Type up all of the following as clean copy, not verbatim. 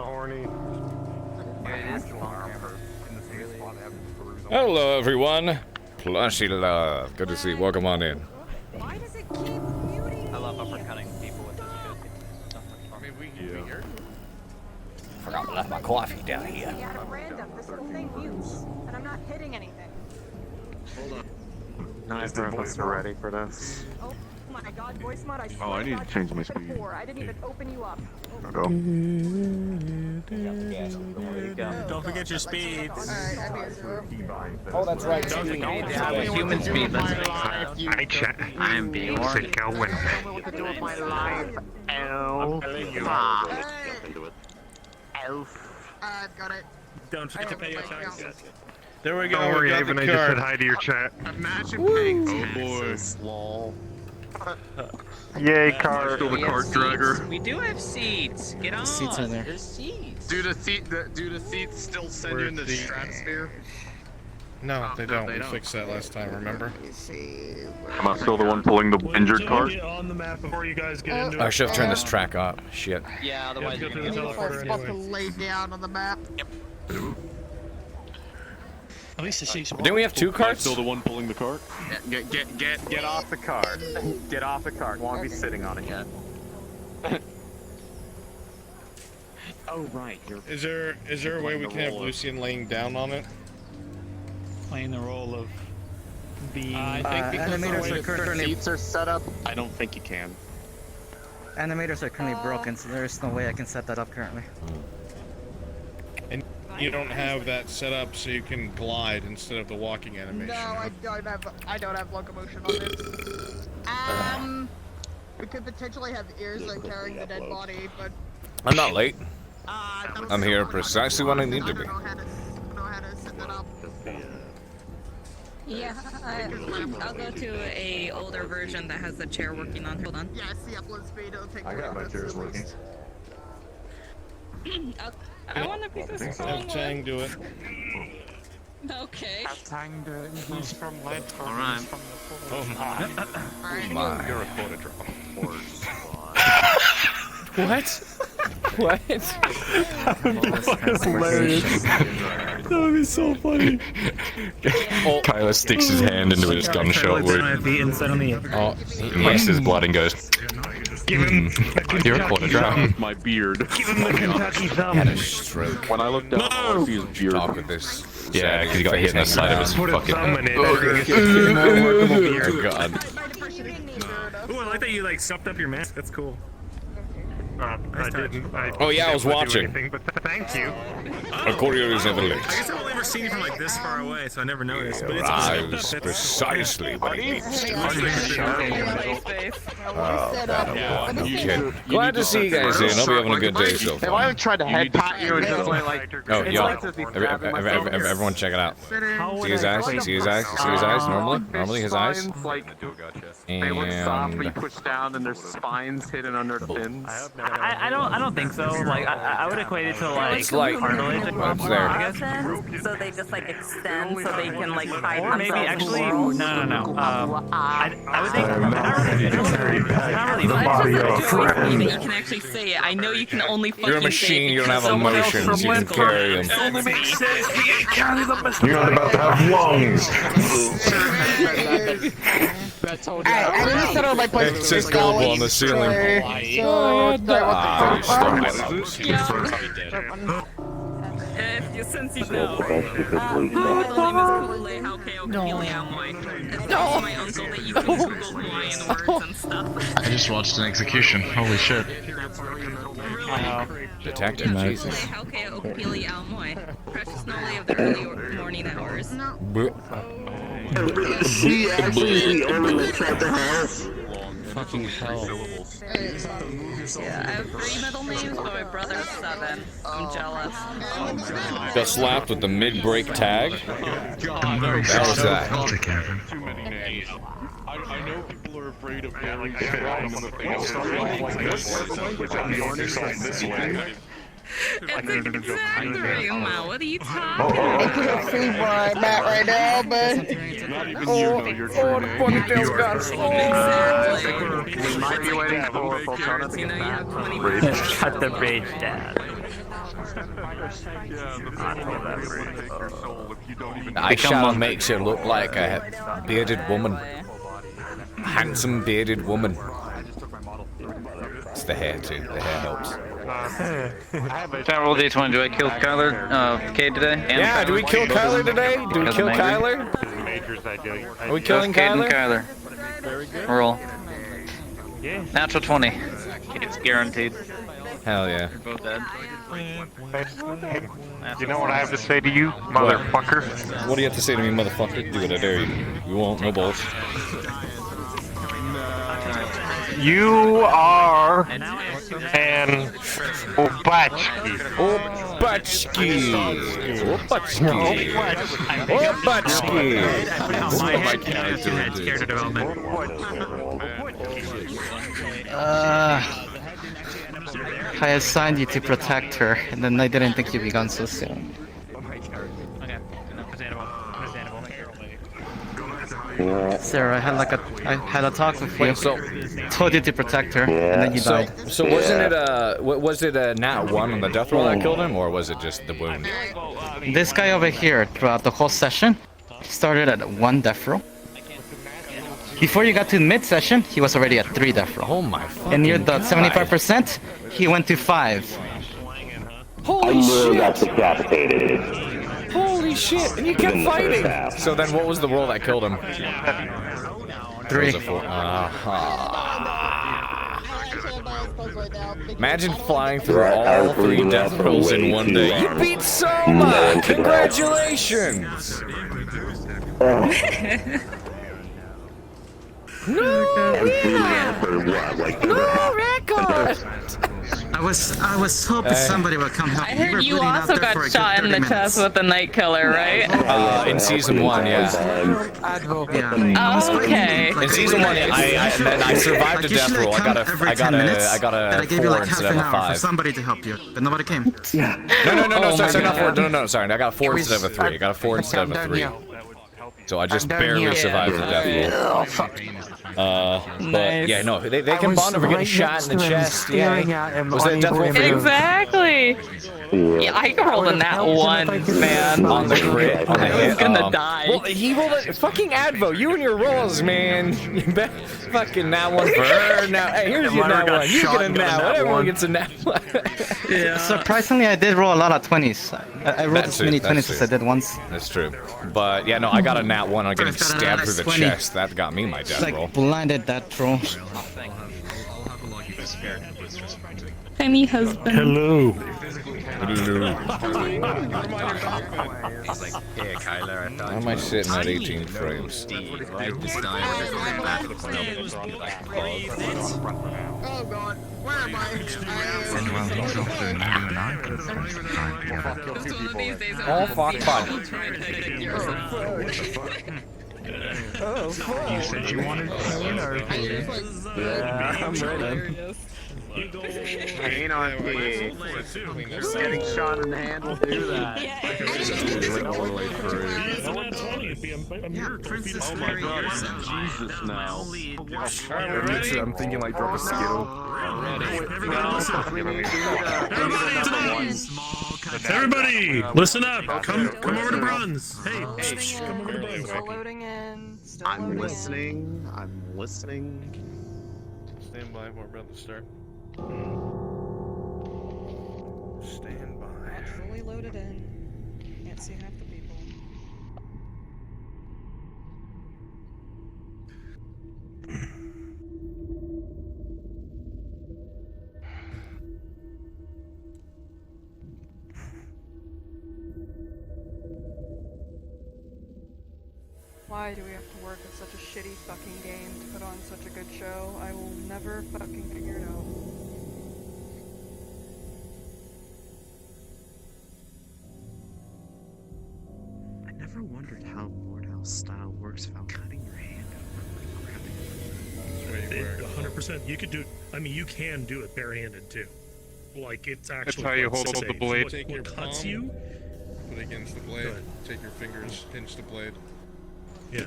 the horny. Yeah, it is long. Hello, everyone. Plushy love. Good to see you. Welcome on in. Why does it keep muting? I love uppercutting people with this shit. I mean, we here. Forgot to left my coffee down here. Out of random, this whole thing mutes, and I'm not hitting anything. Hold on. Nice to us ready for this. Oh my god, voice mod, I swear I need to change my speed. before. I didn't even open you up. Go. Don't forget your speeds. Oh, that's right. Don't forget to have a human speed. I chat. I am being sick going. to do with my life. I've got it. Don't forget to pay your taxes. There we go. Don't worry, we got Avon, the I just card. said hi to your chat. Imagine paying taxes. lol. Yay, car. Still the We have cart seats. dragger. We do have seats. Get on. Seats in there. There's seats. Do the seats still send you in the stratosphere? No, they don't. We fixed that last time, remember? Am I still the one pulling the injured cart? Get on the map before you guys get into it. I should have turned this track up. Shit. Yeah, otherwise go you're through gonna the get teleporter Supposed to anyways. lay down on the map. At least the seats. Didn't we have two carts? Still the one pulling the cart? Get off the cart. Get off the cart. Won't be sitting on it yet. Oh, right. Is there a way we can have Lucian laying down on it? Playing the role of being. I think because the animators way are the currently seats are set up. I don't think you can. Animators are currently broken, so there's no way I can set that up currently. And you don't have that set up so you can glide instead of the walking animation. No, I don't have locomotion on this. We could potentially have ears like carrying the dead body, but I'm not late. that'll I'm still here wanna precisely go when I on. need to be. I don't know how to set that up. Yeah, I'll go to a older version that has the chair working on. Hold on. Yeah, see upload speed. It'll take. I got my chairs working. I want to pick this Have song Tang do it. Okay. Tang doing. He's from Lead. Alright. Oh my. Alright. My. You're a quota drop. What? What? Hilarious. That would be so funny. Tyler sticks his hand into his gunshot wound. Oh, he tastes his blood and goes, you're a quarter drown. My beard. Give him the Kentucky thumb. Had a stroke. When I looked down, I see his beard. Talk with this. Yeah, because he got hit in the side of his Put a fucking. thumb in it. Oh god. Ooh, I like that you like stuffed up your mask. That's cool. I didn't. Oh yeah, I was watching. Anything, but thank you. According to never I late. guess I've only ever seen you from like this far away, so I never noticed. But it's all stuffed up. Arrives That's precisely when he needs to. No Okay. Glad to see you guys in. I'll be having a good day so If I far. would try to head pat you and just like Oh, it's yo. like to be grabbing myself. Everyone check it out. How See his eyes? See his eyes? See his eyes? Normally his eyes. Spines, like, they look soft, but you And push down and there's spines hidden under the fins. I don't think so. Like I would equate it to like it's like cartilage. what's there? So they just like extend so they can like hide Or maybe themselves actually in walls. no. I would think it's not really. I just enjoy that you can actually say it. I know you can only fucking You're a say machine. it You don't have because someone else emotions. from You can West carry them. Coast makes sense. You're not about to have lungs. Alright, I didn't settle my place. It says global on the ceiling. If you sense you know. My middle name is Kule Haukeo Kapiliamoy. It's also my uncle that you can Google Hawaiian words and stuff. I just watched an execution. Holy shit. Detective, Kule Jesus. Haukeo Kapiliamoy. Precious Noli of the early morning hours. Fucking hell. Yeah, I have 3 middle names, but my brother's 7. I'm jealous. Got slapped with the mid-break tag. That was that. Too many names. I know people are afraid of bearing strong in the face. Which on the other side this way. It's Exandrium, what are you talking about? I can't see where I'm at right now, but Not even you know your true name. Exactly. We might be waiting for Fultona to You know, get you back. have 20 minutes. Shut the bridge down. Eyeshadow makes you look like a bearded woman. Handsome bearded woman. It's the hair too. The hair helps. Can I roll D20? Do I kill Kyler, Cade today? Yeah, do we kill Kyler today? Do we kill Kyler? Are we killing Kyler? Roll. Natural 20. It's guaranteed. Hell yeah. You're both dead. You know what I have to say to you, motherfucker? What do you have to say to me, motherfucker? Do it, I dare you. You won't, no balls. You are an Obachki. Obachki. Character development. I assigned you to protect her, and then I didn't think you'd be gone so soon. Sarah, I had a talk with you. Told you to protect her, and then you died. So was it a nat 1 on the death roll that killed him, or was it just the wound? This guy over here, throughout the whole session, started at 1 death roll. Before you got to mid-session, he was already at 3 death roll. Oh my fucking And near the God. 75%, he went to 5. Holy shit! got decapitated. Holy shit! And you kept fighting! So then what was the roll that killed him? 3. Imagine flying through all 3 death rolls in one day. You beat Soma! Congratulations! No record! I was hoping somebody would come help. I heard you also got shot in the chest with the night killer, right? In season 1, yeah. Oh, okay. In season 1, I survived a death roll. I got a 4 instead of a 5. For somebody to help you, but nobody came. No, sorry, not 4. No, sorry. I got a 4 instead of a 3. I got a 4 instead of a 3. So I just barely survived the death roll. But yeah, no, they can bond over getting shot in the chest. Yeah. Was that a death roll for you? Exactly. Yeah, I rolled a nat 1, man. On the crit, on the hit. I was gonna die. Well, he rolled a fucking Advo. You and your rolls, man. You bet fucking nat 1 for her. Now, hey, here's your nat 1. You get a nat 1. Everyone gets a nat 1. Yeah. Surprisingly, I did roll a lot of 20s. I rolled as many 20s as I did once. That's true. But yeah, no, I got a nat 1 on getting stabbed through the chest. That got me my death roll. Blinded that troll. Penny husband. Hello. Why am I sitting at 18 frames? Oh god, where am I? Oh fuck, fuck. You said you wanted to Yeah, I'm ready. Ain't on me. Getting shot in the hand will do that. All the way through. Yeah, Princess Mary. Jesus now. I'm thinking like drop a skittle. Everybody, listen up. Come over to bronze. Hey, come over to bronze. Still loading in. Still I'm loading listening. I'm listening. Stand by, we're about to start. Stand by. Not fully loaded in. Can't see half the people. Why do we have to work at such a shitty fucking game to put on such a good show? I will never fucking figure it out. I never wondered how Lord Al's style works without cutting your hand open and grabbing it. 100%. You could do. I mean, you can do it barehanded too. Like it's actually. That's how you hold safe. the blade. Take your What cuts palm, you? put it against the blade. Take your fingers, pinch the blade. Yeah.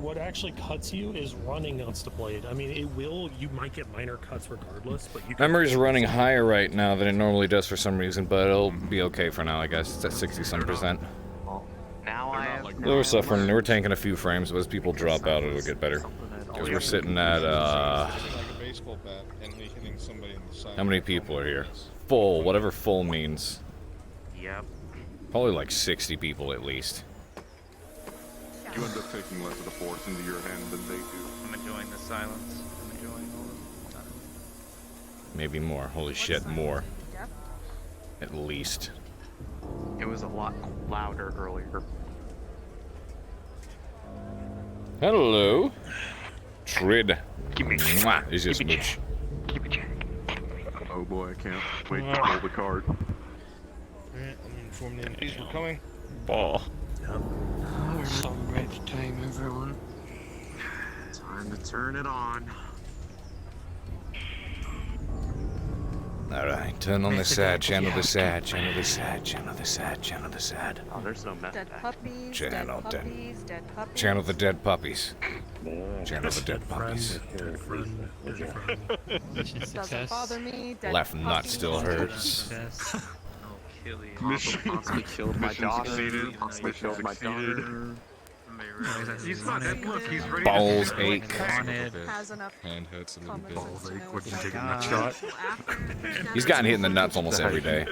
What actually cuts you is running against the blade. I mean, you might get minor cuts regardless, but you can... Memory's running higher right now than it normally does for some reason, but it'll be okay for now, I guess. It's at 60-some%. Now I have... We're suffering. We're tanking a few frames, but as people drop out, it'll get better. Because we're sitting at, how many people are here? Full, whatever full means. Yep. Probably like 60 people at least. You end up taking less of the force into your hand than they do. I'm enjoying the silence. I'm enjoying all of that. Maybe more. Holy shit, more. At least. It was a lot louder earlier. Hello. Trid. Mwah. He's just smooch. Oh boy, I can't wait to pull the card. Alright, let me inform the MPs we're coming. Ball. We're so ready time, everyone. Time to turn it on. Alright, turn on the sad, channel the sad, channel the sad, channel the sad, channel the sad. Oh, there's no method. Dead puppies, Channel dead puppies, dead puppies. Channel the dead puppies. Channel the dead puppies. Dead friend. Dead friend. Doesn't bother me. Dead Left nut puppies. still hurts. I'll kill you. Possibly killed my daughter. Succeeded. Possibly killed my daughter. He's not dead. Look, he's ready. Balls ache. Has enough Hand hurts a little bit. Balls ache when you take a take nut shot. He's gotten hit in the nuts almost every day.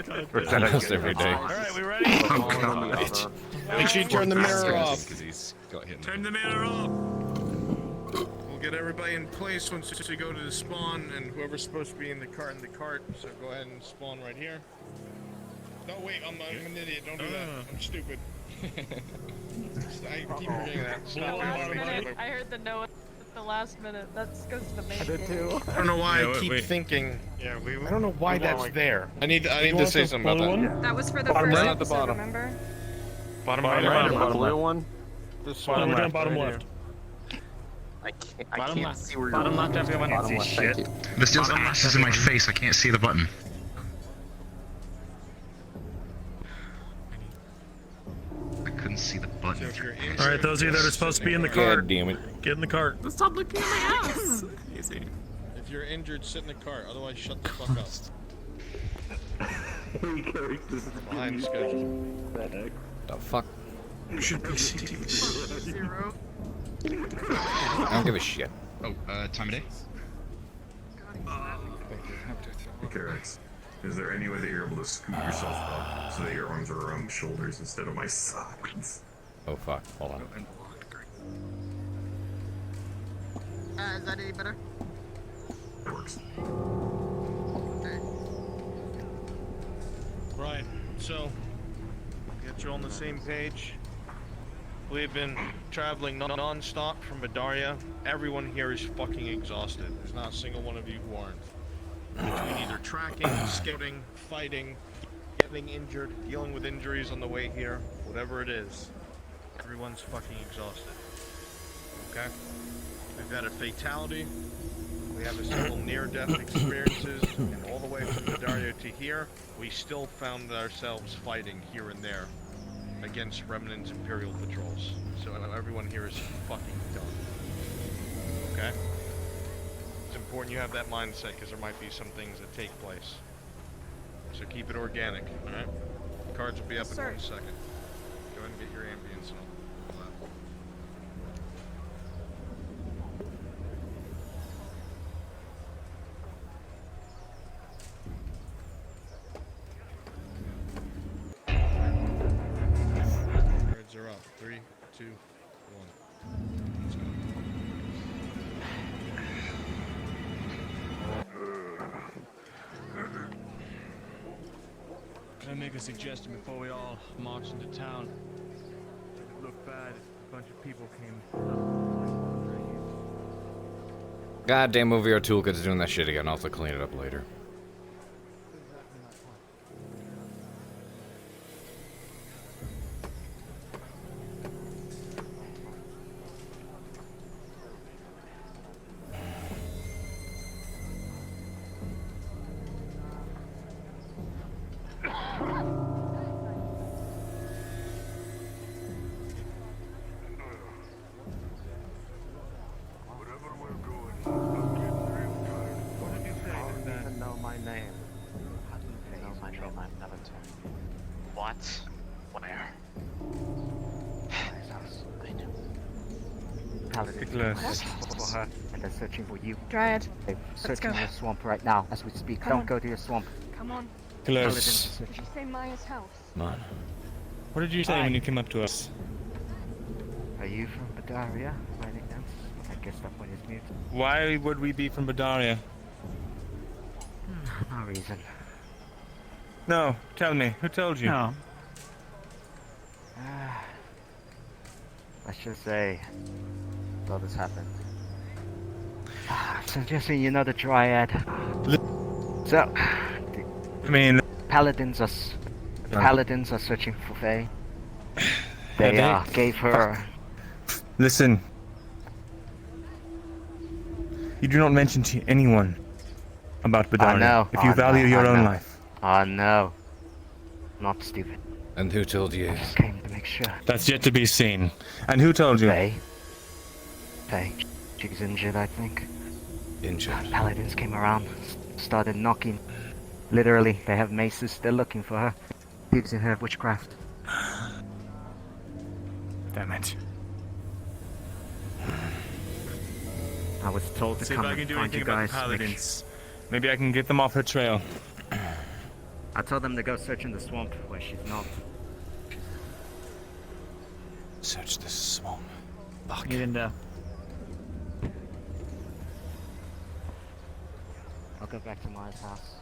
Almost every day. Alright, we ready? Oh, God. Make sure you turn the mirror off. Turn the mirror off! We'll get everybody in place once we go to the spawn, and whoever's supposed to be in the cart, so go ahead and spawn right here. No, wait, I'm an idiot. Don't do that. I'm stupid. I keep forgetting that. Stop. I heard the no at the last minute. That goes to the main game. I don't know why I keep thinking. Yeah, I don't know why that's there. I need to say something about that. That was for the Bottom first right? episode, remember? Bottom right, bottom blue one? Bottom down, bottom left. I can't see where you're Bottom left, everyone. Bottom left, thank you. This deal's asses in my face. I can't see the button. I couldn't see the button. All right, those of you that are supposed to be in the cart, God damn it. get in the cart. Stop looking at my ass! If you're injured, sit in the cart. Otherwise, shut the fuck up. Behind schedule. The fuck? Should be Zero. I don't give a shit. Oh, time of day? Carrots. Is there any way that you're able to scoop yourself up so that your arms are around my shoulders instead of my sides? Oh fuck, hold on. Is that any better? It works. Okay. Right, so, get you on the same page. We've been traveling non-stop from Badaria. Everyone here is fucking exhausted. There's not a single one of you who aren't. Between either tracking, scouting, fighting, getting injured, dealing with injuries on the way here, whatever it is, everyone's fucking exhausted. Okay? We've had a fatality. We have a several near-death experiences, and all the way from Badaria to here, we still found ourselves fighting here and there against remnant Imperial patrols. So everyone here is fucking done. Okay? It's important you have that mindset because there might be some things that take place. So keep it organic, alright? Cards will be up in 1 second. Go ahead and get your ambience and all that. Cards are up. 3, 2, 1. Let's go. Can I make a suggestion before we all march into town? It would look bad if a bunch of people came. Goddamn movie or toolkit's doing that shit again. I'll have to clean it up later. What? Where? Nicholas. For her, and they're searching for you. Dryad, They're searching go. your swamp right now as we speak. Come Don't on. go to your swamp. Come on. Paladins. Did you say Maya's house? Man. What did you say when you came up to us? Are you from Badaria, by any chance? I guess that one is mute. Why would we be from Badaria? No reason. No, tell me. Who told you? No. Let's just say, all this happened. Suggesting you know the Dryad. So, I mean, Paladins are searching for Faye. They gave her. Listen. You do not mention to anyone about Badaria. I know. If you value your own life. I know. Not stupid. And who told you? I just came to make sure. That's yet to be seen. And who told you? Faye. She's injured, I think. Injured? Paladins came around, started knocking. Literally, they have maces, they're looking for her. Accusing her of witchcraft. Damn it. I was told to See if come I and can do find anything you about guys. the Paladins. Maybe I can get them off her trail. I told them to go search in the swamp where she's not. Search the swamp. Fuck. Get in there. I'll go back to Maya's house.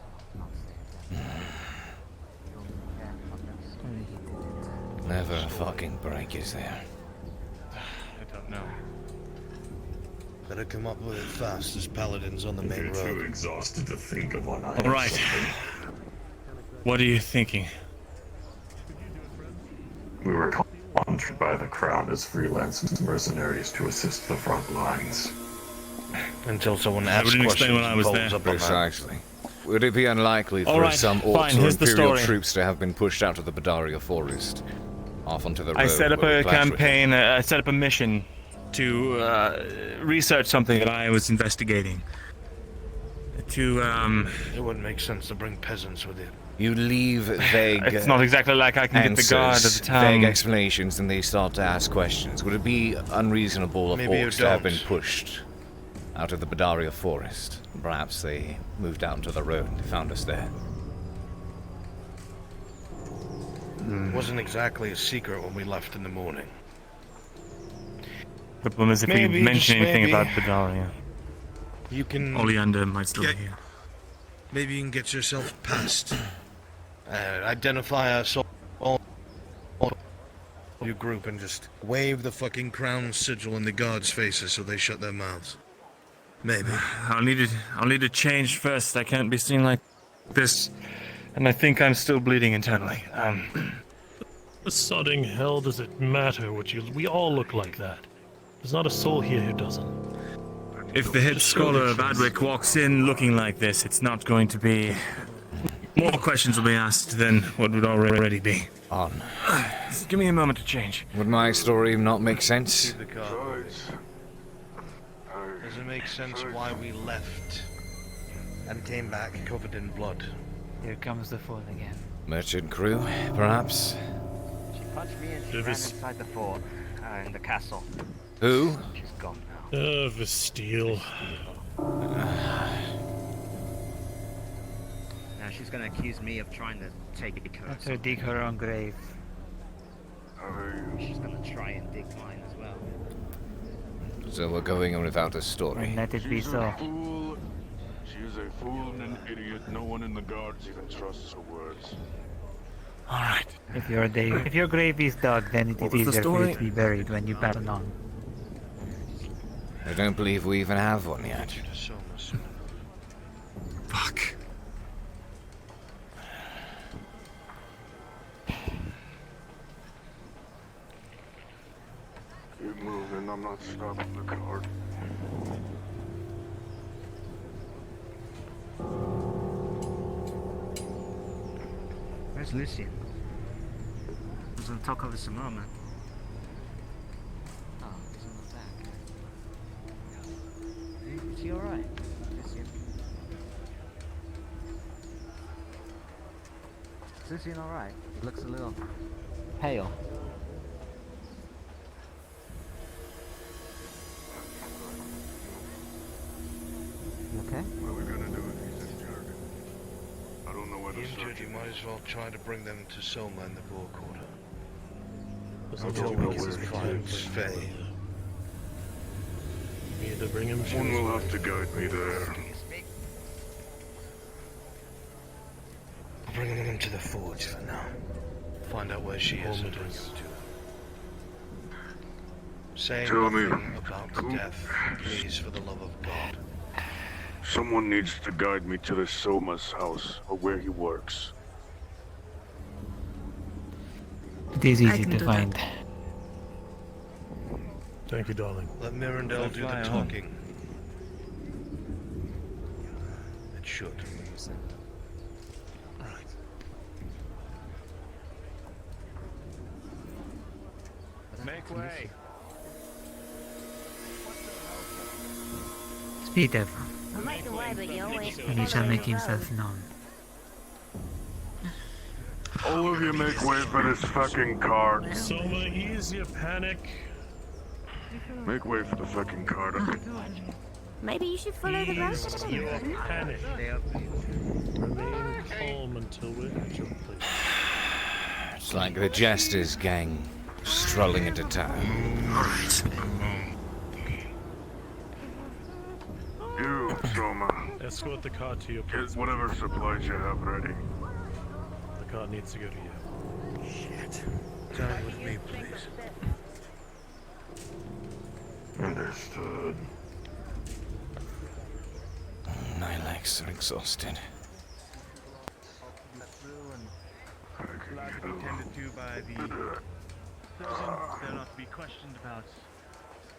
Never a fucking break, is there? I don't know. Better come up with it fast. There's paladins on the main Too road. exhausted to think of one. All right. What are you thinking? We were conjured by the Crown as freelance mercenaries to assist the front lines. Until someone I asks wouldn't questions explain when I was and there. follows up on that. Precisely. Would it be unlikely for Alright, some fine, orcs or here's the Imperial story. troops to have been pushed out of the Badaria forest? Off onto the road I set up where a we clash with campaign, I set up a mission to research something that I was investigating. To, It wouldn't make sense to bring peasants with you. You leave vague. It's not exactly like I can answers, get the guard of the town. Vague explanations, and they start to ask questions. Would it be unreasonable of Maybe you orcs to have don't. been pushed out of the Badaria forest? Perhaps they moved out into the road and found us there. Wasn't exactly a secret when we left in the morning. The problem is if Maybe, we mention just anything maybe, about Badaria, You can. Oleander might still be here. Maybe you can get yourself past. Identify us all your group and just wave the fucking crown sigil in the guards' faces so they shut their mouths. Maybe. I'll need to change first. I can't be seen like this, and I think I'm still bleeding internally. The sodding hell does it matter what you... We all look like that. There's not a soul here who doesn't. If the head scholar of Adwick walks in looking like this, it's not going to be... More questions will be asked than what would already be. On. Just give me a moment to change. Would my story not make sense? The guards. Does it make sense why we left and came back covered in blood? Here comes the fort again. Merchant crew, perhaps? She punched me and she ran inside the fort, in the castle. Who? She's gone now. Vestille. Now she's gonna accuse me of trying to take her. Let her dig her own grave. She's gonna try and dig mine as well. So we're going on without a story. And let it be so. Fool. She is a fool and an idiot. No one in the guards even trusts her words. Alright. If your grave is dug, then it What is was the easier for you story? to be buried when you pass on. I don't believe we even have one yet. Fuck. Keep moving. I'm not stopping the cart. Where's Lucian? I was gonna talk over some more, man. Oh, he's on the back. Is he alright? Lucian? Is he alright? He looks a little pale. You okay? What are we gonna do if he's injured? I don't know where to Injured, you might as well try to bring them to Soma in the Boar Quarter. Until we can find Faye. We need to bring him. One will have to guide me there. I'll bring them to the forge for now. Find out where she is and bring her to her. Say Tell me, nothing about the death, please, for the love of God. Someone needs to guide me to the Soma's house, or where he works. It is easy to find. Thank you, darling. Let Mirandel do the talking. It should. Right. Make way. Speed up. Make way, but you always And he shall make himself known. All of you make way for this fucking cart. Soma, ease your panic. Make way for the fucking cart. Maybe you should follow the rest of Your them. panic. Remain calm until we're at your place. It's like the Jesters gang strolling into town. Alright. You, Soma. Escort the car to your place. Get whatever supplies you have ready. The car needs to go to you. Shit. Down with me, please. Understood. My legs are exhausted. Attended to by the prison. They're not to be questioned about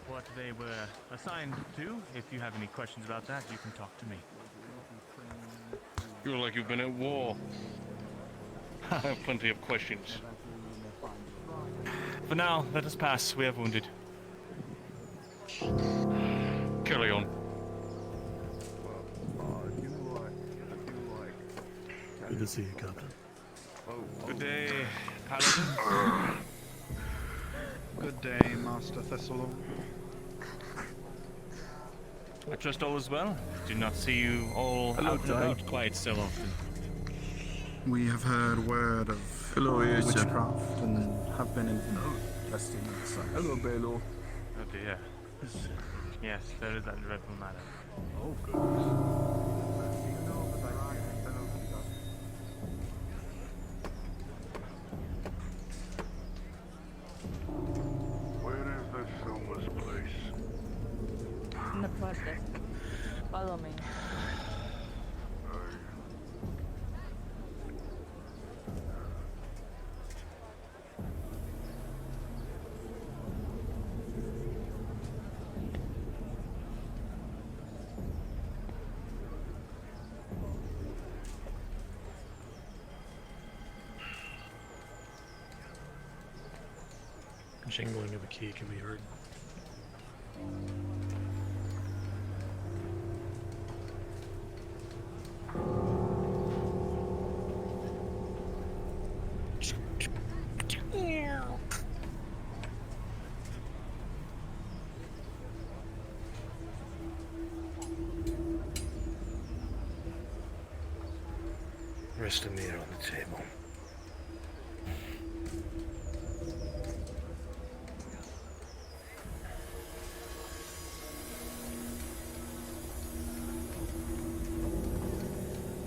what they were assigned to. If you have any questions about that, you can talk to me. You look like you've been at war. I have plenty of questions. For now, let us pass. We have wounded. Carry on. Good to see you, Captain. Good day, Paladin. Good day, Master Thessalon. I trust all is well. Do not see you all out and about quite so often. We have heard word of witchcraft and have been investing in such. Hello, Belo. Oh dear. Yes, there is that dreadful matter. Oh, goodness. Where is this Soma's place? In the project. Follow me. Jingling of a key can be heard. Rest of meat on the table.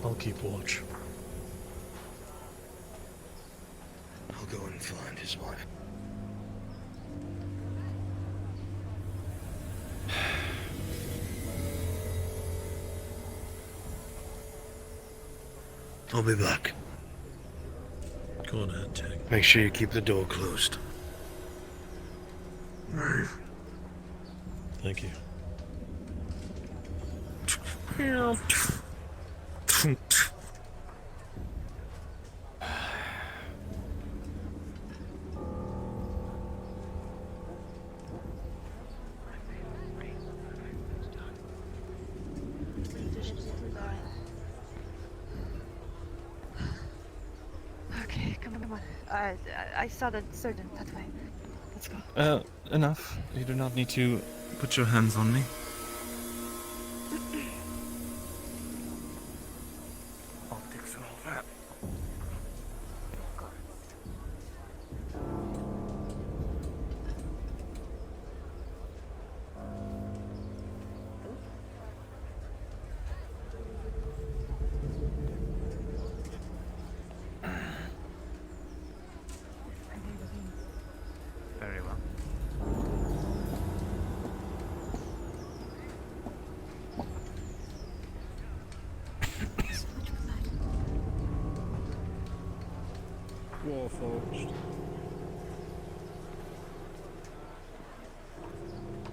I'll keep watch. I'll go and find his wife. I'll be back. Go on ahead, Tag. Make sure you keep the door closed. Thank you. Come on. I saw the surgeon that way. Let's go. Enough. You do not need to put your hands on me. Optics and all that. Very well. Warforged.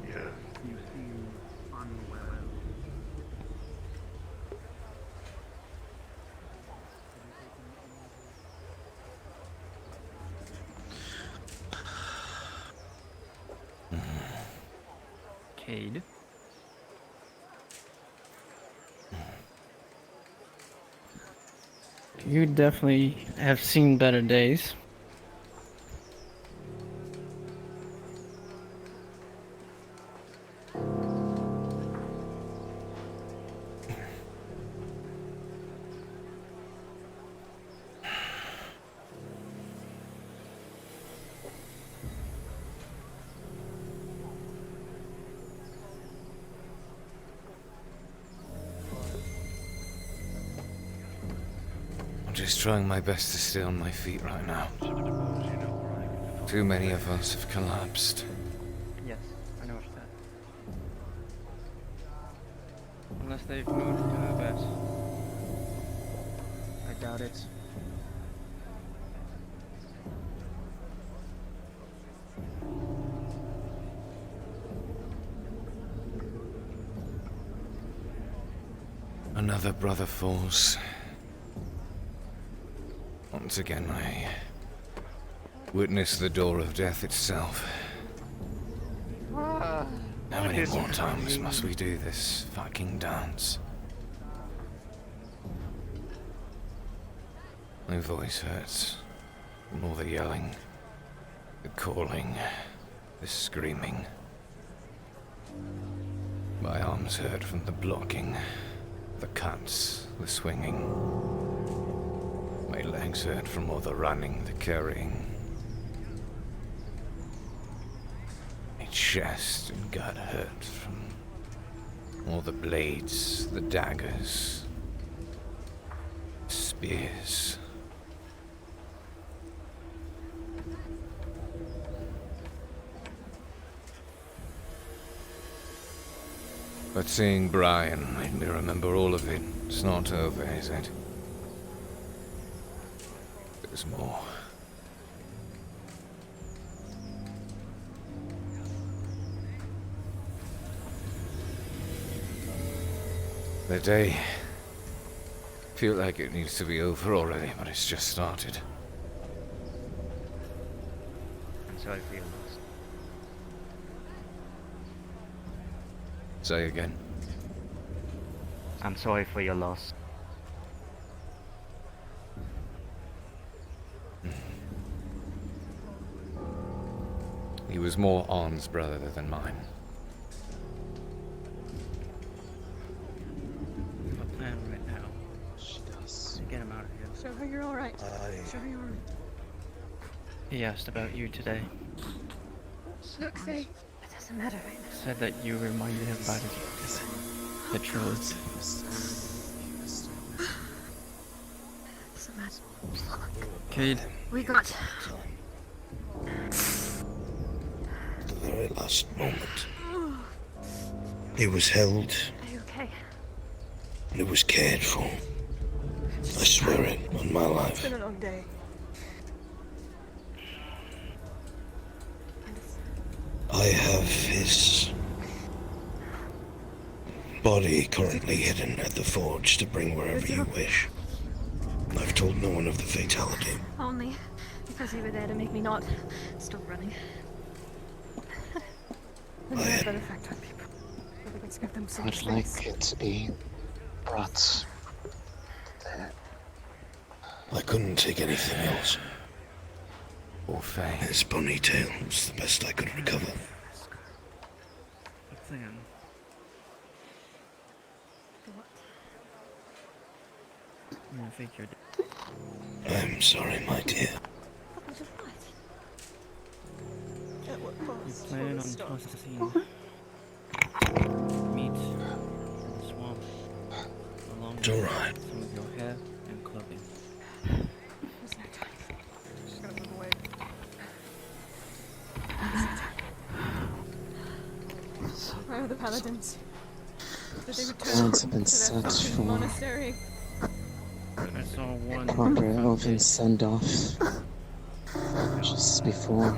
Yeah. You seem unwell. Cade. You definitely have seen better days. I'm just trying my best to stay on my feet right now. Too many of us have collapsed. Yes, I know what you said. Unless they've moved to the best. I doubt it. Another brother falls. Once again, I witness the door of death itself. How many more times must we do this fucking dance? My voice hurts from all the yelling, the calling, the screaming. My arms hurt from the blocking, the cuts, the swinging. My legs hurt from all the running, the carrying. My chest and gut hurt from all the blades, the daggers, spears. But seeing Brian made me remember all of it. It's not over, is it? There's more. The day... feel like it needs to be over already, but it's just started. I'm sorry for your loss. Say again. I'm sorry for your loss. He was more Arn's brother than mine. We have a plan right now. She does. To get him out of here. Show her you're alright. Show her you're alright. He asked about you today. Look, Faye. It doesn't matter right now. Said that you reminded him about his betrothed. Doesn't matter. Cade. We got... The very last moment. He was held, Are you okay? and it was cared for. I swear it on my It's life. been a long day. I have his body currently hidden at the forge to bring wherever you wish. I've told no one of the fatality. Only because you were there to make me not stop running. And have that effect on people. Let's give them some I'd space. like it to be brought there. I couldn't take anything else. Or Faye. His ponytail was the best I could recover. What's that? I'm gonna fake your I'm sorry, my dear. You plan on processing meat in the swamp along with It's alright. some of your hair and clothing. Just gonna move away. Where are the paladins? Did they return Plans to have been their set fucking for monastery? I saw one proper elven send-off just before.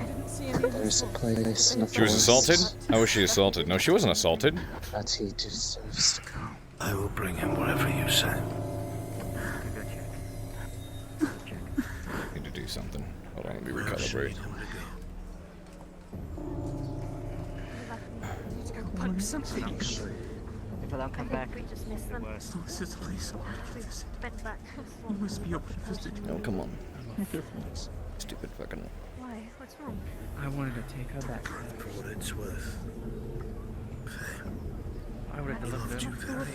There's a place in the She was forest assaulted? How was she assaulted? No, she wasn't assaulted. that he deserves to go. I will bring him wherever you say. Need to do something. Hold on, let me recalibrate. Punch something. If I don't come back, We just missed them. Cicely, so Bed back. you must be able to visit. Oh, come on. Stupid fucking. Why? What's wrong? I wanted to take her back. For what it's worth. I would have delivered her.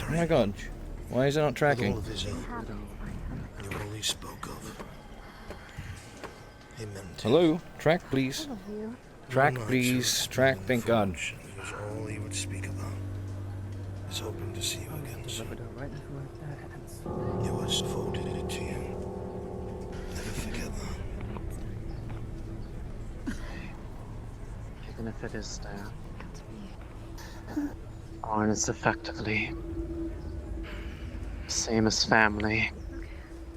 Oh my god. Why is it not tracking? All of his own. You're all he spoke of. He meant it. Hello? Track, please. Track, All night, please. sir. Track, thank God. It was all he would speak about. He's hoping to see you again soon. It was devoted to you. Never forget that. Even if it is there. Arn is effectively same as family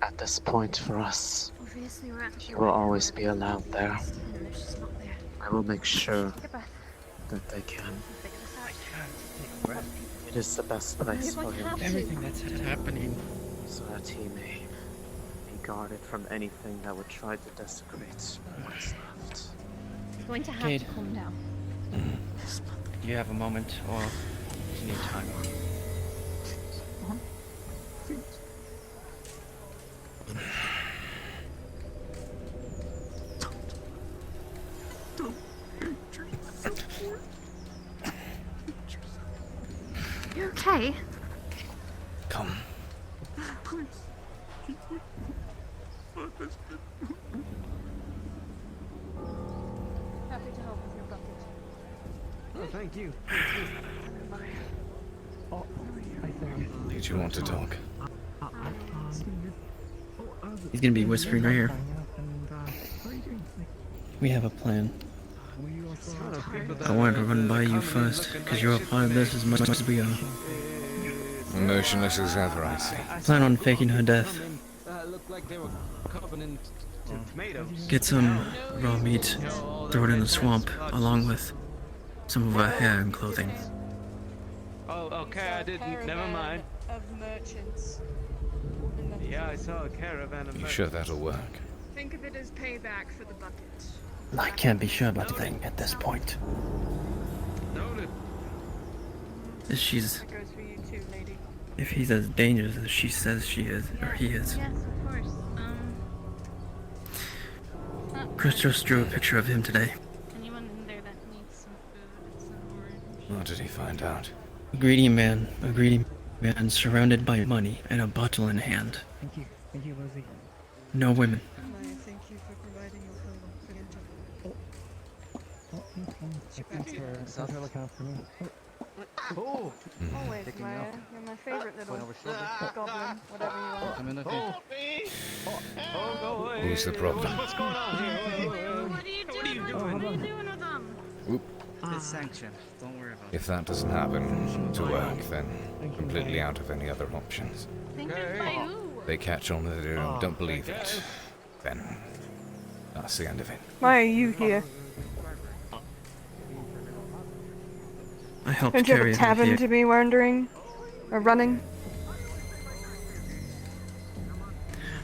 at this point for us. Obviously, we're actually. He will always be allowed there. And if she's not there. I will make sure Take a breath. that they can. Figure this out. It is the best place for him. Everything that's happening. So that he may be guarded from anything that would try to desecrate what is left. You're going to have Cade. to calm down. Do you have a moment, or do you need time? You okay? Come. Happy to help with your bucket. Oh, thank you. Did you want to talk? He's gonna be whispering right here. We have a plan. I wanted to run by you first, because you're a part of this as much as we are. Emotionless as ever, I see. Plan on faking her death. Get some raw meat, throw it in the swamp, along with some of her hair and clothing. Oh, okay, I didn't. Never mind. Of merchants. Yeah, I saw a caravan of You sure that'll work? Think of it as payback for the bucket. I can't be sure about the thing at this point. Noted. She's... That goes for you too, lady. If he's as dangerous as she says she is, or he is. Yes, of course. Chris just drew a picture of him today. Anyone in there that needs some food, some orange. What did he find out? A greedy man surrounded by money and a bottle in hand. Thank you, Lizzie. No women. Maya, thank you for providing your Oh, Always, Maya. You're my favorite little goblin, whatever you are. I'm in the Who's the problem? What's going on here? What are you doing? What are you doing with them? Oop. It's sanctioned. Don't worry about it. If that doesn't happen to work, then completely out of any other options. Sanctioned by who? They catch on that they don't believe it. Then that's the end of it. Why are you here? I helped Don't you have carry a her tavern here. to be wandering? Or running?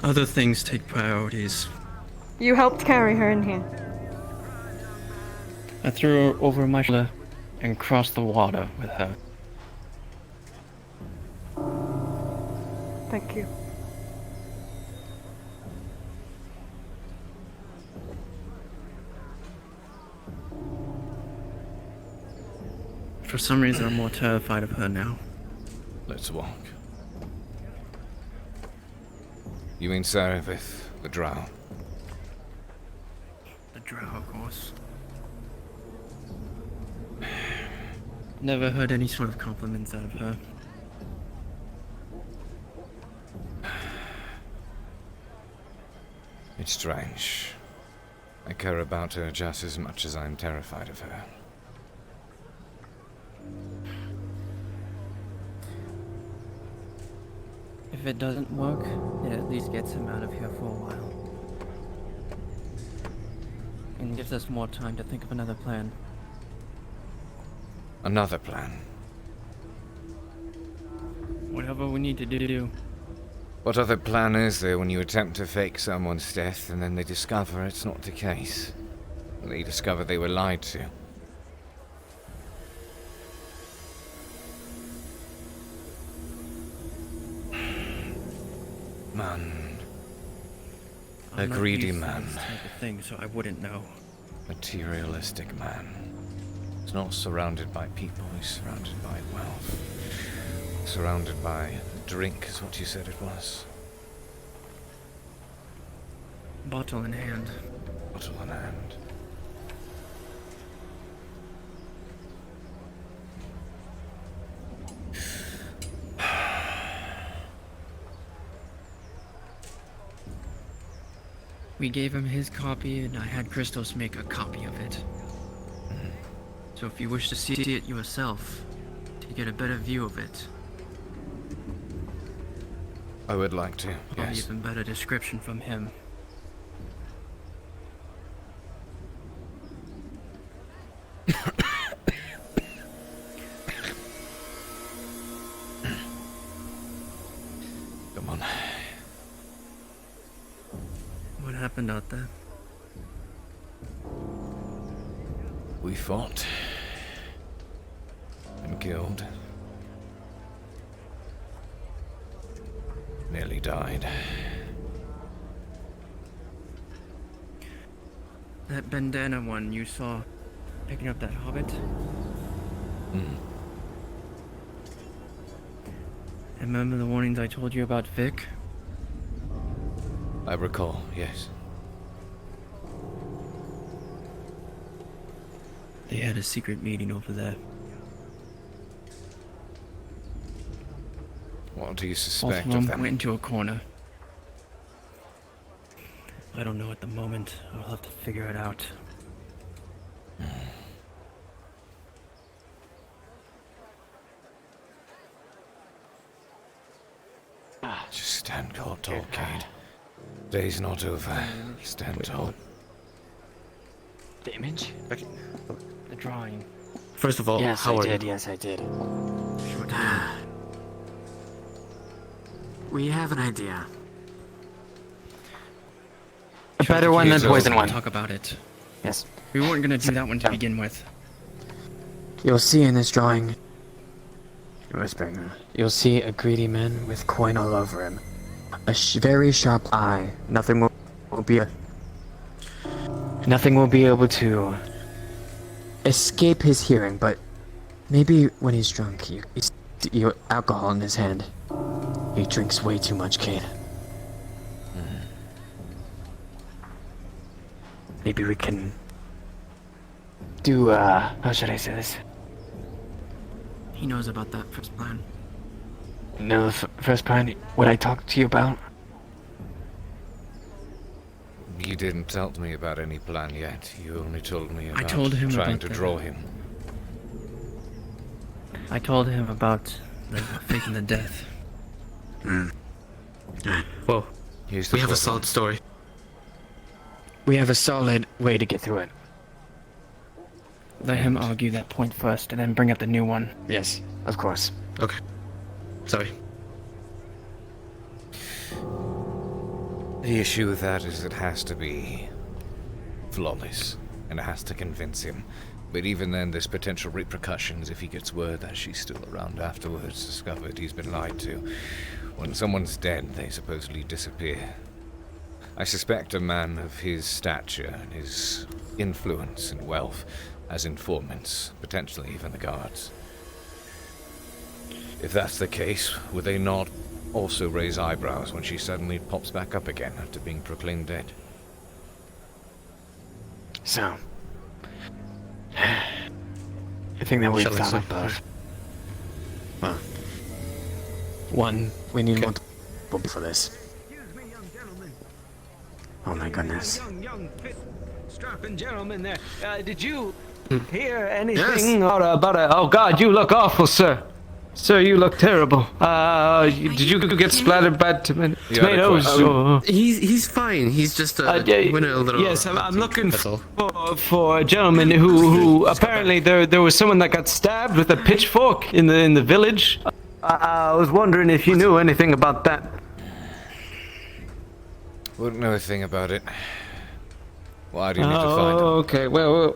Other things take priorities. You helped carry her in here. I threw her over my shoulder and crossed the water with her. Thank you. For some reason, I'm more terrified of her now. Let's walk. You mean Sarevith, the drow? The drow, of course. Never heard any sort of compliments out of her. It's strange. I care about her just as much as I'm terrified of her. If it doesn't work, it at least gets him out of here for a while. And gives us more time to think of another plan. Another plan? Whatever we need to do. What other plan is there when you attempt to fake someone's death and then they discover it's not the case? They discover they were lied to. Man. A greedy man. Type of thing, so I wouldn't know. Materialistic man. He's not surrounded by people, he's surrounded by wealth. Surrounded by drink is what you said it was. Bottle in hand. Bottle in hand. We gave him his copy, and I had Christos make a copy of it. So if you wish to see it yourself, to get a better view of it. I would like to, Or yes. even better description from him. Come on. What happened out there? We fought. And killed. Nearly died. That bandana one you saw picking up that hobbit? And remember the warnings I told you about Vic? I recall, yes. They had a secret meeting over there. What do you Both suspect of of them them? went into a corner. I don't know at the moment. I'll have to figure it out. Just stand tall, Cade. Day's not over. Stand tall. The image? The drawing. First of all, Yes, how I are did, you? yes, I did. We have an idea. A better one than poison one. Talk Talk about it. Yes. We weren't gonna do that one to begin with. You'll see in this drawing. Whispering. You'll see a greedy man with coin all over him. A very sharp eye. Nothing will be able to escape his hearing, but maybe when he's drunk, you alcohol in his hand. He drinks way too much, Cade. Maybe we can do, how should I say this? He knows about that first plan. No, the first plan, what I talked to you about? You didn't tell me about any plan yet. You only told me about told him trying about to the- draw him. I told him about faking the death. Well, Here's we the have a first solid story. We have a solid way to get through it. Let him argue that point first, and then bring up the new one. Yes, of course. Okay. Sorry. The issue with that is it has to be flawless, and it has to convince him. But even then, there's potential repercussions if he gets word that she's still around afterwards, discovered he's been lied to. When someone's dead, they supposedly disappear. I suspect a man of his stature and his influence and wealth as informants, potentially even the guards. If that's the case, would they not also raise eyebrows when she suddenly pops back up again after being proclaimed dead? So, I think that we've thought of both. Well, one, we need more people for this. Oh my goodness. Young, fit, strapping gentleman there. Did you hear anything about a... Oh God, you look awful, sir. Sir, you look terrible. Did you get splattered by tomatoes? He's fine. He's just went a little. Yes, I'm looking for a gentleman who apparently there was someone that got stabbed with a pitchfork in the village. I was wondering if you knew anything about that. Wouldn't know a thing about it. Why do you need to find him? Okay, well,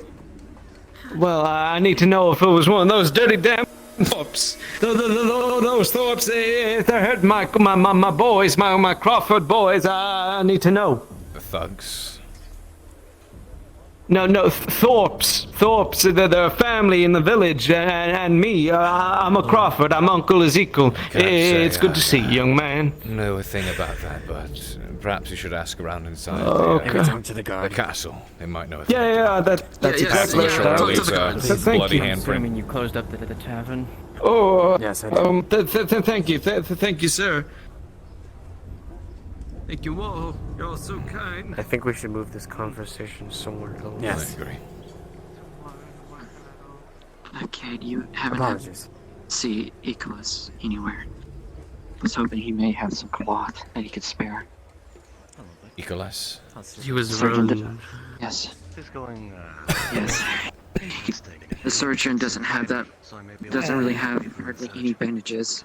I need to know if it was one of those dirty damn Thorpes. Those Thorpes, if they're hurting my boys, my Crawford boys, I need to know. The thugs? No, Thorpes. They're a family in the village, and me, I'm a Crawford, I'm Uncle Ezekiel. It's good to see you, young man. Know a thing about that, but perhaps you should ask around inside the castle. They might know a thing. Yeah, that's exactly right. Thank you. Assuming you closed up the tavern. Oh, yes, I did. Thank you, thank you, sir. Thank you all. You're so kind. I think we should move this conversation somewhere else. Yes. I agree. Cade, you haven't had to see Icarus anywhere. I was hoping he may have some cloth that he could spare. Icarus? He was Surgeon. Yes. He's going. Yes. The surgeon doesn't have that. Doesn't really have hardly any bandages.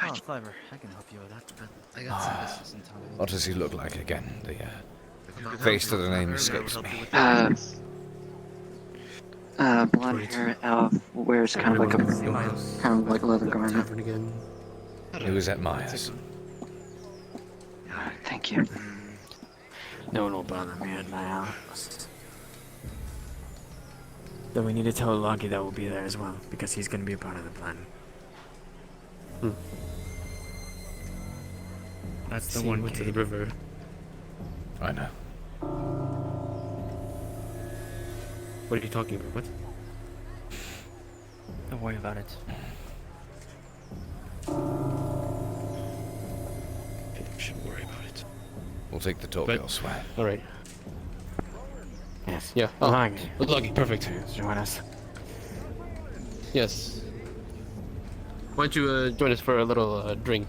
Oh, clever. I can help you with that, but I got some business in town. What does he look like again? The face to the name escapes me. Blonde hair, wears kind of like a leather garment. He was at Maya's. Thank you. No one will bother me at my house. Though we need to tell Loki that we'll be there as well, because he's going to be a part of the plan. That's the one to the river. I know. What are you talking about? What? Don't worry about it. Shouldn't worry about it. We'll take the talk elsewhere. Alright. Yes. Yeah. Oh, Lucky, perfect. Join us. Yes. Why don't you join us for a little drink?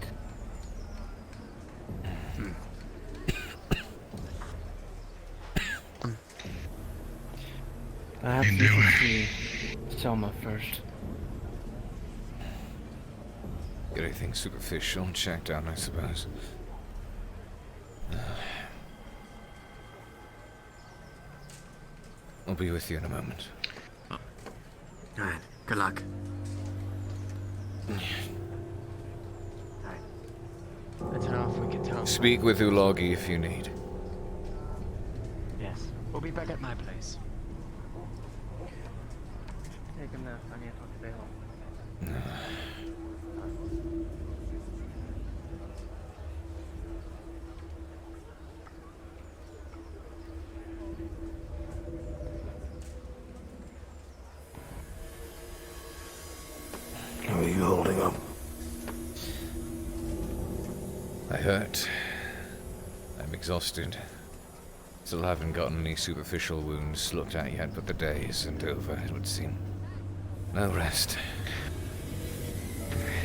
Perhaps you should see Selma first. Get anything superficial and check down, I suppose. I'll be with you in a moment. Alright, good luck. That's enough, we can tell. Speak with Ulagi if you need. Yes. We'll be back at my place. Take him there. I need to talk to Bale. How are you holding up? I hurt. I'm exhausted. Still haven't gotten any superficial wounds looked at yet, but the day isn't over, it would seem. No rest.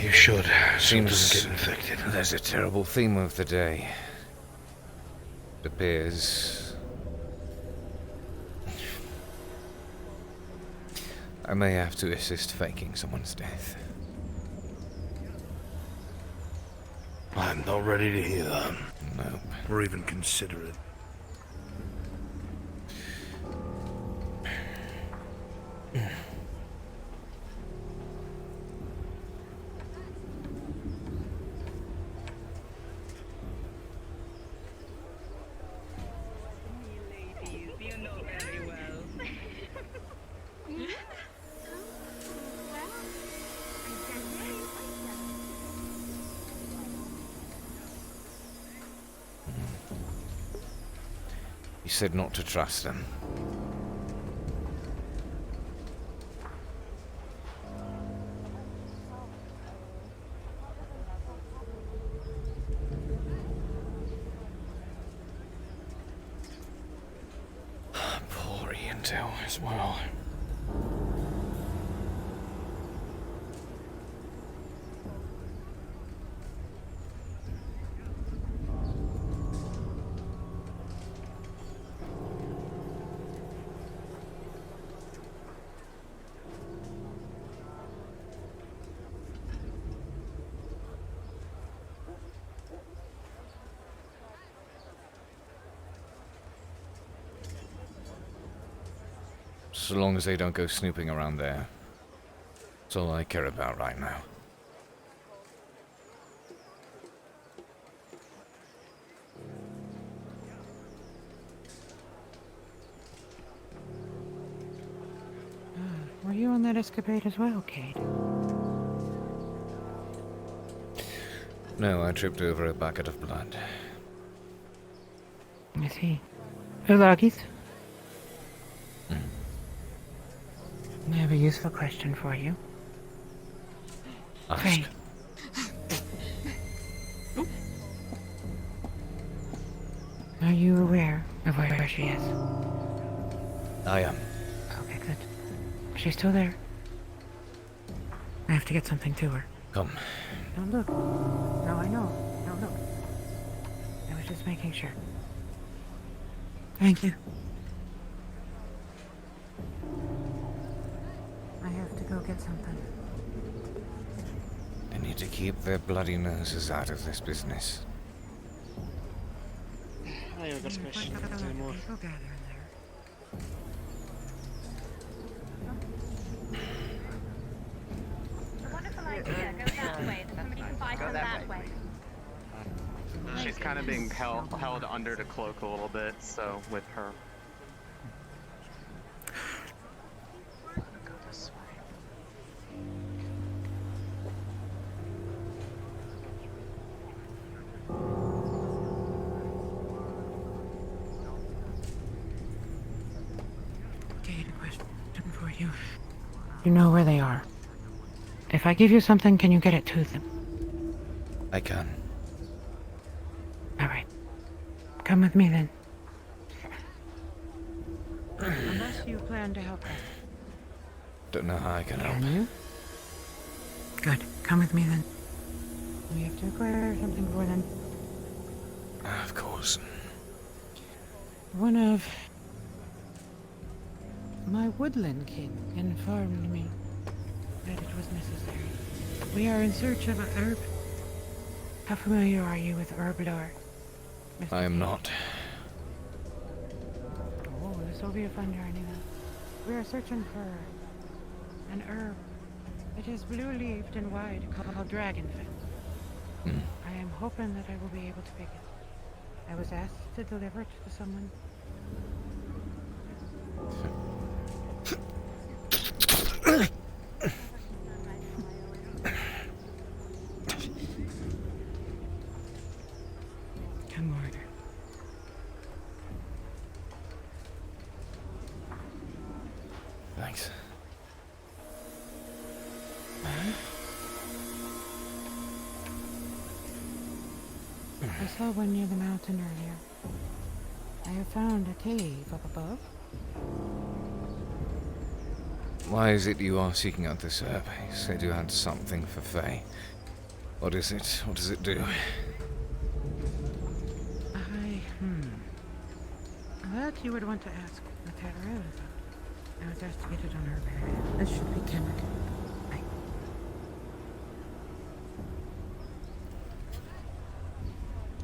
You should, so it Seems doesn't get infected. There's a terrible theme of the day. It appears I may have to assist faking someone's death. I'm not ready to hear that. No. Or even consider it. said not to trust them. Poor intel as well. So long as they don't go snooping around there. That's all I care about right now. Were you on that escapade as well, Cade? No, I tripped over a bucket of blood. I see. Ulagis? I have a useful question for you. Ask. Faye. Are you aware of where she is? I am. Okay, good. She's still there. I have to get something to her. Come. Don't look. No, I know. Don't look. I was just making sure. Thank you. I have to go get something. They need to keep their bloody noses out of this business. I haven't got questions anymore. Go gather in there. Wonderful idea. Go that way. Somebody can find her that way. She's kind of being held under the cloak a little bit, so with her. Go this way. Cade, a question for you. You know where they are. If I give you something, can you get it to them? I can. Alright. Come with me then. Unless you plan to help us. Don't know how I can help. Can you? Good. Come with me then. We have to acquire something for them. Of course. One of my woodland kin informed me that it was necessary. We are in search of a herb. How familiar are you with herb lore? I am not. Oh, this will be a fun journey then. We are searching for an herb. It is blue-leaved and wide, called dragonfin. I am hoping that I will be able to pick it. I was asked to deliver it to someone. Come order. Thanks. I saw one near the mountain earlier. I have found a cave up above. Why is it you are seeking out this herb? You said you had something for Faye. What is it? What does it do? That you would want to ask Matarel about. I was asked to get it on her behalf. This should be chemical.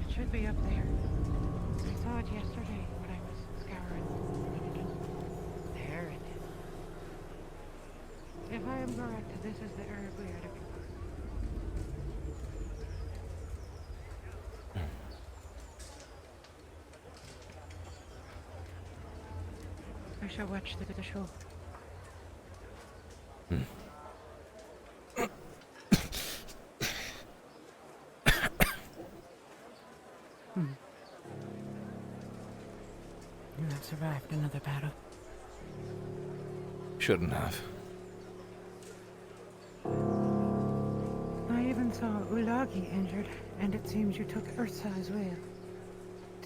It should be up there. I saw it yesterday when I was scouring. There it is. If I am correct, this is the herb we are looking for. I shall watch the show. You have survived another battle. Shouldn't have. I even saw Ulagi injured, and it seems you took Ursa as well.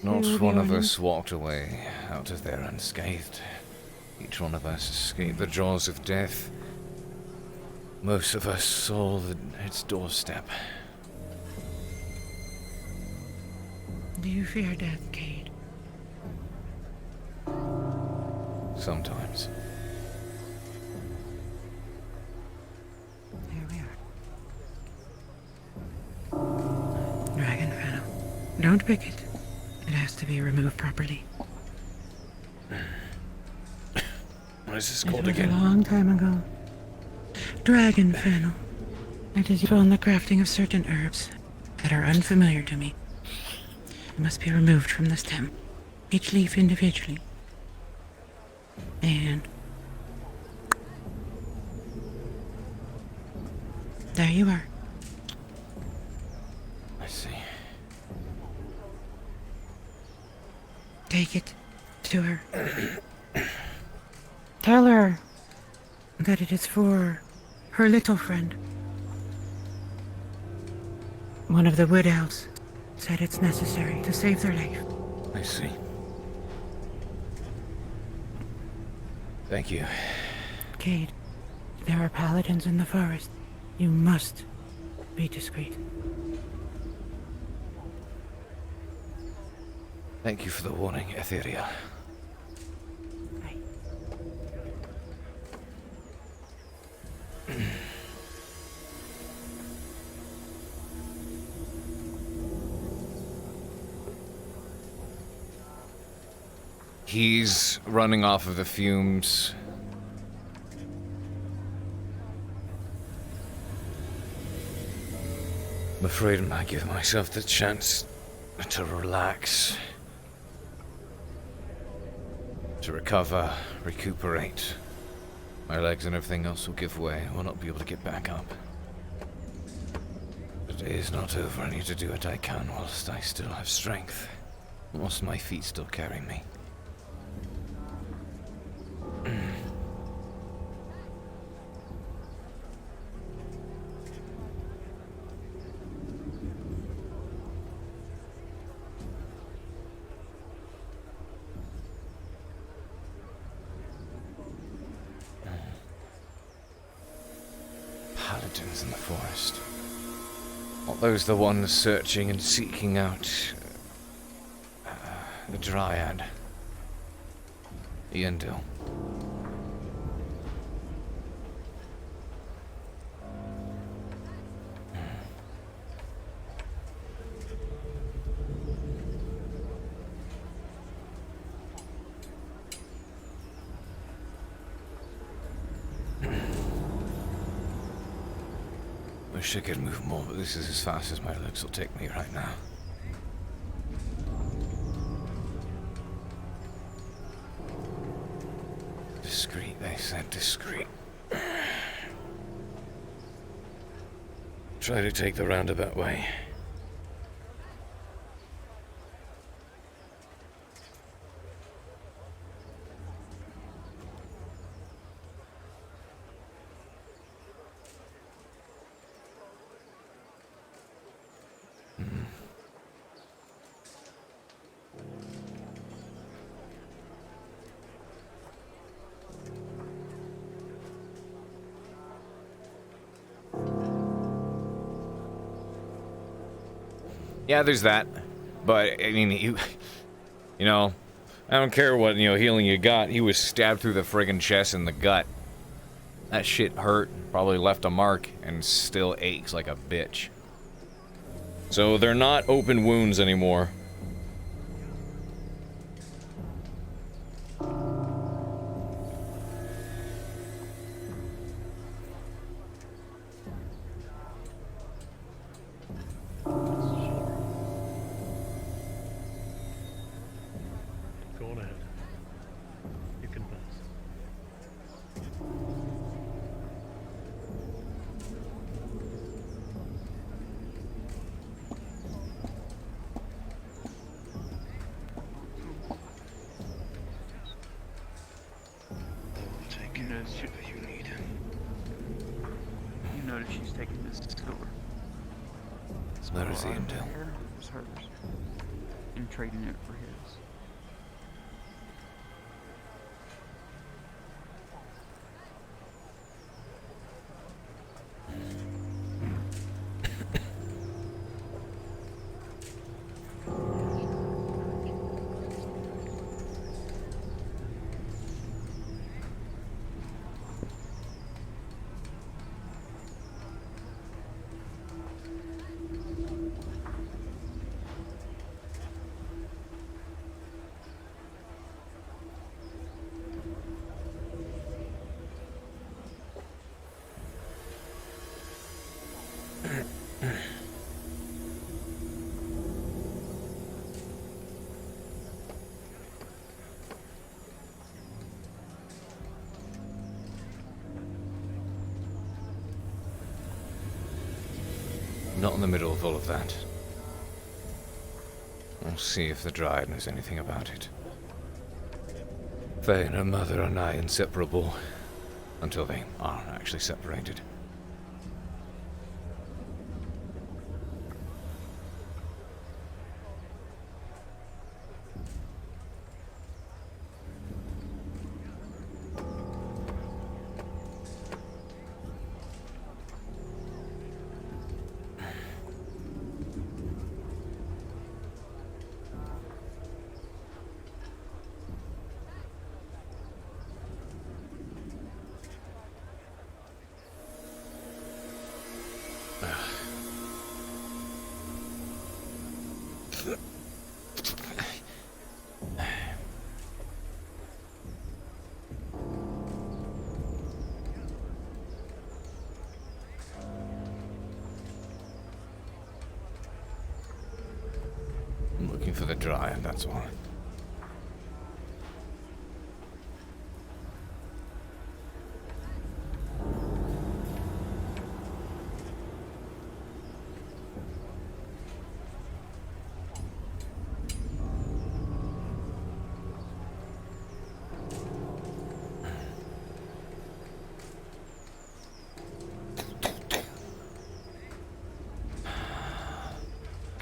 Not Two one of Bjorn- us walked away out of there unscathed. Each one of us escaped the jaws of death. Most of us saw its doorstep. Do you fear death, Cade? Sometimes. Here we are. Dragon Venom. Don't pick it. It has to be removed properly. What is this It called was again? a long time ago. Dragon Fennel. It is useful in the crafting of certain herbs that are unfamiliar to me. It must be removed from the stem, each leaf individually. And there you are. I see. Take it to her. Tell her that it is for her little friend. One of the Wood Elves said it's necessary to save their life. I see. Thank you. Cade, there are paladins in the forest. You must be discreet. Thank you for the warning, Etheria. He's running off of the fumes. I'm afraid I might give myself the chance to relax, to recover, recuperate. My legs and everything else will give way. I will not be able to get back up. The day is not over. I need to do what I can whilst I still have strength. Whilst my feet still carry me. Paladins in the forest. Aren't those the ones searching and seeking out the Dryad? Yendil. Wish I could move more, but this is as fast as my legs will take me right now. Discreet, they said, discreet. Try to take the roundabout way. Yeah, there's that. But, I mean, you know, I don't care what, healing you got. He was stabbed through the friggin' chest and the gut. That shit hurt, probably left a mark, and still aches like a bitch. So they're not open wounds anymore. Go on ahead. You can pass. says you notice she's taking this silver. Where is the intel? Was hers. And trading it for his. Not in the middle of all of that. I'll see if the Dryad knows anything about it. Faye and her mother are nigh inseparable, until they are actually separated. I'm looking for the Dryad, that's all.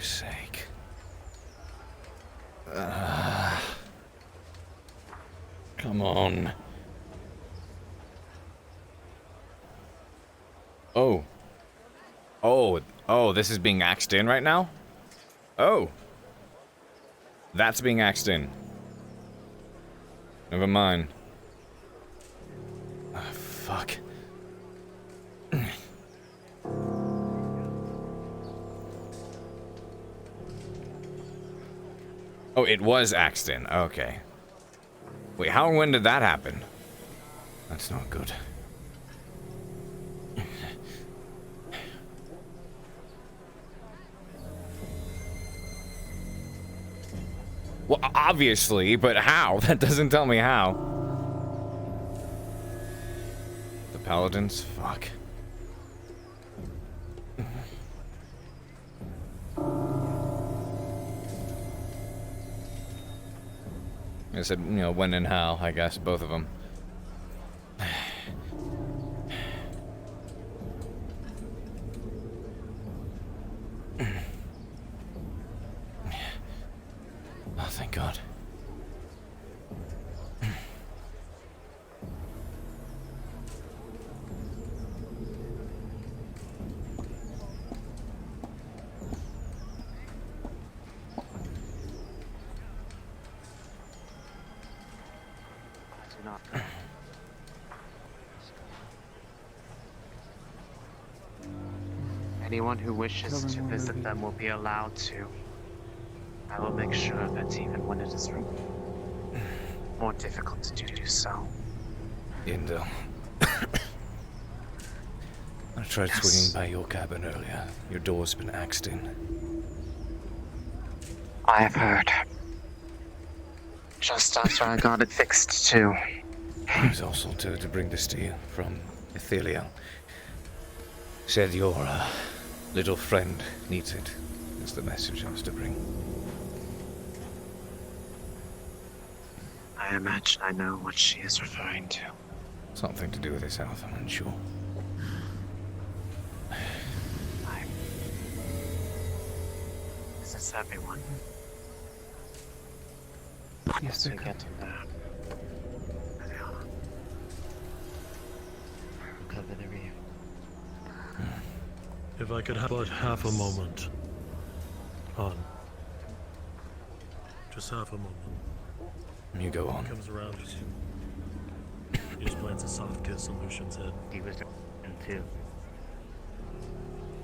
Sake. Come on. Oh. Oh, this is being axed in right now? Oh. That's being axed in. Never mind. Oh, fuck. Oh, it was axed in. Okay. Wait, how and when did that happen? That's not good. Well, obviously, but how? That doesn't tell me how. The Paladins? Fuck. I said, you know, when and how, I guess, both of them. Oh, thank God. Anyone who wishes to visit them will be allowed to. I will make sure that even when it is more difficult to do so. Indel. I tried swinging by your cabin earlier. Your door's been axed in. I have heard. Just after I got it fixed, too. I was also told to bring this to you from Ethelia. Said your little friend needs it. Is the message I was to bring. I imagine I know what she is referring to. Something to do with his health, I'm unsure. Is this everyone? Yes, So we get in there. Cover the rear. If I could have but half a moment. Han. Just half a moment. You go on. He comes around. He just plants a soft kiss on Lucian's head. He was in too.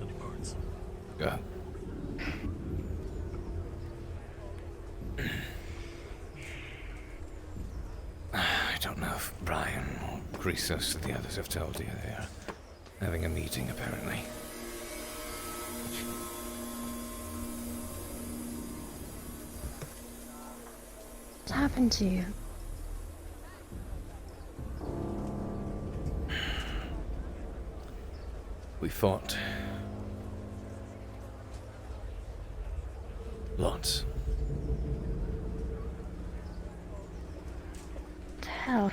Any parts. Go. I don't know if Brian or Chrysos or the others have told you they're having a meeting apparently. What happened to you? We fought. Lots. What the hell?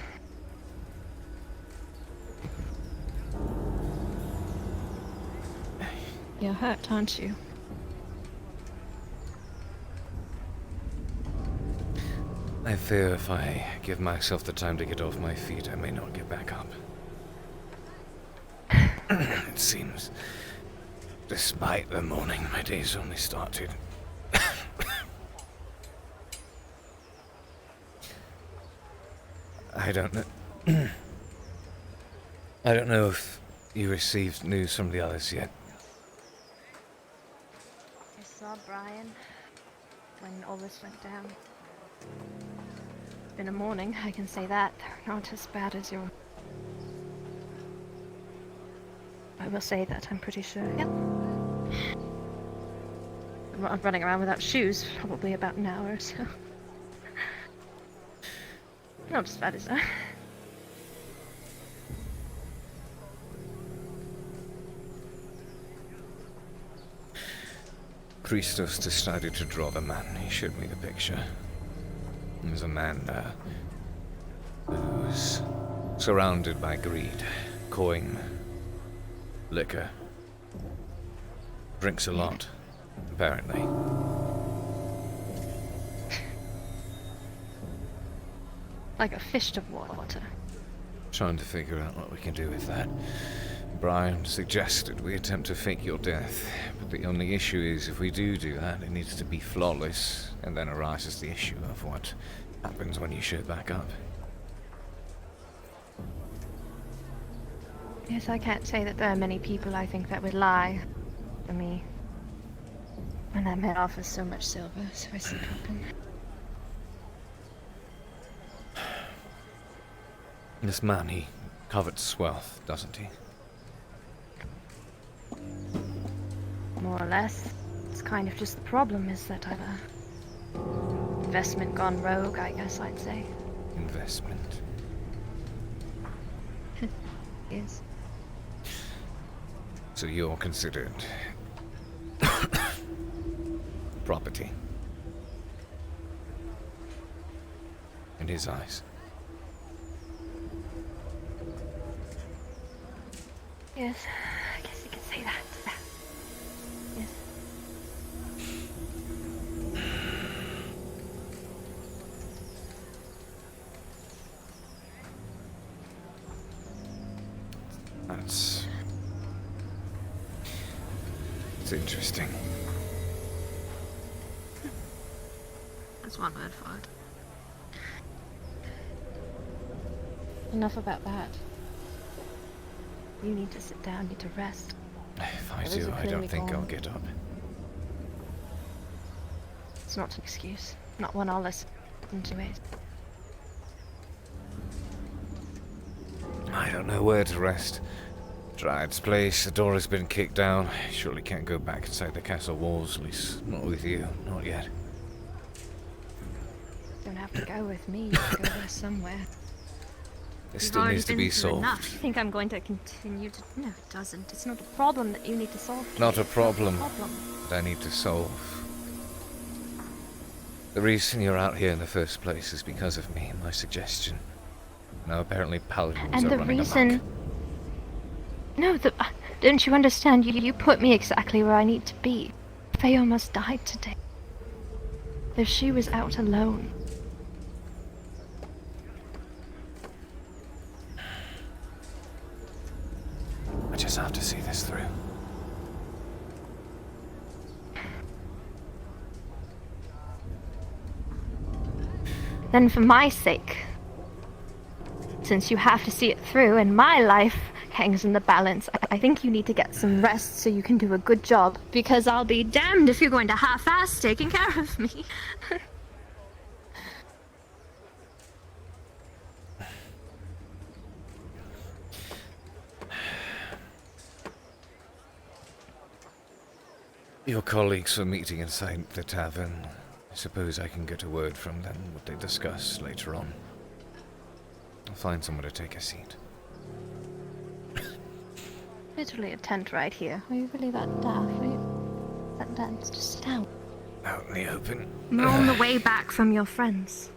You're hurt, aren't you? I fear if I give myself the time to get off my feet, I may not get back up. It seems, despite the morning, my day's only started. I don't know. I don't know if you received news from the others yet. I saw Brian when all this went down. It's been a morning, I can say that. They're not as bad as your... I will say that, I'm pretty sure. Yep. I'm running around without shoes, probably about an hour or so. Not as bad as that. Christos decided to draw the man. He showed me the picture. He was a man who's surrounded by greed, coin, liquor. Drinks a lot, apparently. Like a fish of water. Trying to figure out what we can do with that. Brian suggested we attempt to fake your death, but the only issue is if we do that, it needs to be flawless, and then arises the issue of what happens when you show back up. Yes, I can't say that there are many people I think that would lie for me. When that man offers so much silver, so I see problem. This man, he covets wealth, doesn't he? More or less. It's kind of just the problem is that I've investment gone rogue, I guess I'd say. Investment. Yes. So you're considered property in his eyes. Yes, I guess you could say that. Yes. It's interesting. That's one word for it. Enough about that. You need to sit down, need to rest. If I Others do, are I don't clearly think I'll gone. get up. It's not an excuse. Not one I'll listen to it. I don't know where to rest. Dryad's place, the door has been kicked down. Surely can't go back inside the castle walls, at least not with you, not yet. Don't have to go with me. You can go there somewhere. This You've still already needs to been be through solved. enough. I think I'm going to continue to... No, it doesn't. It's not a problem that you need to solve. Not a It's problem not a problem. that I need to solve. The reason you're out here in the first place is because of me and my suggestion. Now apparently paladins And are the running reason... amok. No, don't you understand? You put me exactly where I need to be. Faye almost died today. If she was out alone. I just have to see this through. Then for my sake, since you have to see it through and my life hangs in the balance, I think you need to get some rest so you can do a good job. Because I'll be damned if you're going to half-ass taking care of me. Your colleagues were meeting inside the tavern. I suppose I can get a word from them what they discuss later on. I'll find somewhere to take a seat. Literally a tent right here. Are you really that daft? Are you that dense? Just sit down. Out in the open. We're on the way back from your friends.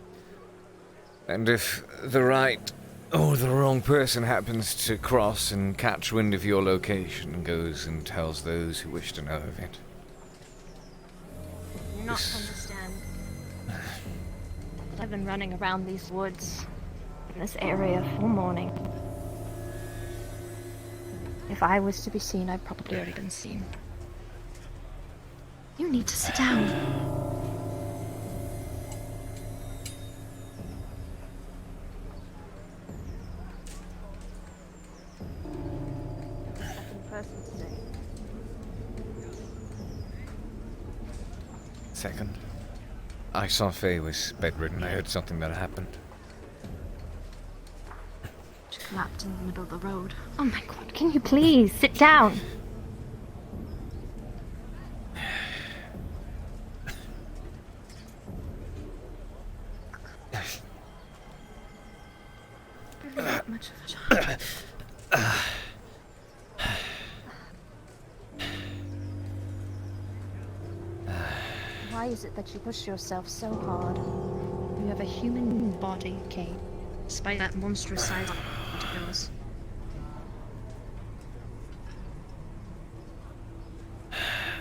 And if the right or the wrong person happens to cross and catch wind of your location and goes and tells those who wish to know of it. You're not to understand. I've been running around these woods in this area all morning. If I was to be seen, I'd probably already been seen. You need to sit down. Second person today. Second. I saw Faye was bedridden. I heard something that happened. She collapsed in the middle of the road. Oh my god, can you please sit down? Really not much of a job. Why is it that you push yourself so hard? You have a human body, Cade, despite that monstrous size of yours.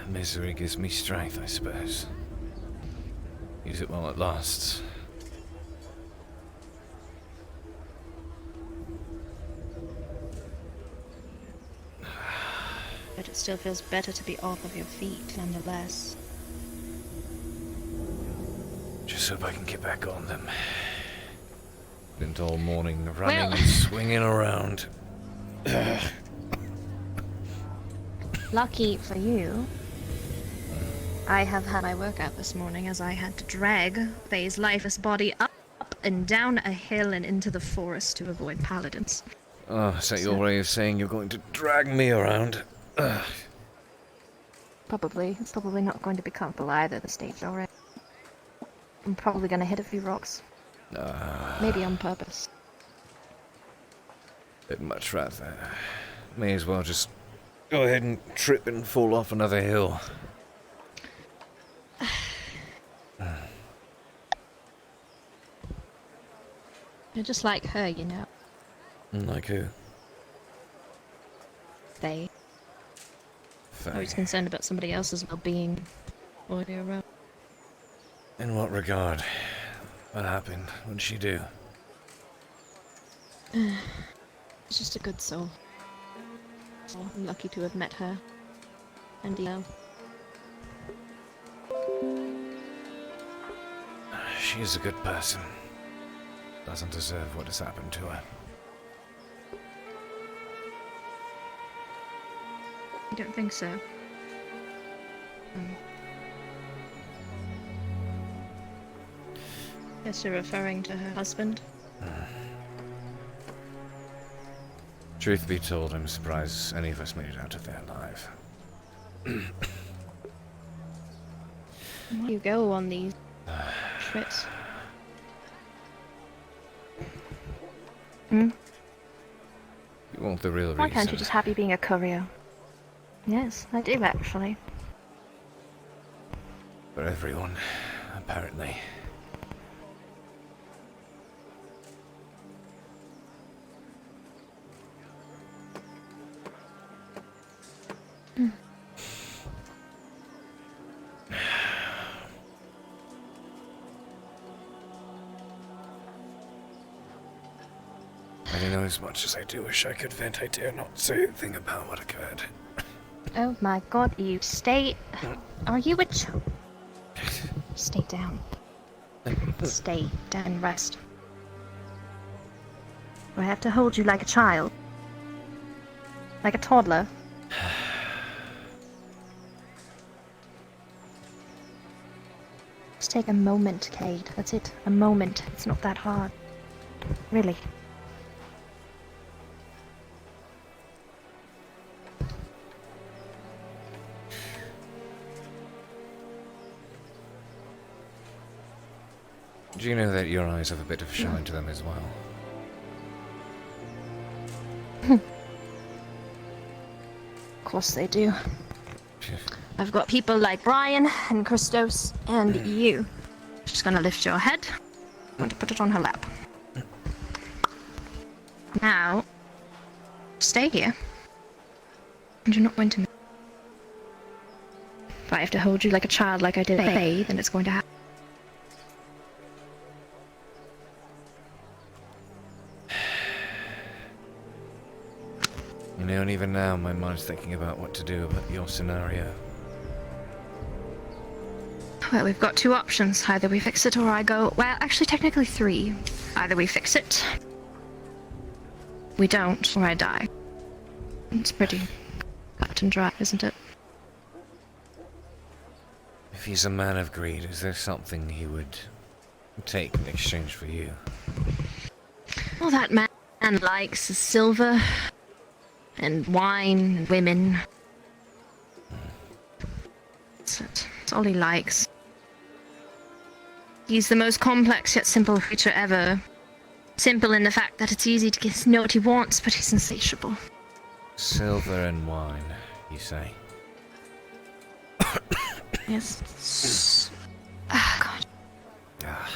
Misery gives me strength, I suppose. Use it while it lasts. But it still feels better to be off of your feet, nonetheless. Just hope I can get back on them. Spent all morning running and swinging around. Lucky for you, I have had my workout this morning as I had to drag Faye's lifeless body up and down a hill and into the forest to avoid paladins. Oh, is that your way of saying you're going to drag me around? Probably. It's probably not going to be comfortable either at the stage already. I'm probably going to hit a few rocks. Maybe on purpose. I'd much rather. May as well just go ahead and trip and fall off another hill. You're just like her, you know. Like who? Faye. Faye. Always concerned about somebody else's well-being while you're around. In what regard? What happened? What did she do? She's just a good soul. So I'm lucky to have met her. And you know. She is a good person. Doesn't deserve what has happened to her. You don't think so? Guess you're referring to her husband? Truth be told, I'm surprised any of us made it out of there alive. Why do you go on these trips? You want the real reason? Why can't you just happy being a courier? Yes, I do actually. For everyone, apparently. I know as much as I do wish I could vent, I dare not say a thing about what occurred. Oh my god, you stay... Are you a Stay down. Stay down and rest. Do I have to hold you like a child? Like a toddler? Just take a moment, Cade. That's it. A moment. It's not that hard. Really. Do you know that your eyes have a bit of shine to them as well? Of course they do. I've got people like Brian and Christos and you. She's gonna lift your head. I'm going to put it on her lap. Now, stay here. And you're not going to move. If I have to hold you like a child like I did at Bay, then it's going to happen. You know, and even now, my mind's thinking about what to do about your scenario. Well, we've got two options. Either we fix it or I go... Well, actually, technically three. Either we fix it, we don't, or I die. It's pretty cut and dry, isn't it? If he's a man of greed, is there something he would take in exchange for you? All that man likes is silver and wine and women. That's it. That's all he likes. He's the most complex yet simple creature ever. Simple in the fact that it's easy to know what he wants, but he's insatiable. Silver and wine, you say? Yes. Ah, God. Ah.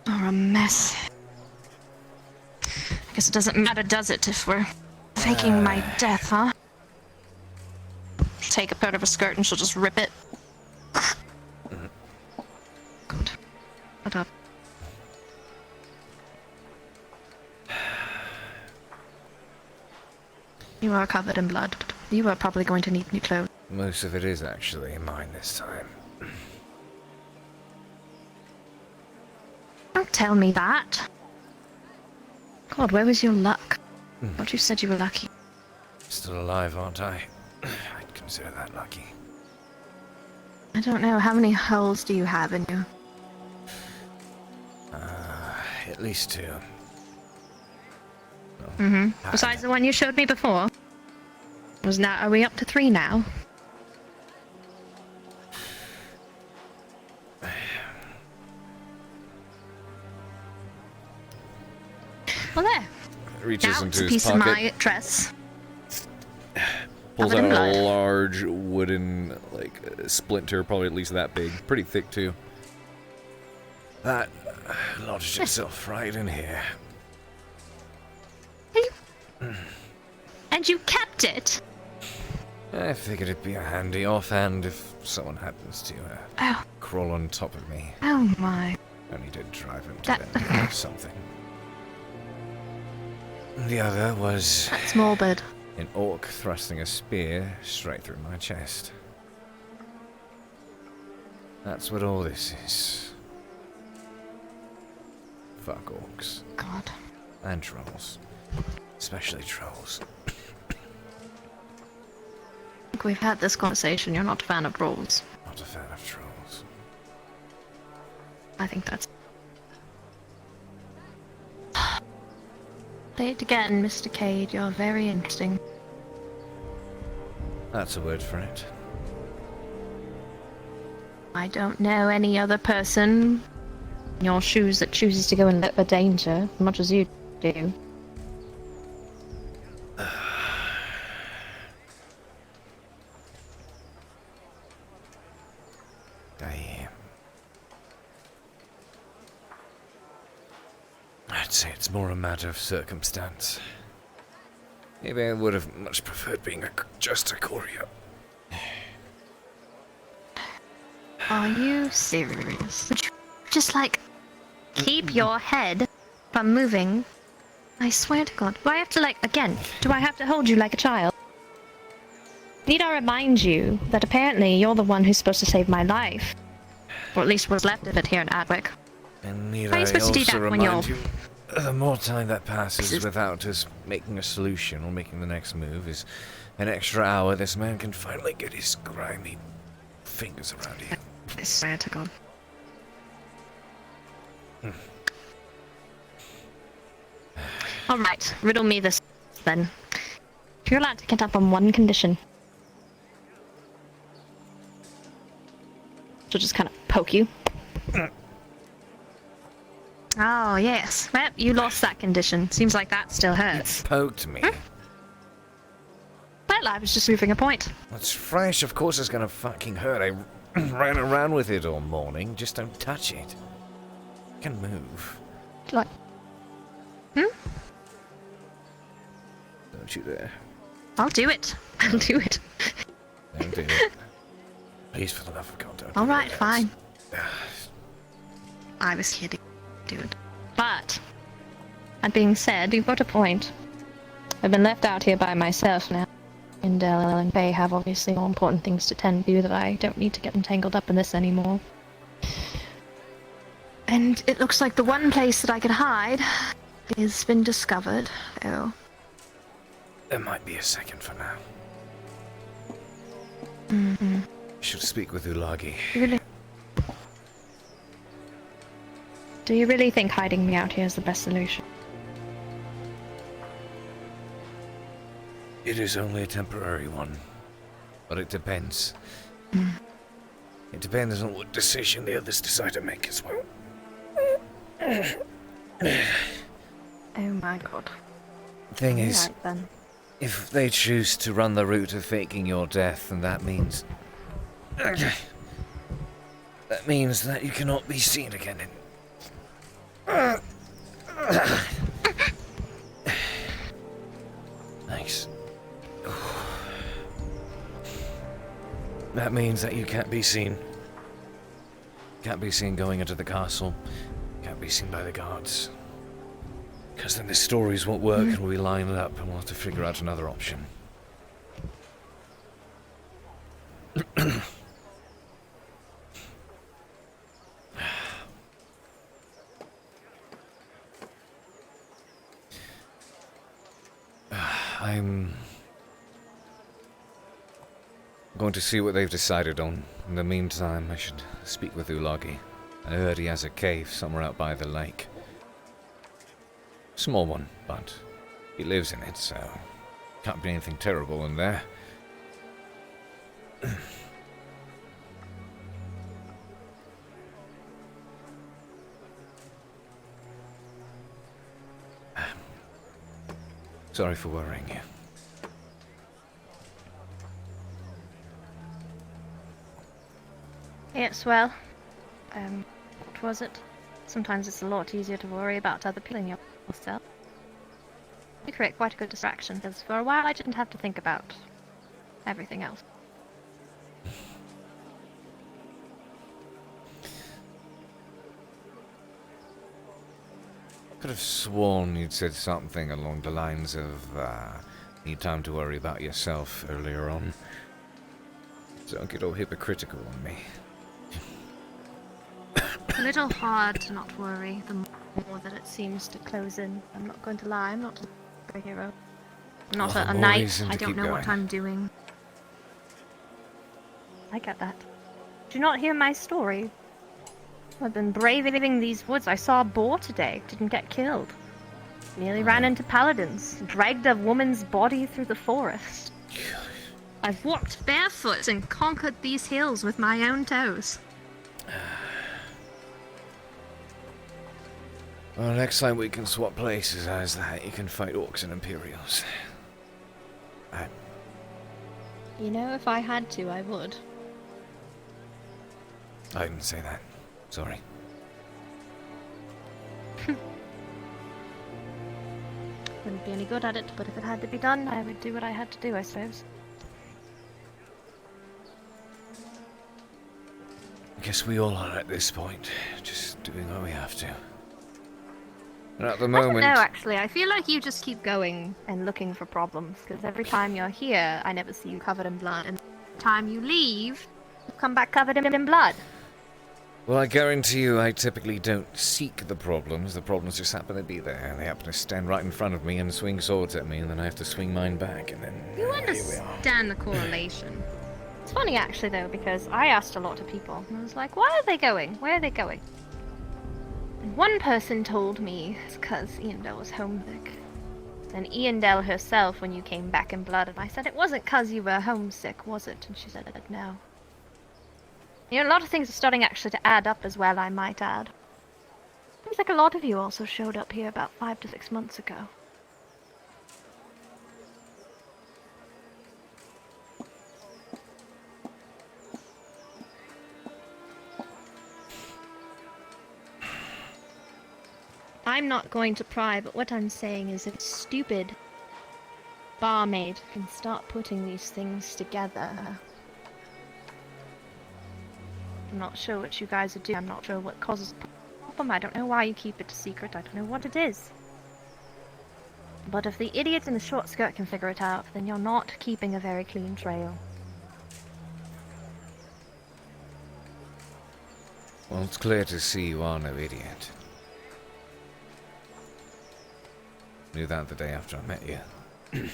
Or a mess. I guess it doesn't matter, does it, if we're faking my death, huh? Take a part of her skirt and she'll just rip it. Good. Shut up. You are covered in blood. You are probably going to need new clothes. Most of it is actually mine this time. Don't tell me that. God, where was your luck? Thought you said you were lucky. Still alive, aren't I? I'd consider that lucky. I don't know. How many holes do you have in you? At least two. Mm-hmm. Besides the one you showed me before? Are we up to 3 now? Well, there. Reaches now into it's a his piece pocket. of my dress. Pulls covered out in a blood. large wooden, splinter, probably at least that big. Pretty thick, too. That lodged itself right in here. And you kept it? I figured it'd be a handy offhand if someone happens to crawl on top of me. Oh my. Only did drive him to death or something. The other was That's morbid. an orc thrusting a spear straight through my chest. That's what all this is. Fuck orcs. God. And trolls. Especially trolls. Look, we've had this conversation. You're not a fan of trolls. Not a fan of trolls. I think that's... Say it again, Mr. Cade. You're very interesting. That's a word for it. I don't know any other person in your shoes that chooses to go in for danger as much as you do. I'd say it's more a matter of circumstance. Maybe I would have much preferred being just a courier. Are you serious? Would you just, keep your head I'm moving, I swear to God, do I have to, like, again, do I have to hold you like a child? Need I remind you that apparently you're the one who's supposed to save my life? Or at least what's left of it here in Adwick. And need How are you I supposed to do also that when you're... remind you, the more time that passes without us making a solution or making the next move is an extra hour this man can finally get his grimy fingers around you. I swear to God. Alright, riddle me this then. You're allowed to get up on one condition. She'll just kind of poke you. Oh, yes. Well, you lost that condition. Seems like that still hurts. Poked me. Well, I was just proving a point. It's fresh, of course it's gonna fucking hurt. I ran around with it all morning. Just don't touch it. You can move. Like... Don't you dare. I'll do it. I'll do it. Don't do it. Please, for the love of God, don't do Alright, it. fine. I was kidding, dude. But, that being said, you've got a point. I've been left out here by myself now. And and Faye have obviously more important things to tend to that I don't need to get entangled up in this anymore. And it looks like the one place that I could hide has been discovered. Oh. There might be a second for now. Mm-hmm. You should speak with Ulagi. Really? Do you really think hiding me out here is the best solution? It is only a temporary one. But it depends. It depends on what decision the others decide to make as well. Oh my God. Thing is, Alright, then. if they choose to run the route of faking your death, then that means... that means that you cannot be seen again. Thanks. That means that you can't be seen. Can't be seen going into the castle. Can't be seen by the guards. Because then the stories won't work and we'll line it up and we'll have to figure out another option. I'm going to see what they've decided on. In the meantime, I should speak with Ulagi. I heard he has a cave somewhere out by the lake. Small one, but he lives in it, so can't be anything terrible in there. Sorry for worrying you. Yes, well, what was it? Sometimes it's a lot easier to worry about other people than yourself. You create quite a good distraction, because for a while I didn't have to think about everything else. Could have sworn you'd said something along the lines of, need time to worry about yourself earlier on. Don't get all hypocritical on me. A little hard to not worry the more that it seems to close in. I'm not going to lie, I'm not a superhero. I'm not a knight, I don't know what I'm doing. I get that. Do you not hear my story? I've been braving these woods. I saw a boar today, didn't get killed. Nearly ran into paladins, dragged a woman's body through the forest. I've walked barefoot and conquered these hills with my own toes. Well, next time we can swap places as that, you can fight orcs and Imperials. You know, if I had to, I would. I didn't say that. Sorry. Wouldn't be any good at it, but if it had to be done, I would do what I had to do, I suppose. I guess we all are at this point, just doing what we have to. And at the I don't moment, know, actually. I feel like you just keep going and looking for problems, because every time you're here, I never see you covered in blood, and every time you leave, you come back covered in blood. well, I guarantee you I typically don't seek the problems. The problems just happen to be there. They happen to stand right in front of me and swing swords at me, and then I have to swing mine back, and then You understand the correlation. It's funny, actually, though, because I asked a lot of people, and I was like, why are they going? Where are they going? And one person told me it's because Iandel was homesick. And Iandel herself, when you came back in blood, and I said, it wasn't because you were homesick, was it? And she said, no. You know, a lot of things are starting actually to add up as well, I might add. Seems like a lot of you also showed up here about 5 to 6 months ago. I'm not going to pry, but what I'm saying is if a stupid barmaid can start putting these things together. I'm not sure what you guys are doing. I'm not sure what causes the problem. I don't know why you keep it a secret. I don't know what it is. But if the idiot in the short skirt can figure it out, then you're not keeping a very clean trail. well, it's clear to see you are no idiot. Knew that the day after I met you.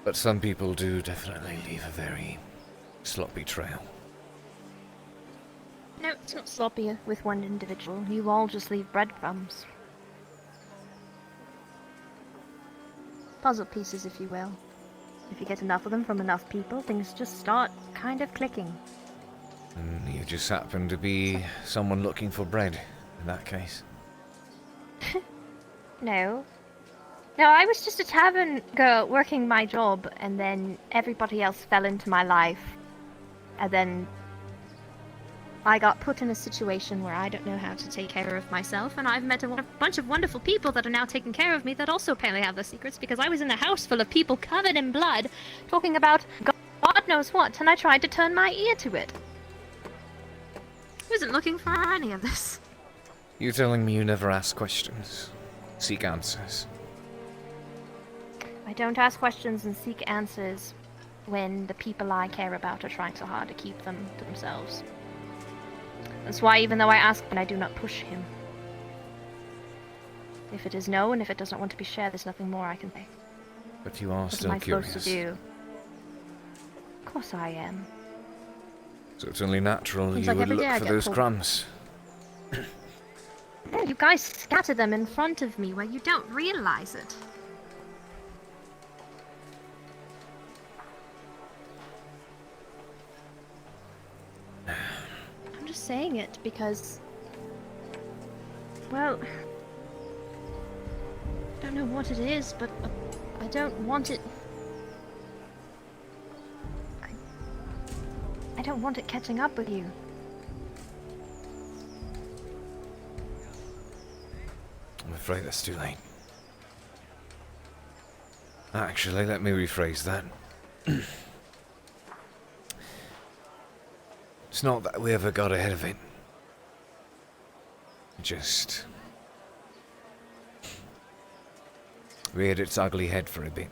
But some people do definitely leave a very sloppy trail. No, it's not sloppy with one individual. You all just leave breadcrumbs. Puzzle pieces, if you will. If you get enough of them from enough people, things just start kind of clicking. And you just happen to be someone looking for bread, in that case. No. No, I was just a tavern girl working my job, and then everybody else fell into my life. And then I got put in a situation where I don't know how to take care of myself, and I've met a bunch of wonderful people that are now taking care of me that also apparently have the secrets, because I was in a house full of people covered in blood, talking about God knows what, and I tried to turn my ear to it. I wasn't looking for any of this. You telling me you never ask questions? Seek answers? I don't ask questions and seek answers when the people I care about are trying so hard to keep them to themselves. That's why even though I ask, I do not push him. If it is no, and if it doesn't want to be shared, there's nothing more I can say. But you are What still am I curious. supposed to do? Of course I am. So it's only natural Seems you like would every day look I for get those told- crumbs. Yeah, you guys scatter them in front of me where you don't realize it. I'm just saying it because, well, I don't know what it is, but I don't want it. I don't want it catching up with you. I'm afraid that's too late. Actually, let me rephrase that. It's not that we ever got ahead of it. It just reared its ugly head for a bit.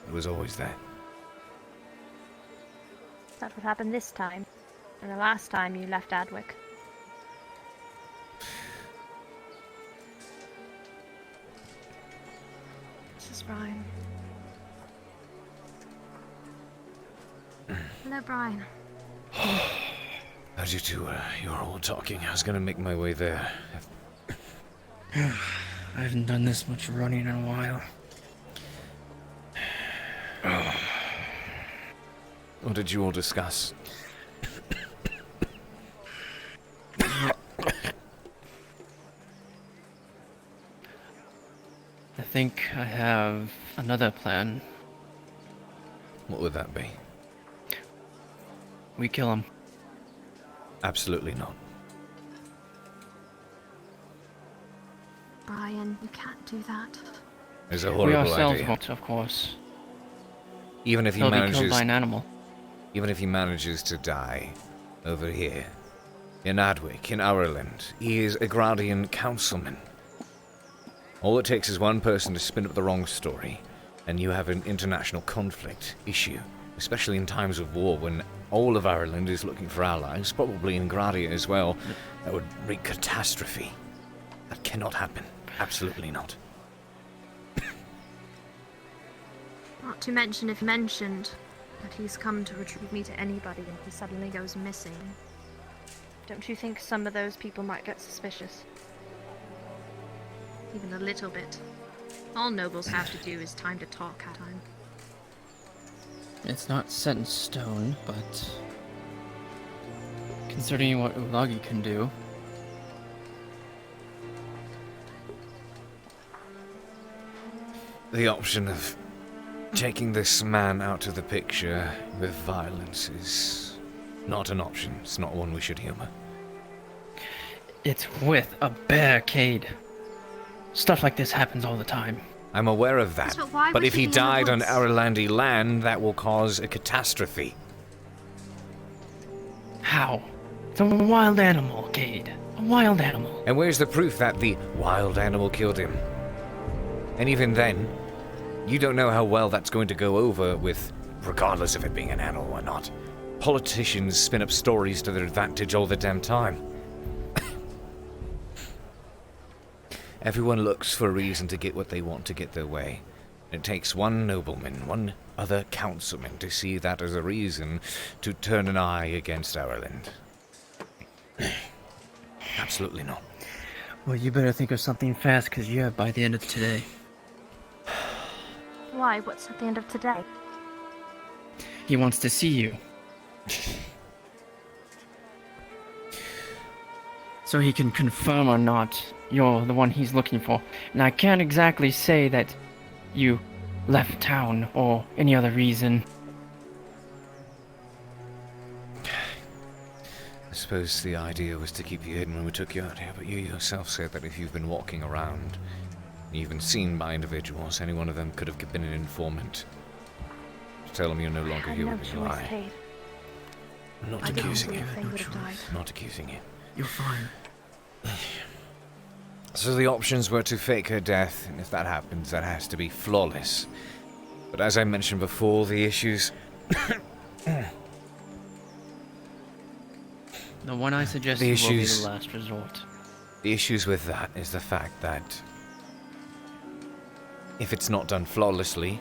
It was always there. That's what happened this time. And the last time you left Adwick. This is Brian. Hello, Brian. As you two you were all talking, I was gonna make my way there. I haven't done this much running in a while. What did you all discuss? I think I have another plan. What would that be? We kill him. Absolutely not. Brian, you can't do that. It's a We horrible ourselves idea. won't, of course. Even if he He'll be manages... killed by an animal. even if he manages to die over here, in Adwick, in Ireland, he is a Gradian councilman. All it takes is one person to spin up the wrong story, and you have an international conflict issue, especially in times of war when all of Ireland is looking for allies, probably in Gradia as well. That would wreak catastrophe. That cannot happen. Absolutely not. Not to mention if mentioned that he's come to retrieve me to anybody and he suddenly goes missing. Don't you think some of those people might get suspicious? Even a little bit. All nobles have to do is time to talk at time. It's not set in stone, but considering what Ulagi can do, The option of taking this man out of the picture with violence is not an option. It's not one we should humor. it's with a bear, Cade. Stuff like this happens all the time. I'm aware of that, But why but would if he he be in the died on woods? Aurelandi land, that will cause a catastrophe. How? It's a wild animal, Cade. A wild animal. And where's the proof that the wild animal killed him? And even then, you don't know how well that's going to go over with, regardless of it being an animal or not. Politicians spin up stories to their advantage all the damn time. Everyone looks for a reason to get what they want to get their way. It takes one nobleman, one other councilman to see that as a reason to turn an eye against Ireland. Absolutely not. Well, you better think of something fast, because you're by the end of today. Why? What's at the end of today? He wants to see you. So he can confirm or not you're the one he's looking for. And I can't exactly say that you left town or any other reason. I suppose the idea was to keep you hidden when we took you out here, but you yourself said that if you've been walking around, you've been seen by individuals, any one of them could have been an informant. Tell them you're no longer here would be a lie. Cade. I'm not I didn't accusing you. believe they would have died. I'm not accusing you. You're fine. So the options were to fake her death, and if that happens, that has to be flawless. But as I mentioned before, the issues... The one I suggested will be the last resort. The issues with that is the fact that if it's not done flawlessly,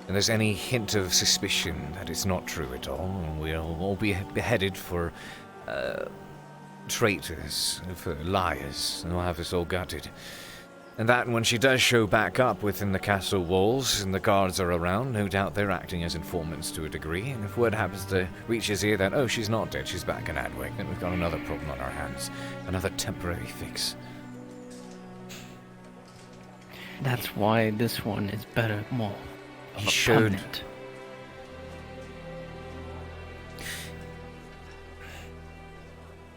and there's any hint of suspicion that it's not true at all, we'll all be beheaded for traitors, for liars, and we'll have us all gutted. And that when she does show back up within the castle walls and the guards are around, no doubt they're acting as informants to a degree, and if word happens to reach his ear that, oh, she's not dead, she's back in Adwick, then we've got another problem on our hands. Another temporary fix. That's why this one is better, more of He a showed... permanent.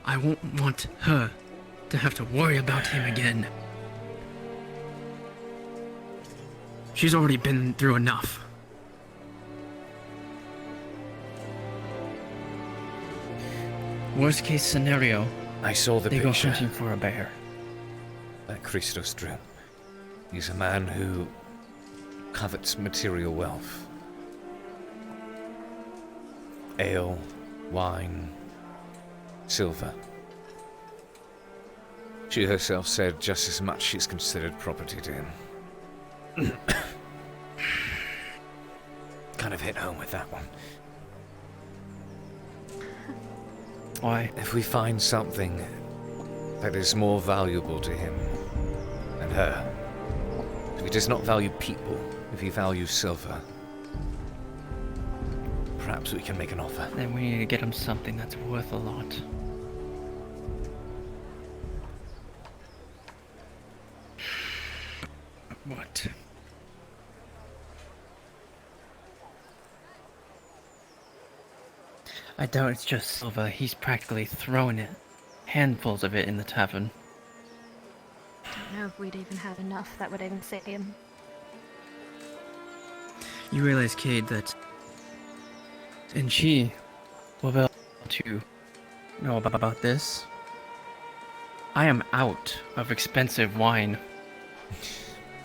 I won't want her to have to worry about him again. She's already been through enough. Worst case scenario, I saw the they picture go hunting for a bear. that Christos drew. He's a man who covets material wealth. Ale, wine, silver. She herself said just as much is considered property to him. Kind of hit home with that one. Why? If we find something that is more valuable to him than her, if he does not value people, if he values silver, perhaps we can make an offer. Then we need to get him something that's worth a lot. What? I doubt it's just silver. He's practically throwing it. Handfuls of it in the tavern. Don't know if we'd even have enough that would even save him. You realize, Cade, that And she will be able to know about this. I am out of expensive wine.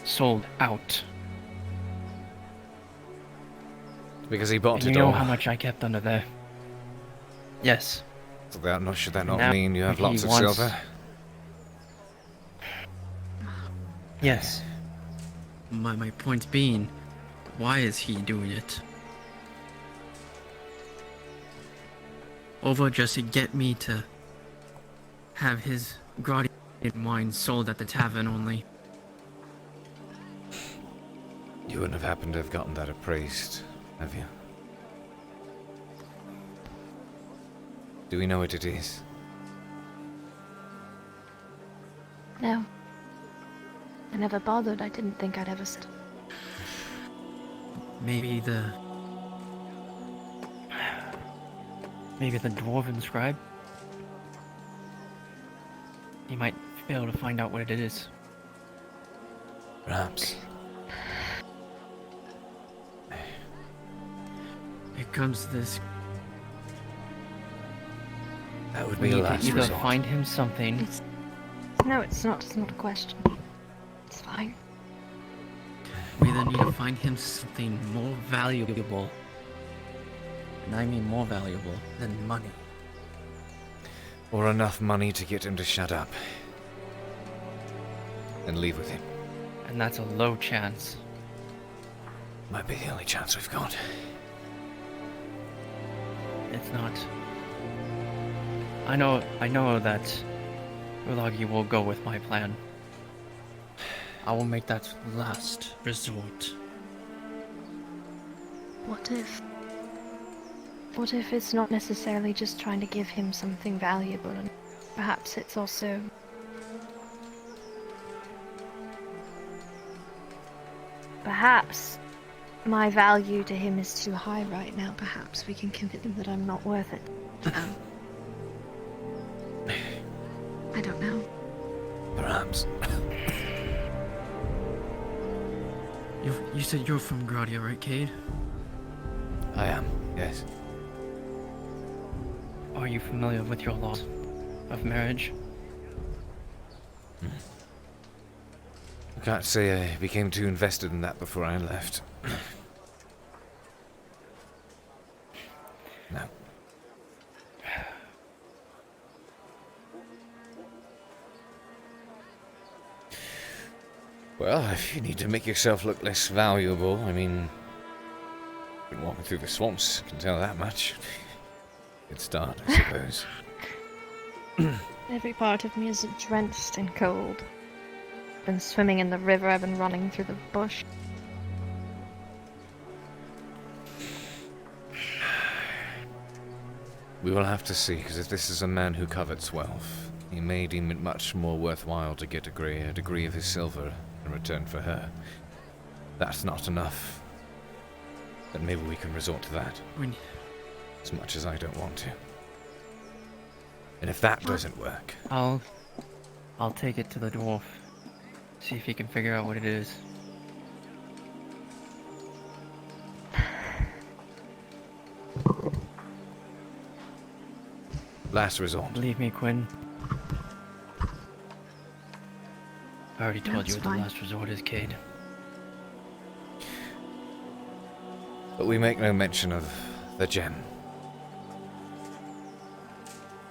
Sold out. Because he bought And it you know all. how much I kept under there. Yes. So should that not Now mean you have he lots of wants- silver? Yes. My point being, why is he doing it? Over just to get me to have his Gradian wine sold at the tavern only. You wouldn't have happened to have gotten that appraised, have you? Do we know what it is? No. I never bothered. I didn't think I'd ever sit. Maybe the dwarven scribe? He might be able to find out what it is. Perhaps. It comes to this. That would We be a need last to either resort. find him something. No, it's not. It's not a question. It's fine. We either need to find him something more valuable. And I mean more valuable than money. Or enough money to get him to shut up. And leave with him. And that's a low chance. Might be the only chance we've got. It's not. I know that Ulagi will go with my plan. I will make that last resort. What if it's not necessarily just trying to give him something valuable, and perhaps it's also... Perhaps my value to him is too high right now. Perhaps we can convince him that I'm not worth it. I don't know. Perhaps. You said you're from Gradia, right, Cade? I am, yes. Are you familiar with your laws of marriage? I can't say I became too invested in that before I left. No. Well, if you need to make yourself look less valuable, I mean... Been walking through the swamps, can tell that much. Good start, I suppose. Every part of me is drenched in cold. I've been swimming in the river, I've been running through the bush. We will have to see, because if this is a man who covets wealth, he may deem it much more worthwhile to get a degree of his silver in return for her. That's not enough. Then maybe we can resort to that. As much as I don't want to. And if that doesn't work... I'll take it to the dwarf. See if he can figure out what it is. Last resort. Believe me, Quinn. I already told you That's what fine. the last resort is, Cade. But we make no mention of the gem.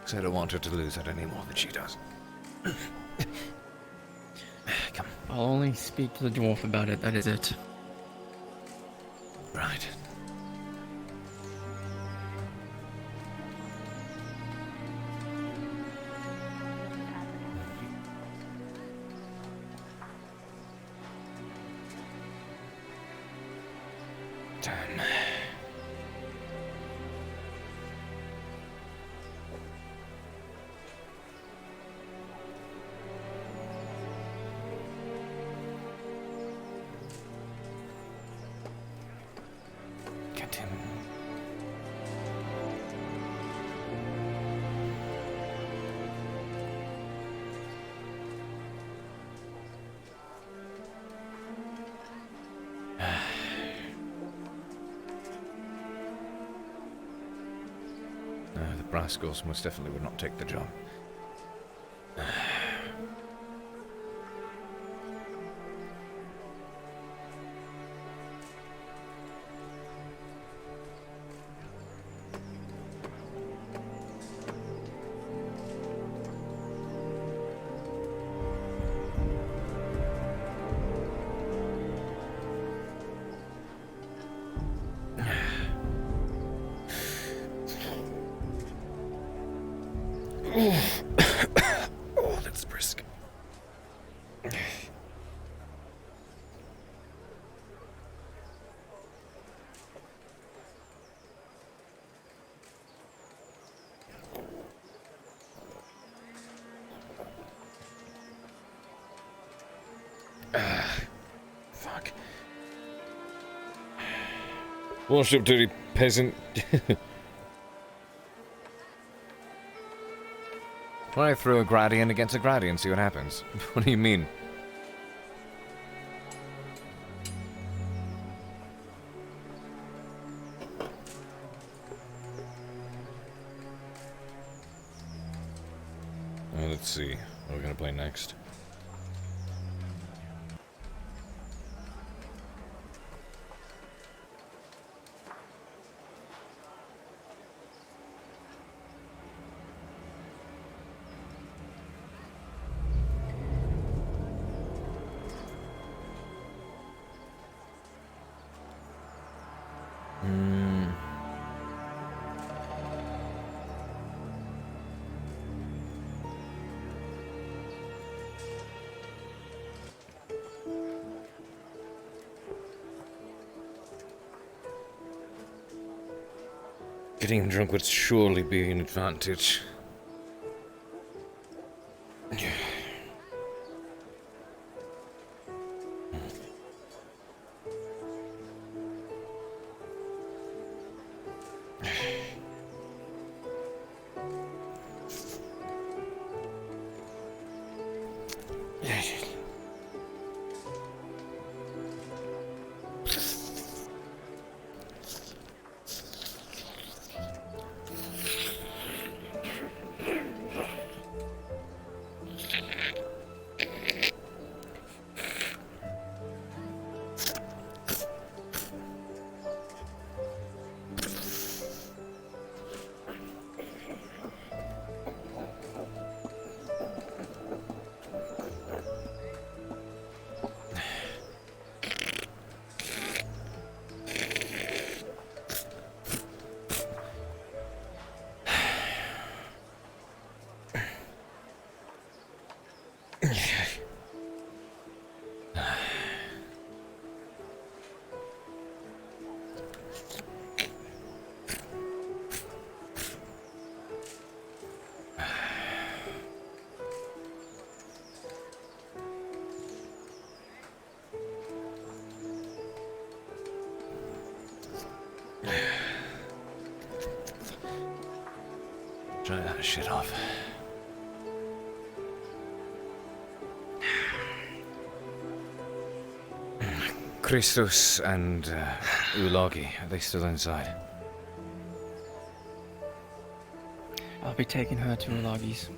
Because I don't want her to lose it any more than she does. Come. I'll only speak to the dwarf about it, that is it. Right. Damn. Get him. rascals most definitely would not take the job. Oh, that's brisk. Fuck. Wash up, dirty peasant. Why don't I throw a Gradian against a Gradian, see what happens? What do you mean? Let's see. What are we gonna play next? Getting drunk would surely be an advantage. Dry that shit off. Christos and Ulagi, are they still inside? I'll be taking her to Ulagi's.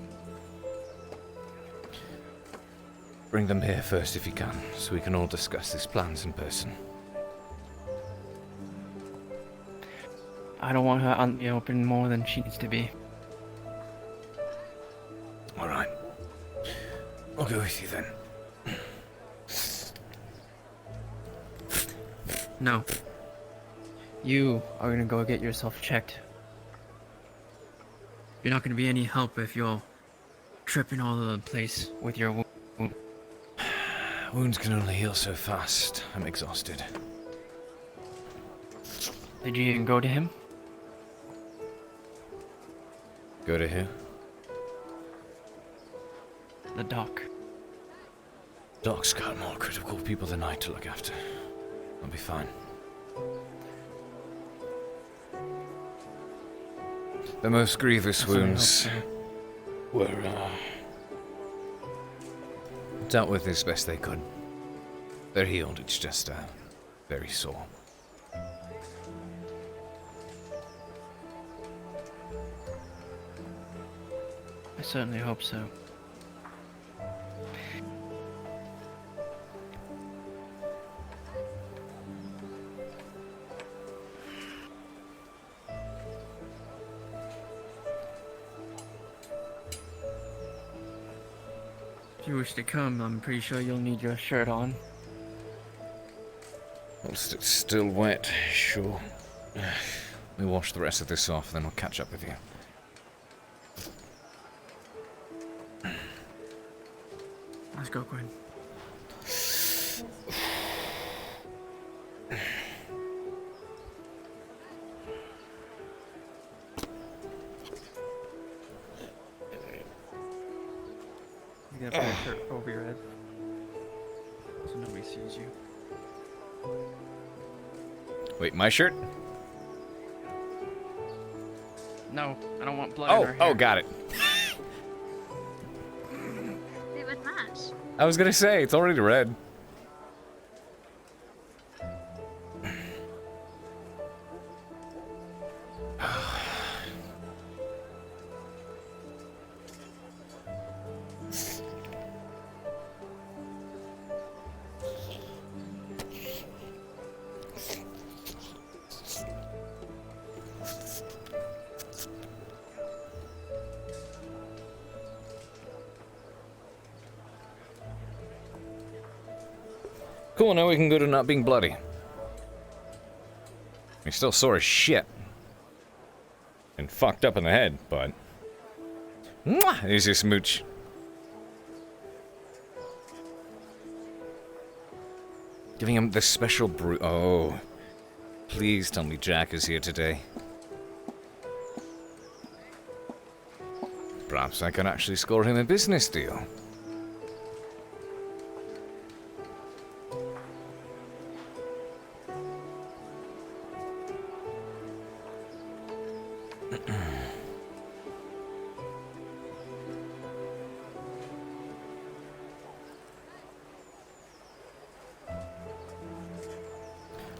Bring them here first if you can, so we can all discuss these plans in person. I don't want her out in the open more than she needs to be. Alright. I'll go with you then. No. You are gonna go get yourself checked. You're not gonna be any help if you're tripping all over the place with your wound. Wounds can only heal so fast. I'm exhausted. Did you even go to him? Go to who? The doc. Doc's got more critical people than I to look after. I'll be fine. The most grievous wounds were dealt with as best they could. They're healed, it's just very sore. certainly hope so. If you wish to come, I'm pretty sure you'll need your shirt on. Whilst it's still wet, sure. Let me wash the rest of this off, then I'll catch up with you. Let's go, Quinn. You gotta put your shirt over your head so nobody sees you. Wait, my shirt? No, I don't want blood in her hair. Oh, got it. It would match. I was gonna say, it's already red. Cool, now we can go to not being bloody. You're still sore as shit. And fucked up in the head, but... Mwah! There's your smooch. Giving him this special brew... Oh. Please tell me Jack is here today. Perhaps I can actually score him a business deal.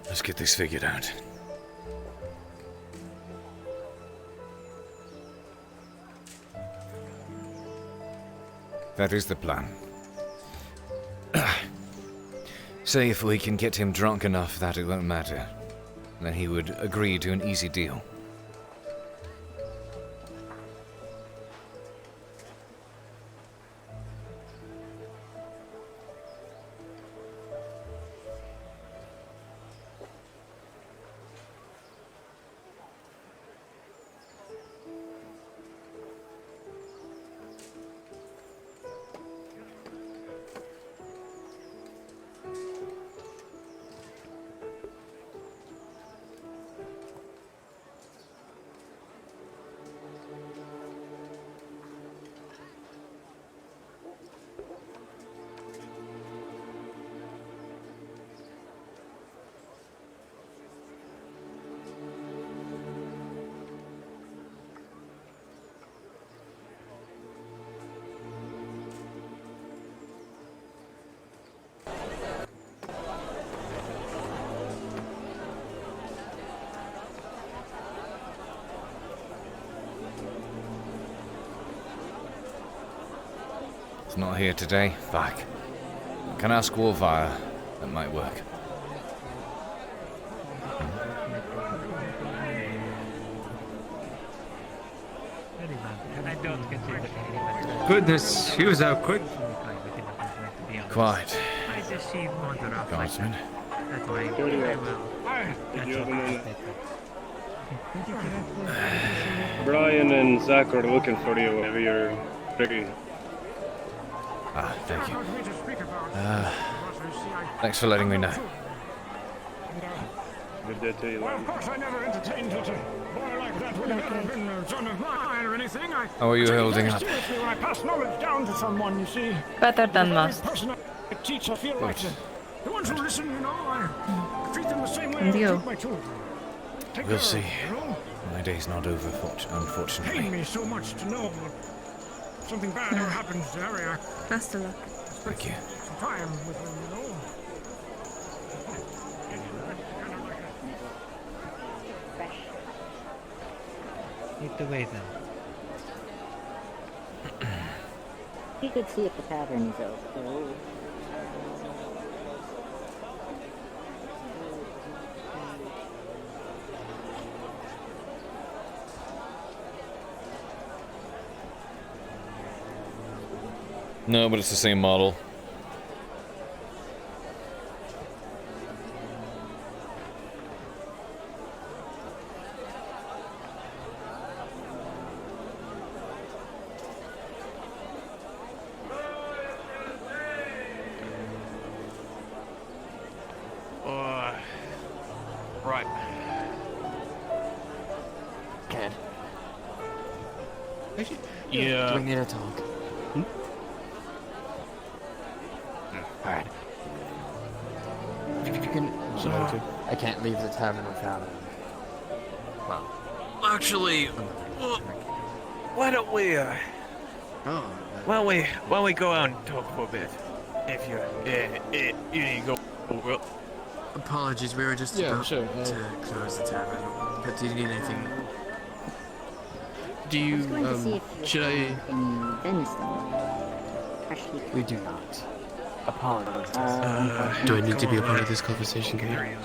Let's get this figured out. That is the plan. Say if we can get him drunk enough that it won't matter, then he would agree to an easy deal. He's not here today. Fuck. I can ask Warfire. That might work. Goodness, he was out quick. Quite. Guardsman. Brian and Zach are looking for you whenever you're ready. Ah, thank you. Thanks for letting me know. Good day to you. Of course, I never entertained that a boy like that would have been a son of mine or anything. How are you holding up? Seriously, when I pass knowledge down to someone, you see. Better than most. The person I teach, I feel like the ones who listen, you know, I treat them the same way I And you? treat my children. Take We'll care, see. you know? My day's not over, unfortunately. Pain me so much to know something bad ever happens to Harry. Best of luck. Thank you. Some time with him, you know. Lead the way then. You could see if the tavern is open. No, but it's the same model. Right. Cade. Yeah. Do we need to talk? Alright. If you can... I can't leave the tavern without him. Well... Actually, well, why don't we, why don't we go out and talk for a bit? If you need to go. Well, Apologies, we were just about to close the tavern. But do you need anything? Do you, should I... Any venison? Freshly We do not. Apologies. Do I need to be a part of this conversation, Cade?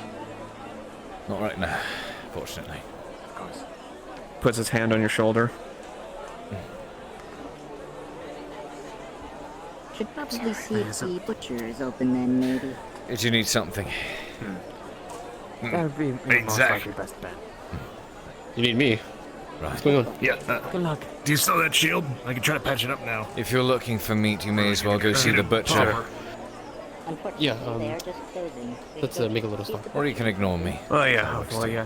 Not right now, fortunately. Of course. Puts his hand on your shoulder. Should probably see if the butcher is open then, maybe. Did you need something? That would be the most likely best bet. You need me. Right. What's going on? Yeah. Good luck. Do you still have that shield? I can try to patch it up now. If you're looking for meat, you may as well go see the butcher. Yeah, They are just closing. let's make a little stop. Or you can ignore me. oh yeah, well yeah.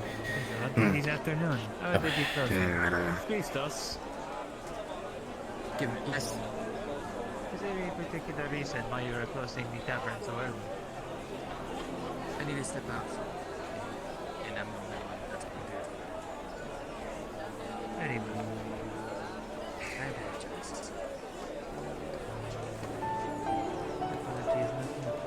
This afternoon. How did you close? Please us. Give me... Yes. Is there any particular reason why you are closing the tavern so early? I need to step out. And I'm... That's Very well. I apologize. Apologies, nothing.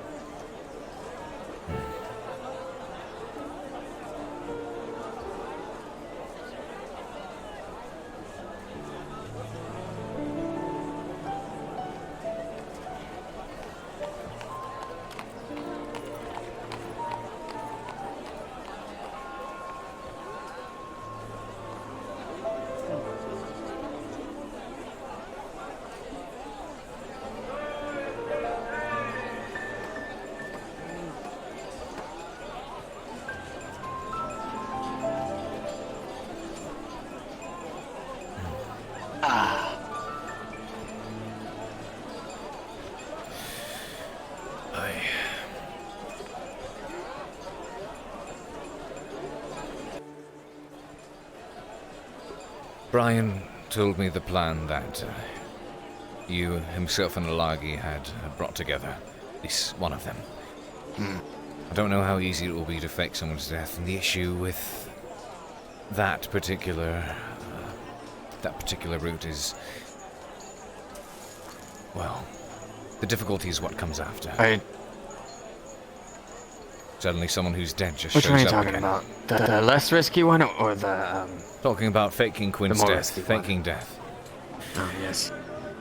Brian told me the plan that you, himself, and Alagi had brought together. At least one of them. I don't know how easy it will be to fake someone's death, and the issue with that particular route is, well, the difficulty is what comes after. Suddenly someone who's dead just Which shows one are you up talking again. about? The less risky one or the, Talking about faking Quinn's more death. risky one. Faking death. Oh, yes.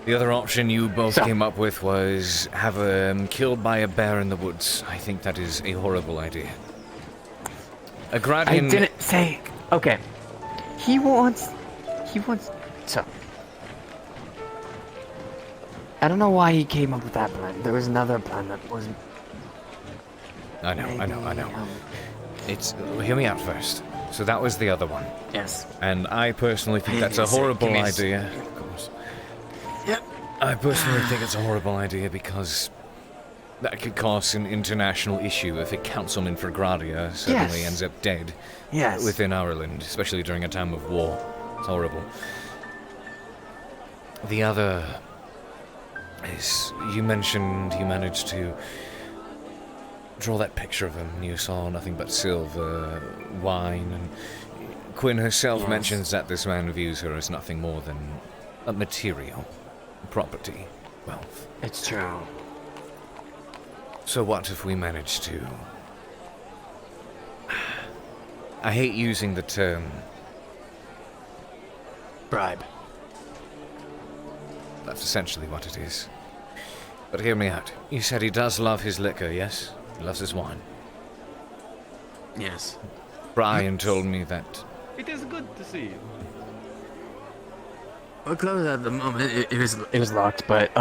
The other option you both came up with was have him killed by a bear in the woods. I think that is a horrible idea. A Gradian... I didn't say... Okay. He wants... So... I don't know why he came up with that plan. There was another plan that wasn't... I know. It's... hear me out first. So that was the other one. Yes. And I personally think that's a horrible idea. Of course. Yep. I personally think it's a horrible idea because that could cause an international issue if a councilman for Gradia suddenly ends up dead within Ireland, especially during a time of war. It's horrible. The other is, you mentioned you managed to draw that picture of him. You saw nothing but silver, wine, and Quinn herself mentions that this man views her as nothing more than a material property, wealth. It's true. So what if we manage to... I hate using the term... bribe. That's essentially what it is. But hear me out. You said he does love his liquor, yes? He loves his wine. Yes. Brian told me that... It is good to see you. We're closed at the moment. It was locked, but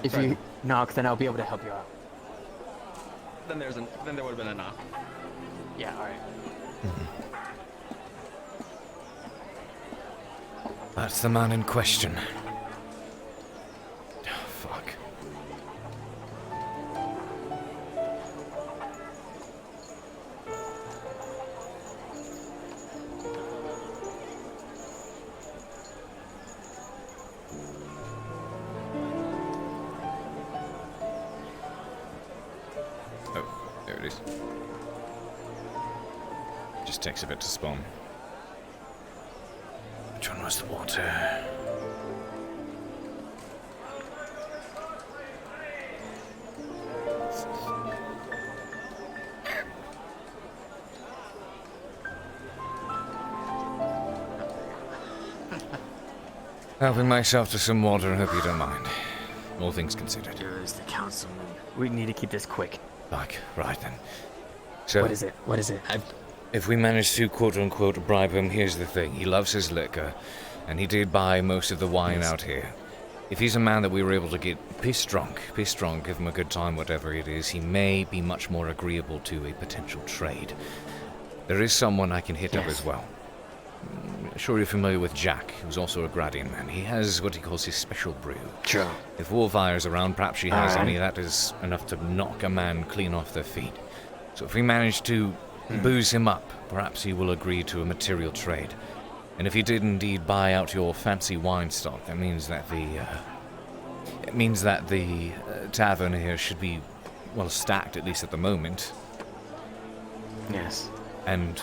if right. you knock, then I'll be able to help you out. Then there would have been a knock. Yeah. All right. That's the man in question. Fuck. Oh, there it is. Just takes a bit to spawn. Which one was the water? Helping myself to some water, I hope you don't mind. All things considered. Here's the councilman. We need to keep this quick. Like, right then. So, What is it? What is it? if we manage to quote-unquote bribe him, here's the thing. He loves his liquor, and he did buy most of the wine out here. If he's a man that we were able to get pissed drunk, give him a good time, whatever it is, he may be much more agreeable to a potential trade. There is someone I can hit up as well. Sure you're familiar with Jack, who's also a Gradian man. He has what he calls his special brew. Sure. If Wolfire's around, perhaps she has Alright. any, that is enough to knock a man clean off their feet. So if we manage to booze him up, perhaps he will agree to a material trade. And if he did indeed buy out your fancy wine stock, that means that the tavern here should be well stacked, at least at the moment. Yes. And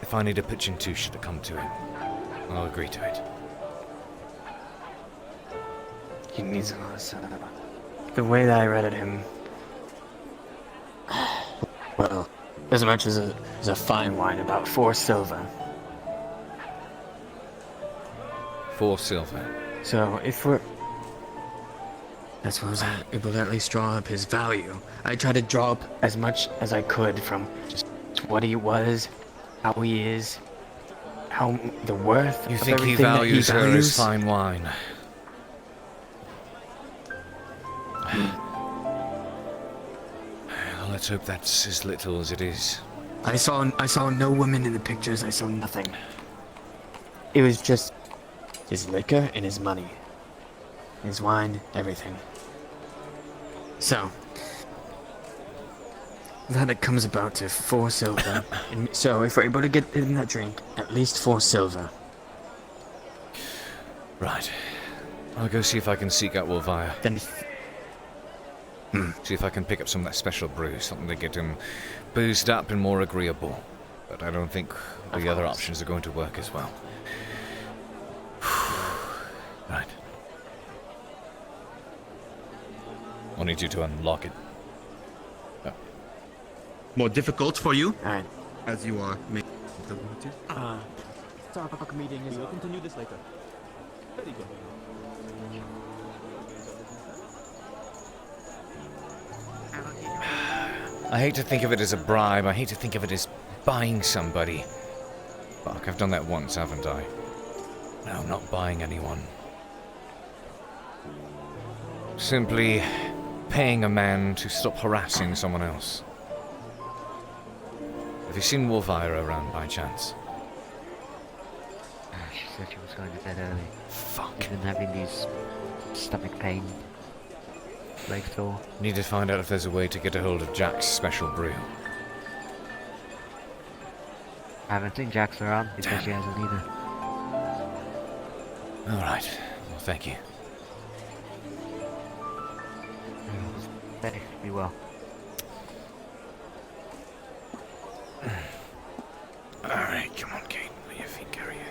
if I need a pitch in two should it come to it, I'll agree to it. He needs a lot of setup. The way that I read at him, well, as much as a fine wine, about 4 silver. 4 silver. So if that's what I was able to at least draw up his value. I tried to draw up as much as I could from just what he was, how he is, how the worth. You of think he everything that values her as values. fine wine? Well, let's hope that's as little as it is. I saw no women in the pictures. I saw nothing. It was just his liquor and his money, his wine, everything. So that it comes about to 4 silver. And so if we're able to get in that drink, at least 4 silver. Right. I'll go see if I can seek out Wolfire. Then see if I can pick up some of that special brew, something to get him boozed up and more agreeable. But I don't think the other options are going to work as well. Right. I'll need you to unlock it. More difficult for you? Alright. As you are making the Talk meeting is we'll continue this later. Very good. I hate to think of it as a bribe. I hate to think of it as buying somebody. Fuck, I've done that once, haven't I? No, I'm not buying anyone. Simply paying a man to stop harassing someone else. Have you seen Wolfire around by chance? She said she was going to bed early. Fuck. She's been having these stomach pain. Leg sore. Need to find out if there's a way to get a hold of Jack's special brew. I haven't seen Jax around because she hasn't either. Alright. Well, thank you. Hey, be well. Alright, come on, Cade. Let your feet carry you.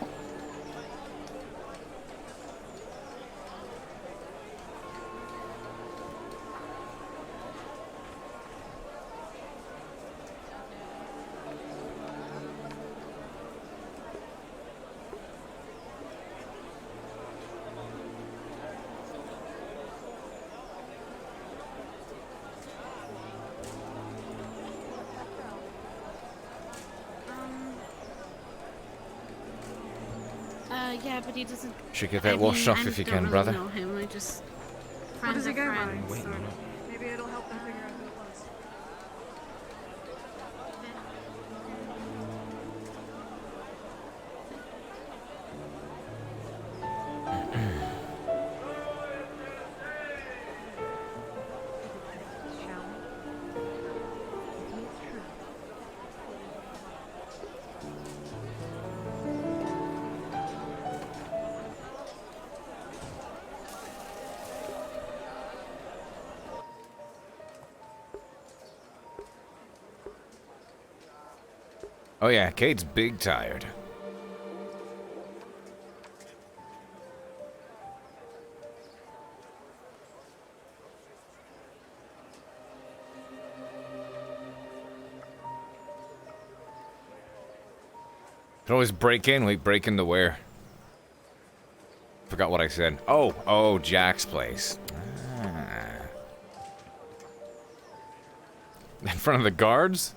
Yeah, but he doesn't. Should get that washed off if you can, brother. I don't really know him. I just. What does he go by? friends. Wait, no. Maybe it'll help them figure out who it was. Oh yeah, Cade's big tired. Could always break in. Wait, break into where? Forgot what I said. Oh, Jack's place. In front of the guards?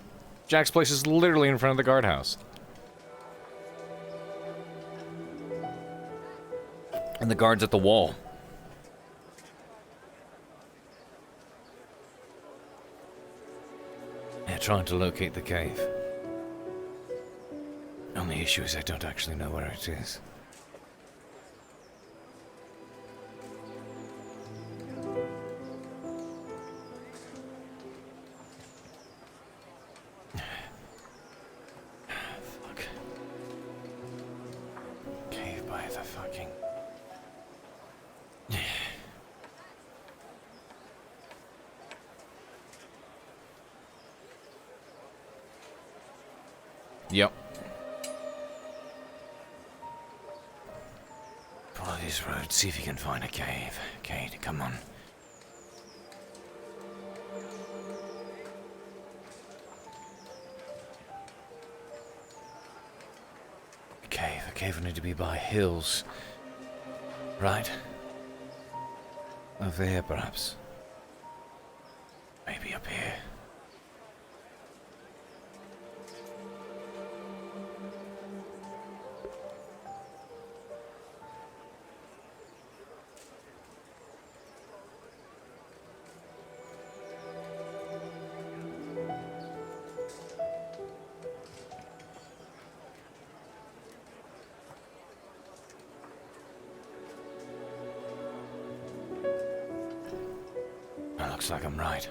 Jack's place is literally in front of the guardhouse. And the guard's at the wall. Yeah, trying to locate the cave. Only issue is I don't actually know where it is. Yep. Follow these roads, see if you can find a cave. Cade, come on. A cave will need to be by hills. Right? Over here, perhaps. Maybe up here. Looks like I'm right.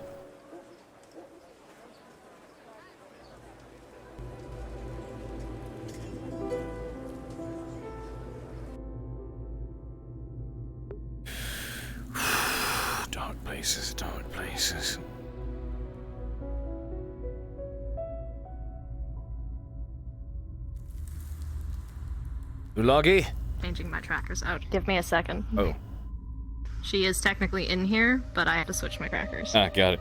Dark places, dark places. Ulagi? Changing my trackers out. Give me a second. Oh. She is technically in here, but I have to switch my trackers. Ah, got it.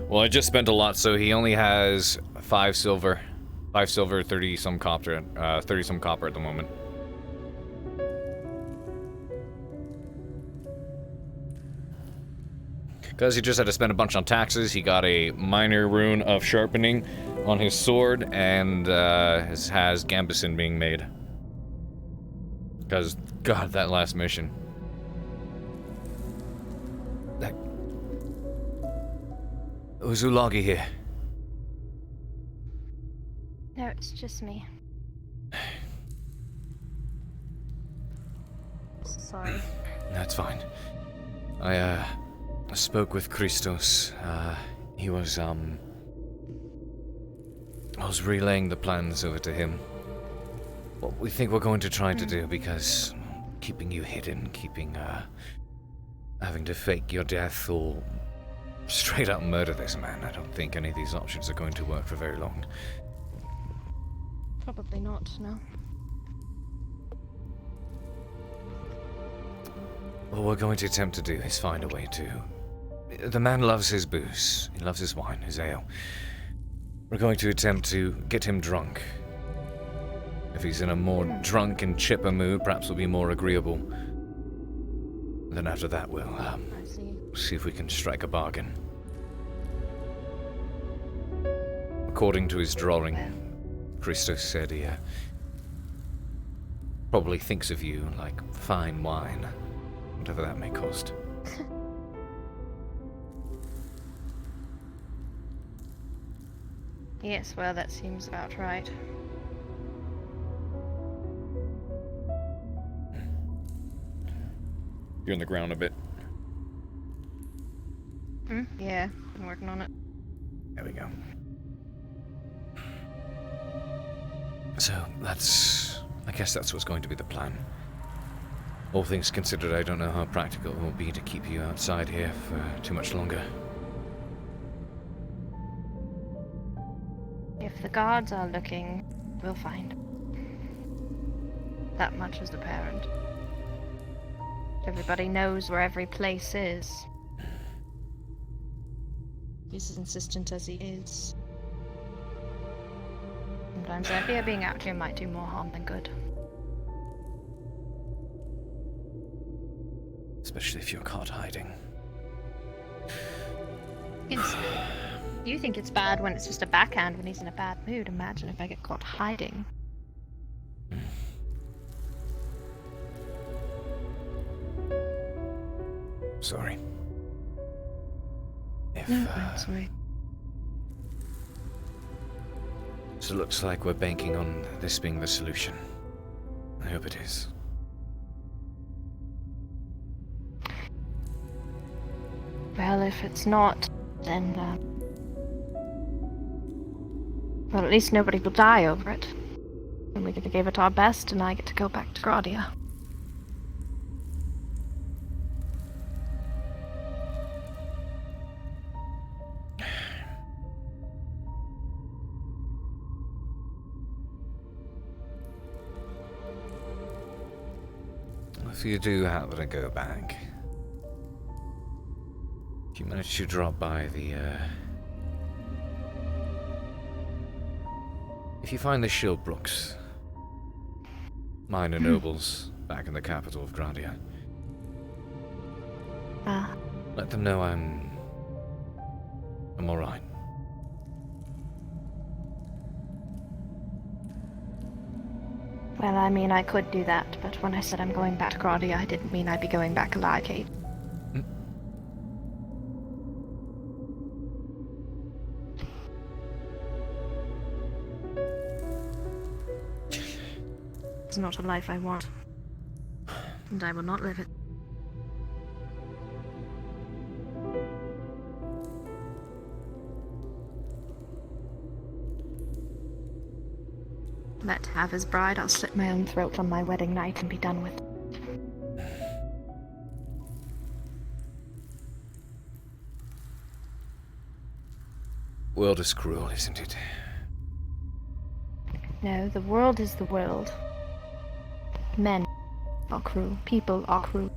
Well, I just spent a lot, so he only has 5 silver. 5 silver, 30-some copper, 30-some copper at the moment. Because he just had to spend a bunch on taxes, he got a minor rune of sharpening on his sword, and has gambeson being made. Because, God, that last mission. Was Ulagi here? No, it's just me. Sorry. That's fine. I spoke with Christos. He was, I was relaying the plans over to him. What we think we're going to try to do, because keeping you hidden, keeping, having to fake your death or straight up murder this man. I don't think any of these options are going to work for very long. Probably not, no. What we're going to attempt to do is find a way to... The man loves his booze. He loves his wine, his ale. We're going to attempt to get him drunk. If he's in a more drunk and chipper mood, perhaps we'll be more agreeable. Then after that, we'll see if we can strike a bargain. According to his drawing, Christos said he probably thinks of you like fine wine, whatever that may cost. Yes, well, that seems about right. You're on the ground a bit. Yeah, been working on it. There we go. So, I guess that's what's going to be the plan. All things considered, I don't know how practical it will be to keep you outside here for too much longer. If the guards are looking, we'll find. That much is apparent. Everybody knows where every place is. He's as insistent as he is. Sometimes I fear being out here might do more harm than good. Especially if you're caught hiding. You think it's bad when it's just a backhand when he's in a bad mood. Imagine if I get caught hiding. Sorry. Sorry. So it looks like we're banking on this being the solution. I hope it is. Well, if it's not, then, well, at least nobody will die over it. And we gave it our best, and I get to go back to Gradia. If you do happen to go back, if you manage to drop by the, if you find the Shilbrouks, minor nobles, back in the capital of Gradia, let them know I'm alright. Well, I mean, I could do that, but when I said I'm going back to Gradia, I didn't mean I'd be going back alive, Cade. It's not a life I want, and I will not live it. Let have his bride, I'll slit my own throat on my wedding night and be done with it. World is cruel, isn't it? No, the world is the world. Men are cruel. People are cruel.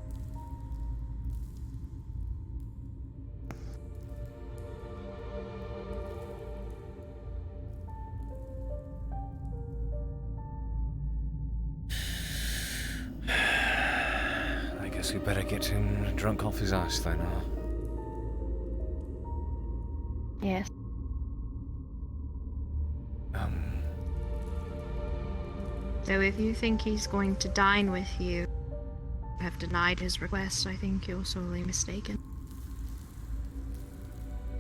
I guess we better get him drunk off his ass then, huh? Yes. So if you think he's going to dine with you, have denied his request, I think you're sorely mistaken.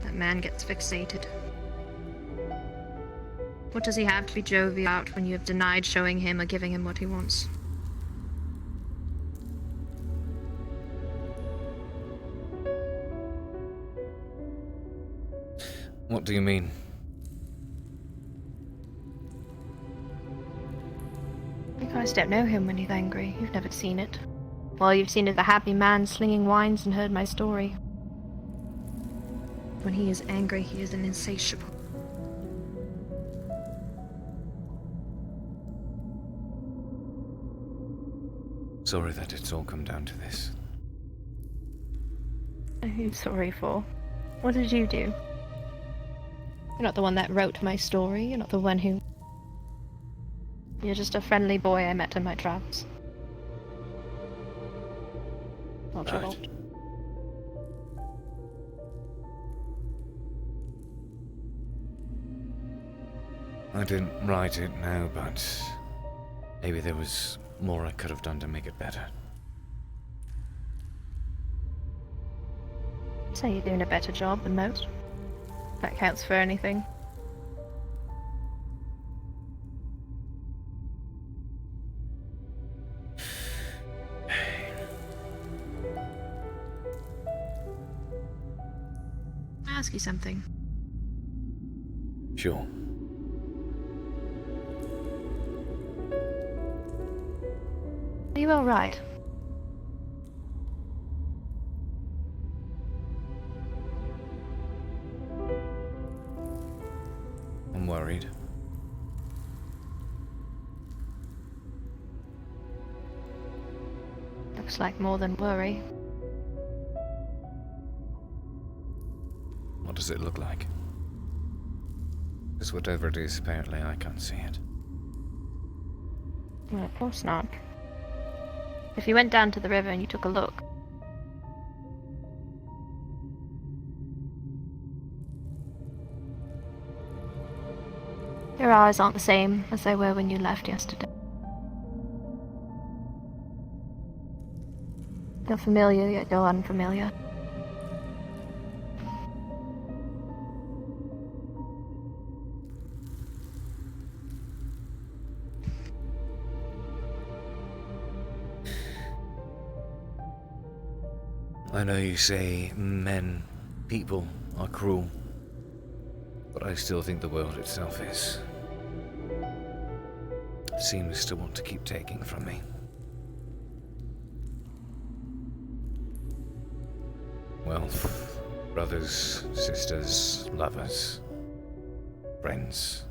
That man gets fixated. What does he have to be jovial about when you have denied showing him or giving him what he wants? What do you mean? You guys don't know him when he's angry. You've never seen it. All you've seen is a happy man slinging wines and heard my story. When he is angry, he is an insatiable. Sorry that it's all come down to this. What are you sorry for? What did you do? You're not the one that wrote my story. You're not the one who... You're just a friendly boy I met in my travels. Not your fault. I didn't write it, no, but maybe there was more I could have done to make it better. I'd say you're doing a better job than most. If that counts for anything. Can I ask you something? Sure. Are you alright? I'm worried. Looks like more than worry. What does it look like? Because whatever it is, apparently I can't see it. Well, of course not. If you went down to the river and you took a look, your eyes aren't the same as they were when you left yesterday. You're familiar, yet you're unfamiliar. I know you say men, people, are cruel, but I still think the world itself is. Seems to want to keep taking from me. Wealth, brothers, sisters, lovers, friends.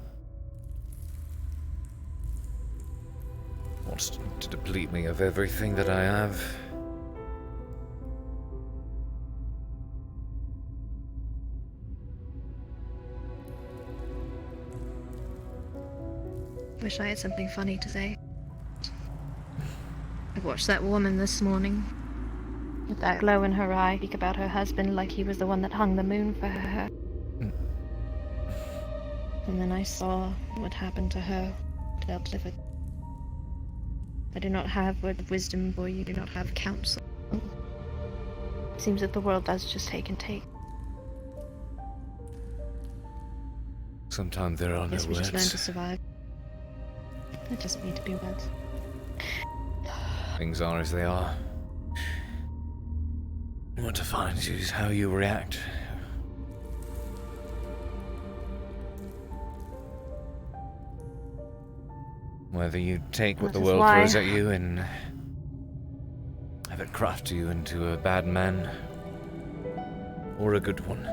Wants to deplete me of everything that I have. Wish I had something funny to say. I watched that woman this morning, with that glow in her eye, speak about her husband like he was the one that hung the moon for her. And then I saw what happened to her, dealt with it. I do not have word of wisdom for you, do not have counsel. It seems that the world does just take and take. Sometimes there are no Yes, we just learn words. to survive. It doesn't need to be words. Things are as they are. What defines you is how you react. Whether you take what the world throws at you and have it craft you into a bad man or a good one.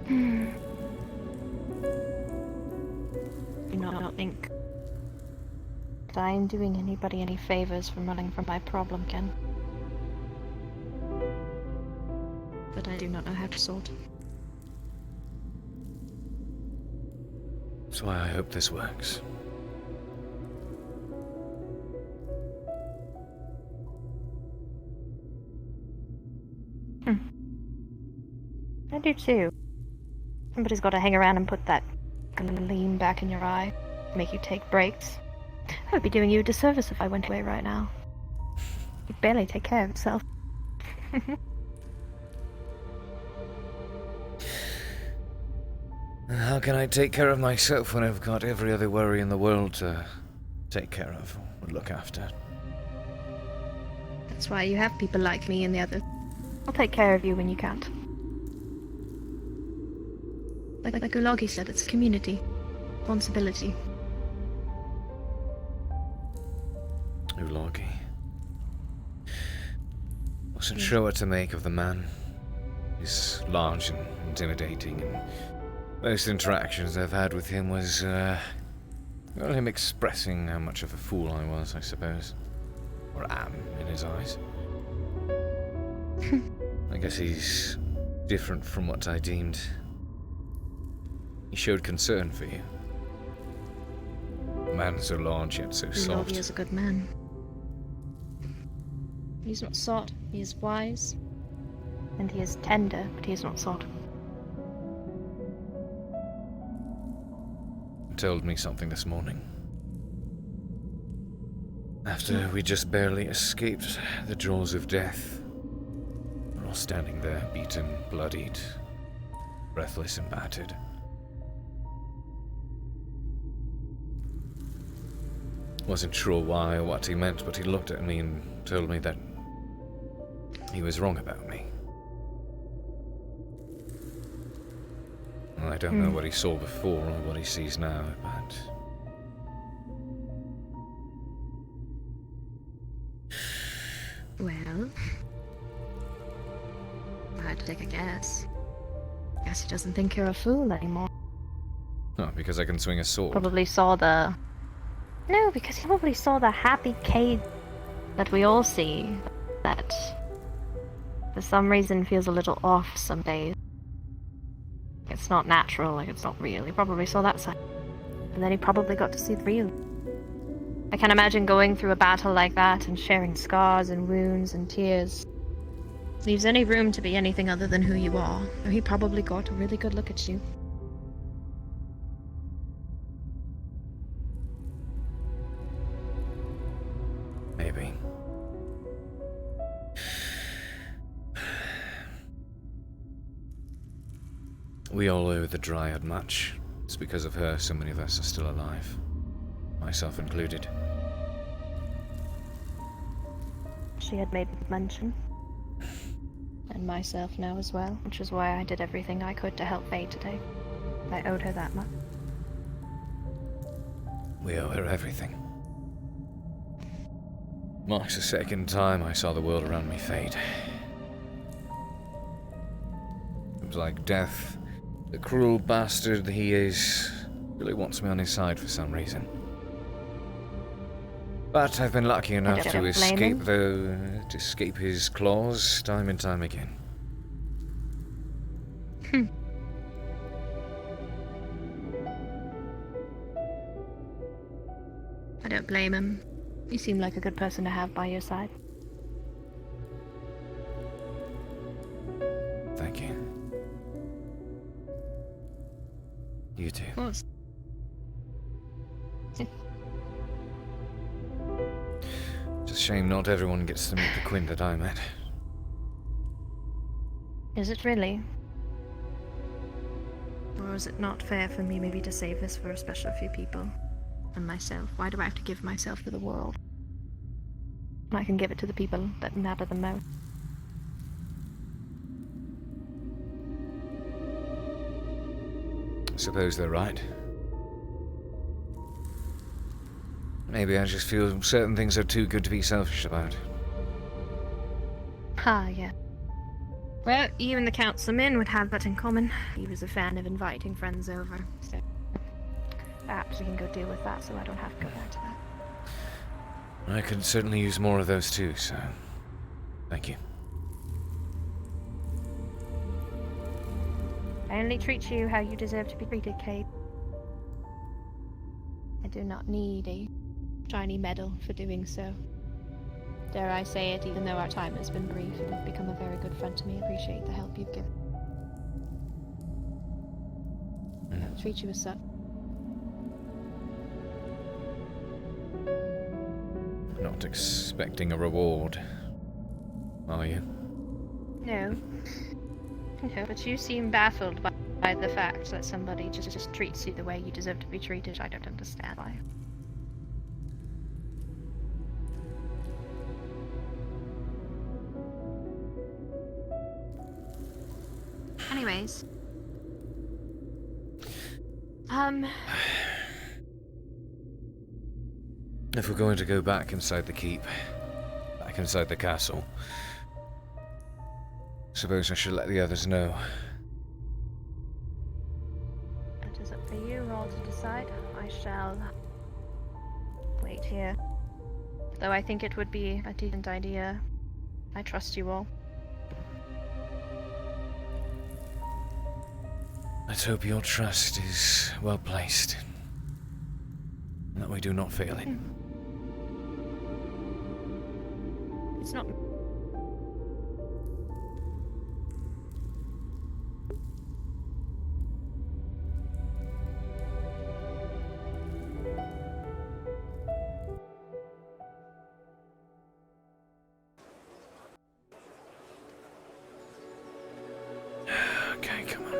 Do not think that I am doing anybody any favors from running from my problem, Ken. But I do not know how to sort. That's why I hope this works. I do too. Somebody's got to hang around and put that gleam back in your eye, make you take breaks. I would be doing you a disservice if I went away right now. You barely take care of yourself. How can I take care of myself when I've got every other worry in the world to take care of or look after? That's why you have people like me and the others. I'll take care of you when you can't. Like Ulagi said, it's a community. responsibility. Ulagi. Wasn't sure what to make of the man. He's large and intimidating, and most interactions I've had with him was, well, him expressing how much of a fool I was, I suppose. Or am, in his eyes. I guess he's different from what I deemed. He showed concern for you. A man so large yet so soft. He is a good man. He's not sot, he is wise. And he is tender, but he is not sot. He told me something this morning. After we just barely escaped the jaws of death, we're all standing there, beaten, bloodied, breathless and battered. Wasn't sure why or what he meant, but he looked at me and told me that he was wrong about me. I don't know what he saw before or what he sees now, but... Well... I had to take a guess. Guess he doesn't think you're a fool anymore. Oh, because I can swing a sword. Probably saw the... No, because he probably saw the happy Cade that we all see. That... for some reason feels a little off some days. It's not natural, like it's not real. He probably saw that side. And then he probably got to see the real. I can imagine going through a battle like that and sharing scars and wounds and tears. Leaves any room to be anything other than who you are. Or he probably got a really good look at you. Maybe. We all owe the Dryad much. It's because of her so many of us are still alive. Myself included. She had made mention. And myself now as well, which is why I did everything I could to help Faye today. I owed her that much. We owe her everything. Marks the second time I saw the world around me fade. It was like death. The cruel bastard he is really wants me on his side for some reason. But I've been lucky enough to escape his claws time and time again. I don't blame him. You seem like a good person to have by your side. Thank you. You too. Of course. It's a shame not everyone gets to meet the Quinn that I met. Is it really? Or is it not fair for me maybe to save this for a special few people? And myself? Why do I have to give myself to the world? I can give it to the people that matter the most. I suppose they're right. Maybe I just feel certain things are too good to be selfish about. Ah, yeah. Well, you and the councilman would have that in common. He was a fan of inviting friends over, so perhaps we can go deal with that so I don't have to go back to that. I could certainly use more of those too, so thank you. I only treat you how you deserve to be treated, Cade. I do not need a shiny medal for doing so. Dare I say it, even though our time has been brief, you've become a very good friend to me. I appreciate the help you've given. I'll treat you as such. Not expecting a reward, are you? No. No, but you seem baffled by the fact that somebody just treats you the way you deserve to be treated. I don't understand why. Anyways. If we're going to go back inside the keep, back inside the castle, suppose I should let the others know. It is up for you all to decide. I shall wait here. Though I think it would be a decent idea. I trust you all. Let's hope your trust is well placed, and that we do not fail it. It's not. Okay, come on.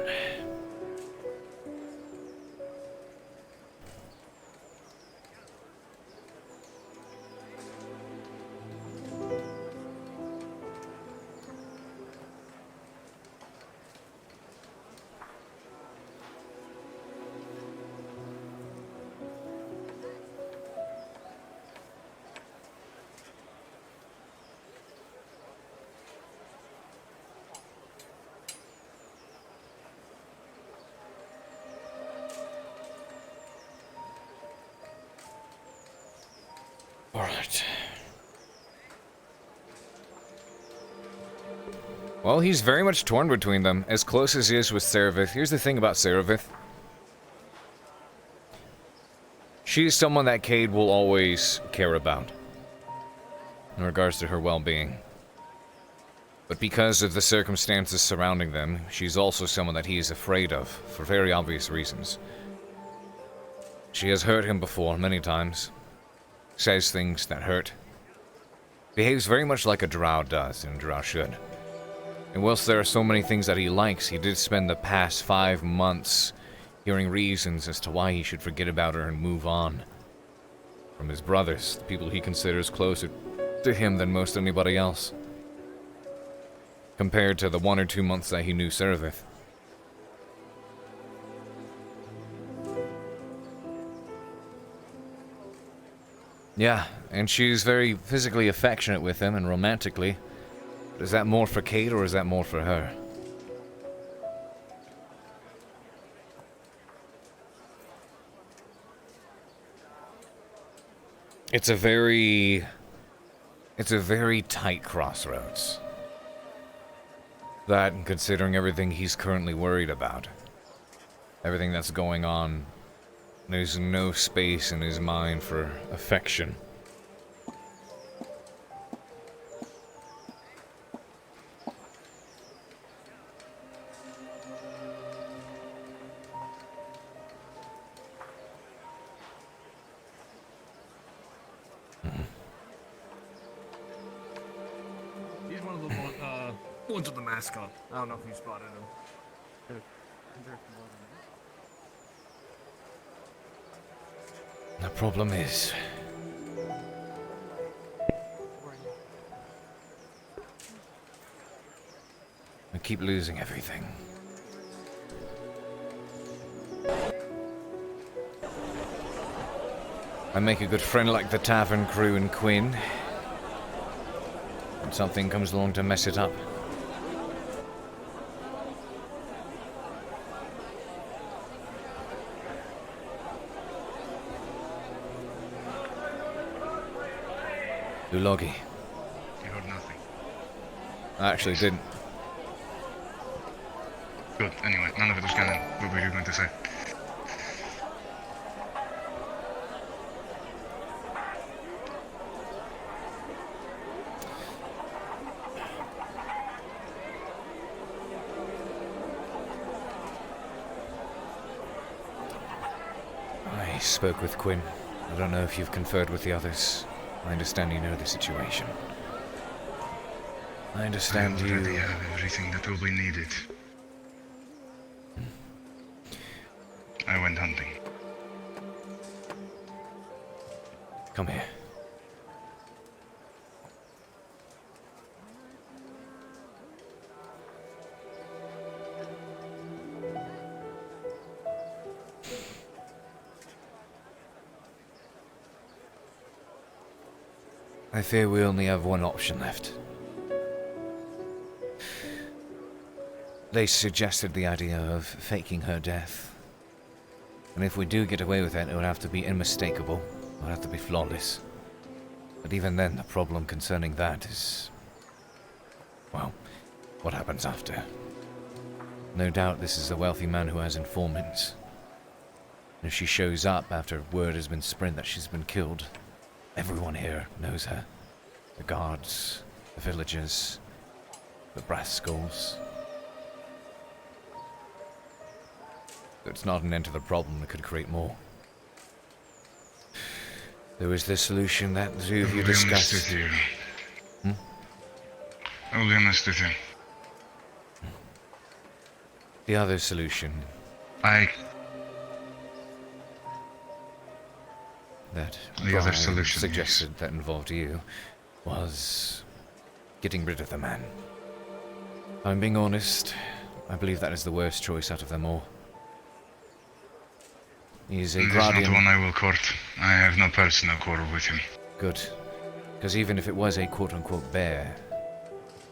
Alright. Well, he's very much torn between them, as close as he is with Serevith. Here's the thing about Serevith. She's someone that Cade will always care about, in regards to her well-being. But because of the circumstances surrounding them, she's also someone that he is afraid of, for very obvious reasons. She has hurt him before, many times. Says things that hurt. Behaves very much like a drow does, and a drow should. And whilst there are so many things that he likes, he did spend the past 5 months hearing reasons as to why he should forget about her and move on from his brothers, the people he considers closer to him than most anybody else, compared to the 1 or 2 months that he knew Serevith. Yeah, and she's very physically affectionate with him and romantically. But is that more for Cade or is that more for her? It's a very tight crossroads. That, and considering everything he's currently worried about, everything that's going on, there's no space in his mind for affection. He's one of the ones with the mask on. I don't know if you spotted him. The problem is, I keep losing everything. I make a good friend like the tavern crew and Quinn, and something comes along to mess it up. Ulogi. You heard nothing. I actually didn't. Good. Anyway, none of it was canon. What were you going to say? I spoke with Quinn. I don't know if you've conferred with the others. I understand you know the situation. I understand I you... already have everything that will be needed. I went hunting. Come here. I fear we only have one option left. They suggested the idea of faking her death. And if we do get away with it, it would have to be unmistakable. It would have to be flawless. But even then, the problem concerning that is... well, what happens after? No doubt this is a wealthy man who has informants. And if she shows up after word has been spread that she's been killed, everyone here knows her. The guards, the villagers, the brass skulls. It's not an end to the problem, it could create more. There was the solution that the two of you discussed. I will be honest with you. The other solution. The Brian other solution suggested that involved you was getting rid of the man. If I'm being honest, I believe that is the worst choice out of them all. He's a This is guardian. not one I will court. I have no personal quarrel with him. Good. Because even if it was a quote-unquote bear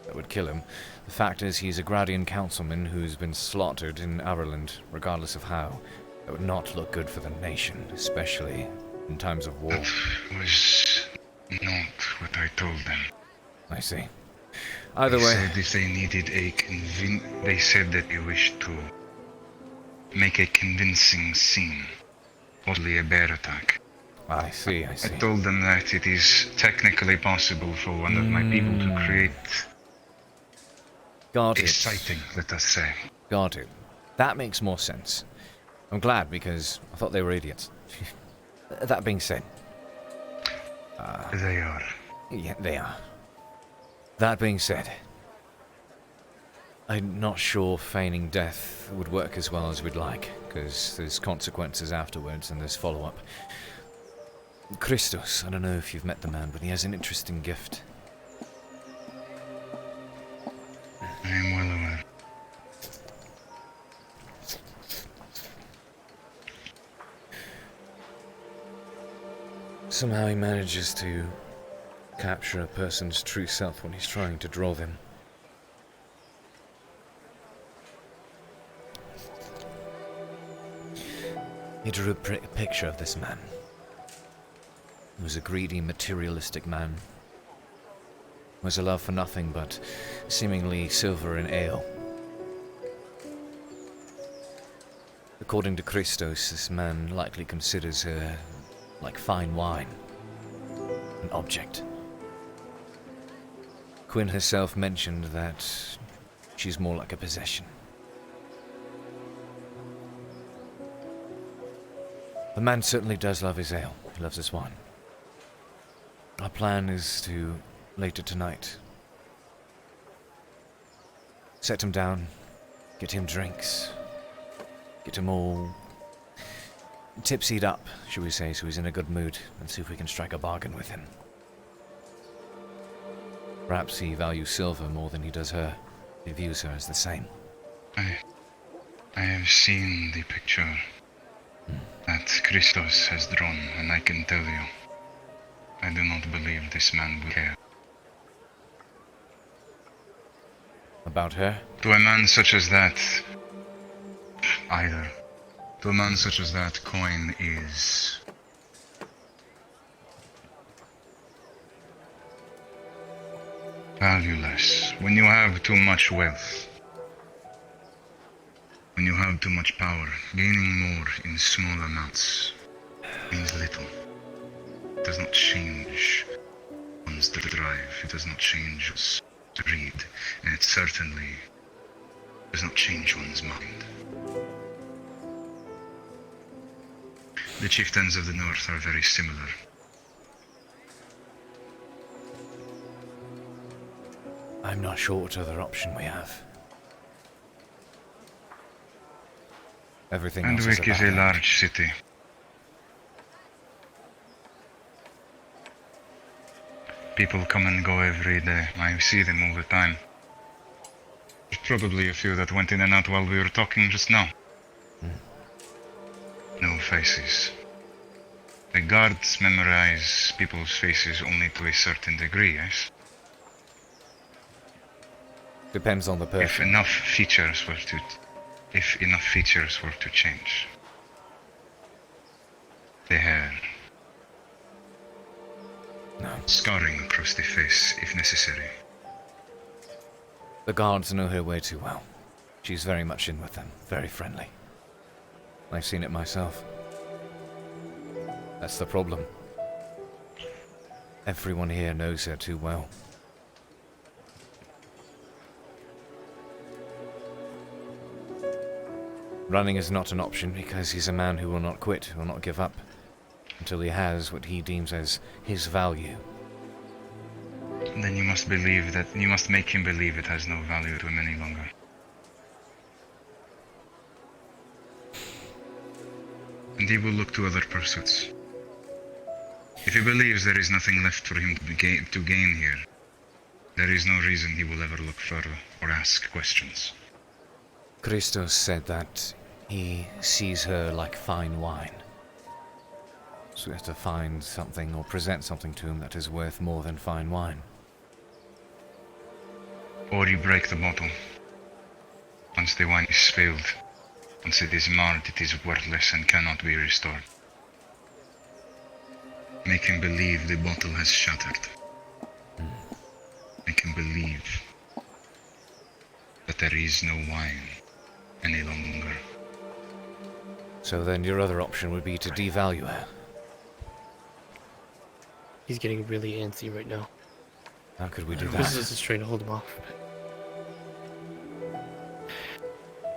that would kill him, the fact is he's a Gradian councilman who's been slaughtered in Ireland, regardless of how. That would not look good for the nation, especially in times of war. That was not what I told them. I see. Either They way... said if they needed they said that they wished to make a convincing scene. Possibly a bear attack. I see. I told them that it is technically possible for one of my people to create a sighting, let us say. Got it. That makes more sense. I'm glad because I thought they were idiots. That being said... they are. Yeah, they are. That being said... I'm not sure feigning death would work as well as we'd like, because there's consequences afterwards and there's follow-up. Christos, I don't know if you've met the man, but he has an interesting gift. I am well aware. Somehow he manages to capture a person's true self when he's trying to draw them. He drew a picture of this man. He was a greedy, materialistic man. He was a love for nothing but seemingly silver and ale. According to Christos, this man likely considers her like fine wine, an object. Quinn herself mentioned that she's more like a possession. The man certainly does love his ale. He loves his wine. Our plan is to, later tonight, set him down, get him drinks, get him all tipsied up, shall we say, so he's in a good mood, and see if we can strike a bargain with him. Perhaps he values silver more than he does her. He views her as the same. I have seen the picture that Christos has drawn, and I can tell you, I do not believe this man will care. About her? To a man such as that, either. To a man such as that, coin is valueless. When you have too much wealth, when you have too much power, gaining more in small amounts means little. It does not change one's drive, it does not change one's greed, and it certainly does not change one's mind. The chieftains of the north are very similar. I'm not sure what other option we have. Everything else Andwick is a large city. People come and go every day. I see them all the time. There's probably a few that went in and out while we were talking just now. No faces. The guards memorize people's faces only to a certain degree, yes? Depends on the person. If enough features were to change. The hair. No. Scarring across the face, if necessary. The guards know her way too well. She's very much in with them, very friendly. I've seen it myself. That's the problem. Everyone here knows her too well. Running is not an option because he's a man who will not quit, who will not give up, until he has what he deems as his value. Then you must make him believe it has no value to him any longer. And he will look to other pursuits. If he believes there is nothing left for him to gain here, there is no reason he will ever look further or ask questions. Christos said that he sees her like fine wine. So we have to find something or present something to him that is worth more than fine wine. Or you break the bottle. Once the wine is spilled, once it is marred, it is worthless and cannot be restored. Make him believe the bottle has shattered. Make him believe that there is no wine any longer. So then your other option would be to devalue her. He's getting really antsy right now. How could we do that? This is just trying to hold him off.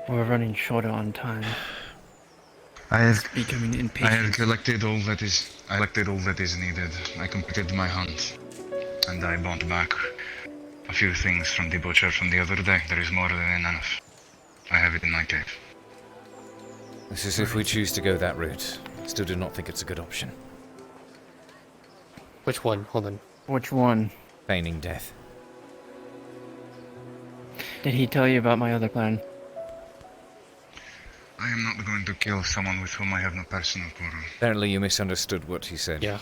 We're running short on time. I have becoming I impatient. have collected all that is needed. I completed my hunt, and I bought back a few things from the butcher from the other day. There is more than enough. I have it in my cave. This is if we choose to go that route. Still do not think it's a good option. Which one? Hold on. Which one? Feigning death. Did he tell you about my other plan? I am not going to kill someone with whom I have no personal quarrel. Apparently you misunderstood what he said. Yeah.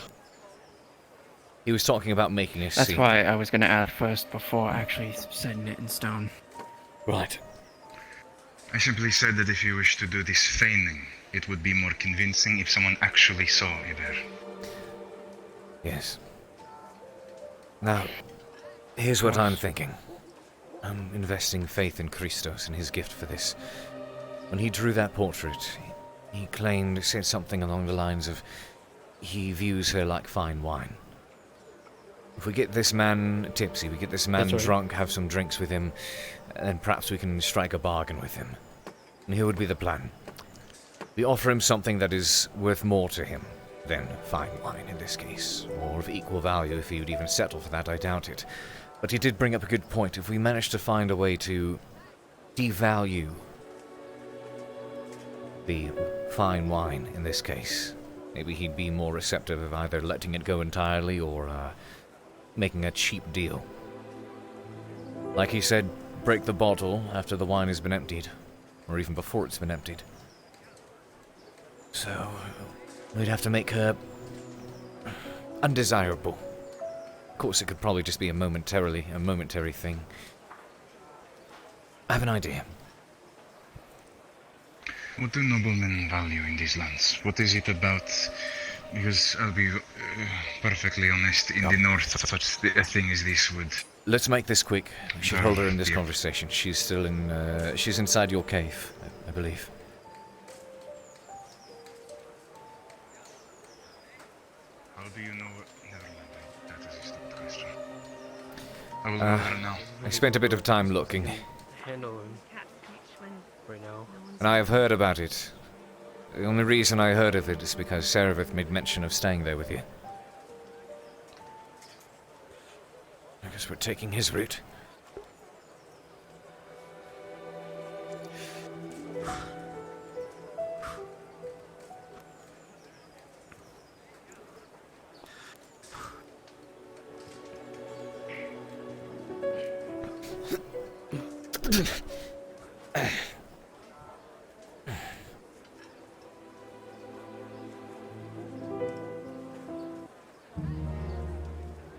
He was talking about making us That's see. why I was going to add first before actually setting it in stone. Right. I simply said that if you wish to do this feigning, it would be more convincing if someone actually saw you there. Yes. Now, here's what I'm thinking. I'm investing faith in Christos and his gift for this. When he drew that portrait, he said something along the lines of, he views her like fine wine. If we get this man tipsy, we get this man drunk, have some drinks with him, then perhaps we can strike a bargain with him. And here would be the plan. We offer him something that is worth more to him than fine wine in this case, or of equal value. If he would even settle for that, I doubt it. But he did bring up a good point. If we manage to find a way to devalue the fine wine in this case, maybe he'd be more receptive of either letting it go entirely or making a cheap deal. Like he said, break the bottle after the wine has been emptied, or even before it's been emptied. So we'd have to make her undesirable. Of course, it could probably just be a momentary thing. I have an idea. What do noblemen value in these lands? What is it about? Because I'll be perfectly honest, in the north, such a thing as this would... Let's make this quick. We should hold her in this conversation. She's still in, she's inside your cave, I believe. How do you know... Never mind, that is a stupid question. I will go there now. I spent a bit of time looking, Handle him. Right now. and I have heard about it. The only reason I heard of it is because Serevith made mention of staying there with you. I guess we're taking his route.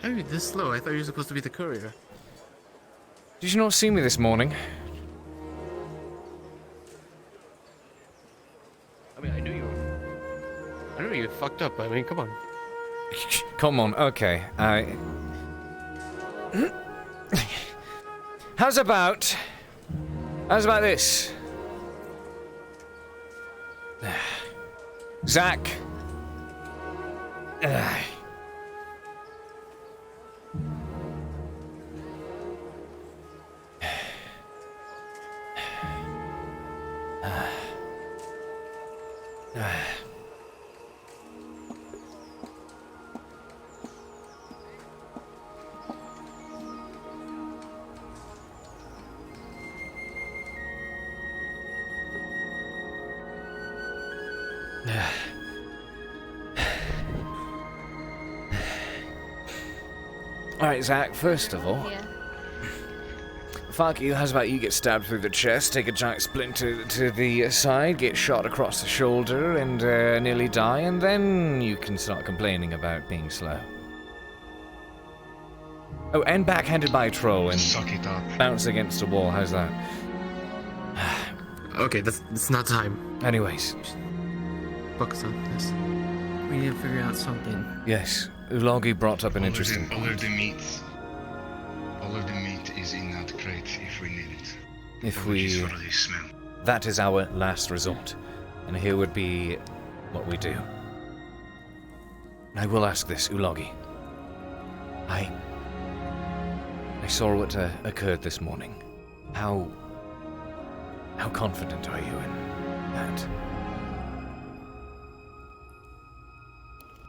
How are you this slow? I thought you were supposed to be the courier. Did you not see me this morning? I mean, I knew you fucked up. I mean, come on. Come on, okay. How's about this? Zach. Alright, Zach, first of all, fuck you, how's about you get stabbed through the chest, take a giant splinter to the side, get shot across the shoulder, and nearly die, and then you can start complaining about being slow. Oh, and backhanded by a troll and Suck it up. bounce against a wall, how's that? Okay, that's not time. Anyways. Focus on this. We need to figure out something. Yes, Ulogi brought up an interesting All point. of the meat is in that crate if we need it. If Apologies we... for the smell. That is our last resort. And here would be what we do. I will ask this, Ulogi. I saw what occurred this morning. How confident are you in that?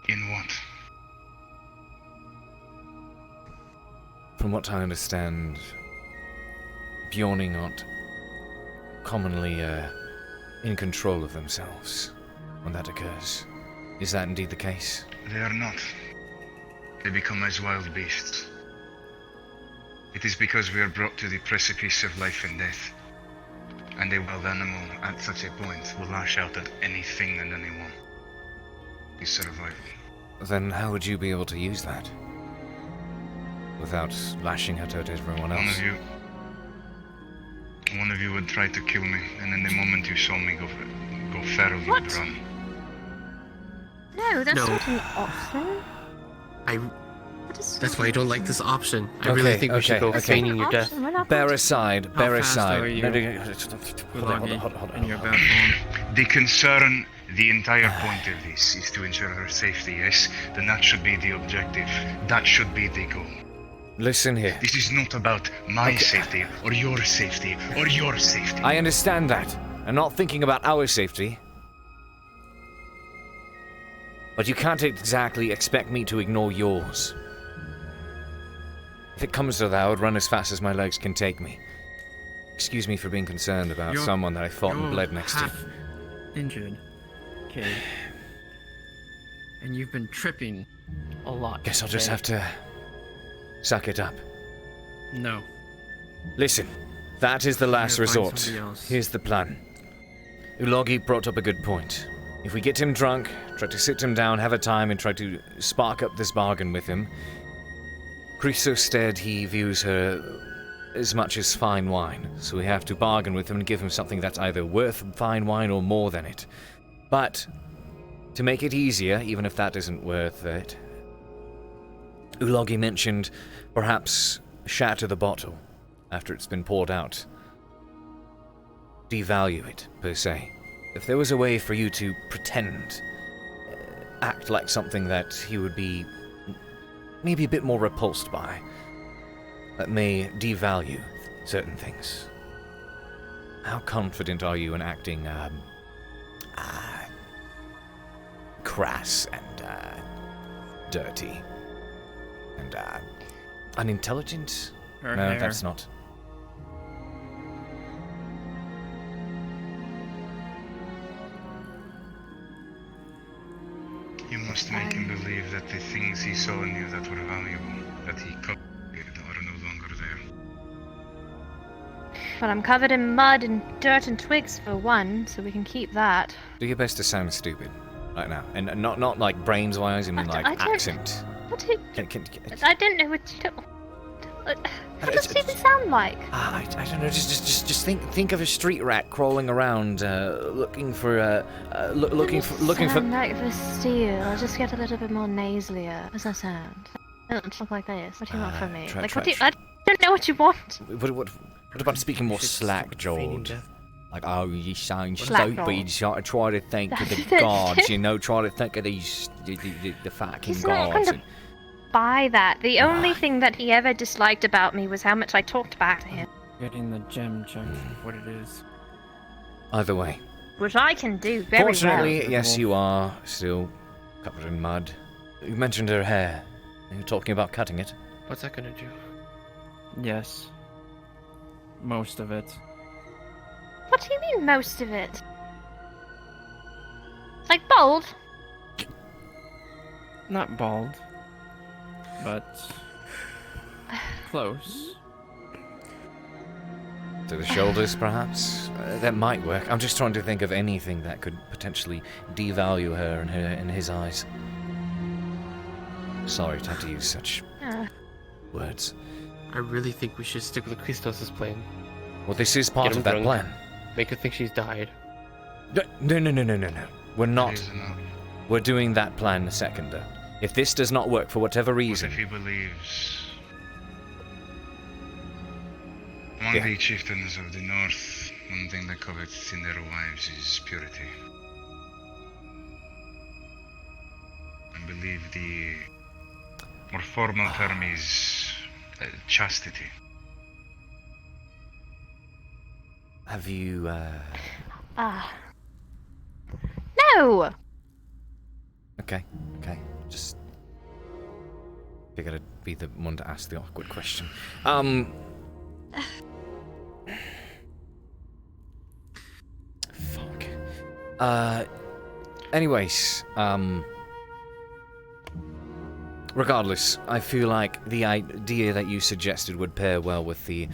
In what? From what I understand, Bjorni not commonly in control of themselves when that occurs. Is that indeed the case? They are not. They become as wild beasts. It is because we are brought to the precipice of life and death. And a wild animal at such a point will lash out at anything and anyone. Is survival. Then how would you be able to use that? Without lashing out at everyone else? One of you would try to kill me, and then the moment you saw me go feral, you'd run. No, that's not an option. That's why I don't like this option. I really think we should go feigning your death. Bear aside. Hold on. The concern, the entire point of this is to ensure her safety, yes? Then that should be the objective. That should be the goal. Listen here. This is not about my safety, or your safety, or your safety. I understand that. I'm not thinking about our safety. But you can't exactly expect me to ignore yours. If it comes to that, I would run as fast as my legs can take me. Excuse me for being concerned about someone that I fought and bled next to. Injured, Cade. And you've been tripping a lot. Guess I'll just have to suck it up. No. Listen, that is the last gotta find resort. somebody else. Here's the plan. Ulogi brought up a good point. If we get him drunk, try to sit him down, have a time, and try to spark up this bargain with him, Chrysostead, he views her as much as fine wine, so we have to bargain with him and give him something that's either worth fine wine or more than it. But, to make it easier, even if that isn't worth it, Ulogi mentioned perhaps shatter the bottle after it's been poured out. Devalue it, per se. If there was a way for you to pretend, act like something that he would be maybe a bit more repulsed by, that may devalue certain things. How confident are you in acting, crass and, dirty? And, unintelligent? Her No, hair. that's not. You must make him believe that the things he saw in you that were valuable, that he copied, are no longer there. But I'm covered in mud and dirt and twigs for one, so we can keep that. Do your best to sound stupid right now. And not like brains-wise, I mean like I don't- accent. What did... Can, I don't know what to do. What does it even sound like? I don't know. Just think of a street rat crawling around, looking for looking for. Sound like the steel. I'll just get a little bit more nasalier. How does that sound? I don't talk like this. What do you want from me? I don't know what you want. What about speaking more slack, Joel? Like, oh, you sound Slack stupid. Try to think of the gods, you know. Try to think of these the fucking He's not gods. gonna buy that. The only thing that he ever disliked about me was how much I talked back to him. Getting the gem checked what it is. Either way. Which I can do very Fortunately, well. yes, you are still covered in mud. You mentioned her hair. Are you talking about cutting it? What's that gonna do? Yes. Most of it. What do you mean, most of it? Like bald? Not bald. But... close. To the shoulders, perhaps? That might work. I'm just trying to think of anything that could potentially devalue her in his eyes. Sorry to have to use such words. I really think we should stick with Christos' plan. Well, this is part of that plan. Make her think she's died. No. We're not. We're doing that plan seconder. If this does not work for whatever reason... What if he believes... Among the chieftains of the north, one thing they covet in their wives is purity. I believe the more formal term is chastity. Have you, No! Okay. Just figured I'd be the one to ask the awkward question. Fuck. Anyways, regardless, I feel like the idea that you suggested would pair well with the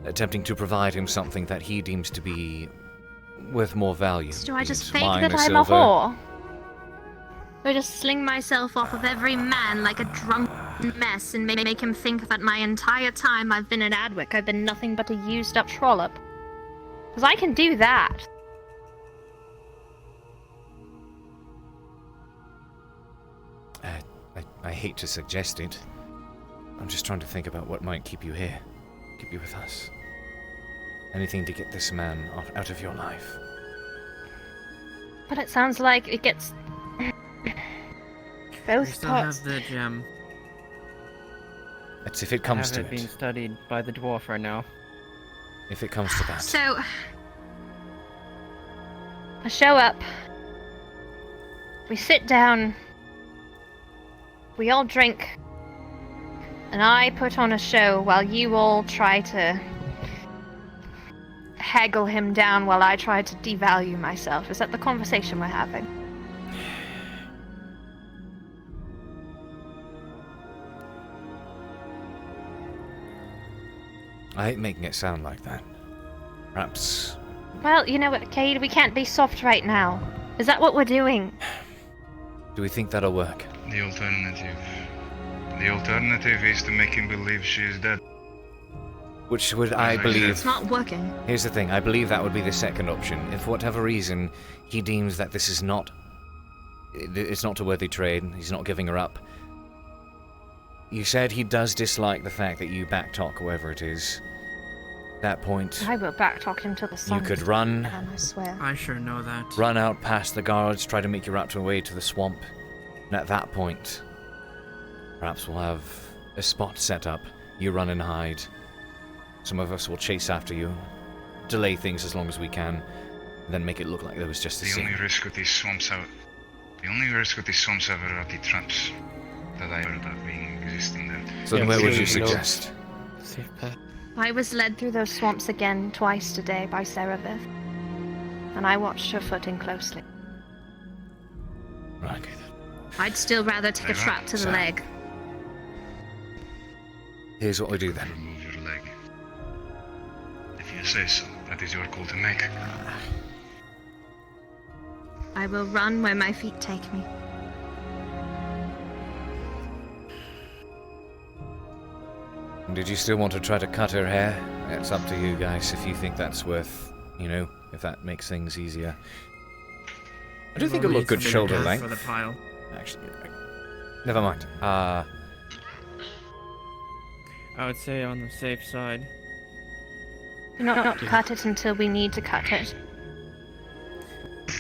attempting to provide him something that he deems to be worth more value. Do I just It's fake wine that or I'm a silver. whore? Or just sling myself off of every man like a drunk mess and make him think that my entire time I've been at Adwick I've been nothing but a used up trollop? Because I can do that. I hate to suggest it. I'm just trying to think about what might keep you here. Keep you with us. Anything to get this man out of your life. But it sounds like it gets... We both still parts. have the gem. It's if it comes to I have it being studied by the dwarf right now. If it comes to that. So... I show up. We sit down. We all drink. And I put on a show while you all try to haggle him down while I try to devalue myself. Is that the conversation we're having? I hate making it sound like that. Perhaps... Well, you know what, Cade? We can't be soft right now. Is that what we're doing? Do we think that'll work? The alternative. The alternative is to make him believe she is dead. Which would, I believe... It's not working. Here's the thing, I believe that would be the second option. If for whatever reason he deems that this is not... It's not a worthy trade, he's not giving her up. You said he does dislike the fact that you backtalk whoever it is. At that point... I will backtalk him to the sun. You could run. I swear. I sure know that. Run out past the guards, try to make your way to the swamp. And at that point, perhaps we'll have a spot set up. You run and hide. Some of us will chase after you, delay things as long as we can, and then make it look like there was just a The scene. only risk with these swamps are the traps that I heard about being existing there. So then where would you suggest? I was led through those swamps again twice today by Serapith, and I watched her footing closely. Right. I'd still rather take a trap to the leg. Here's what we do then. Remove your leg. If you say so, that is your call to make. I will run where my feet take me. Did you still want to try to cut her hair? It's up to you guys if you think that's worth, you know, if that makes things easier. I do think it'll look good shoulder length. For the pile. Actually, never mind. I would say on the safe side. Do not cut it until we need to cut it.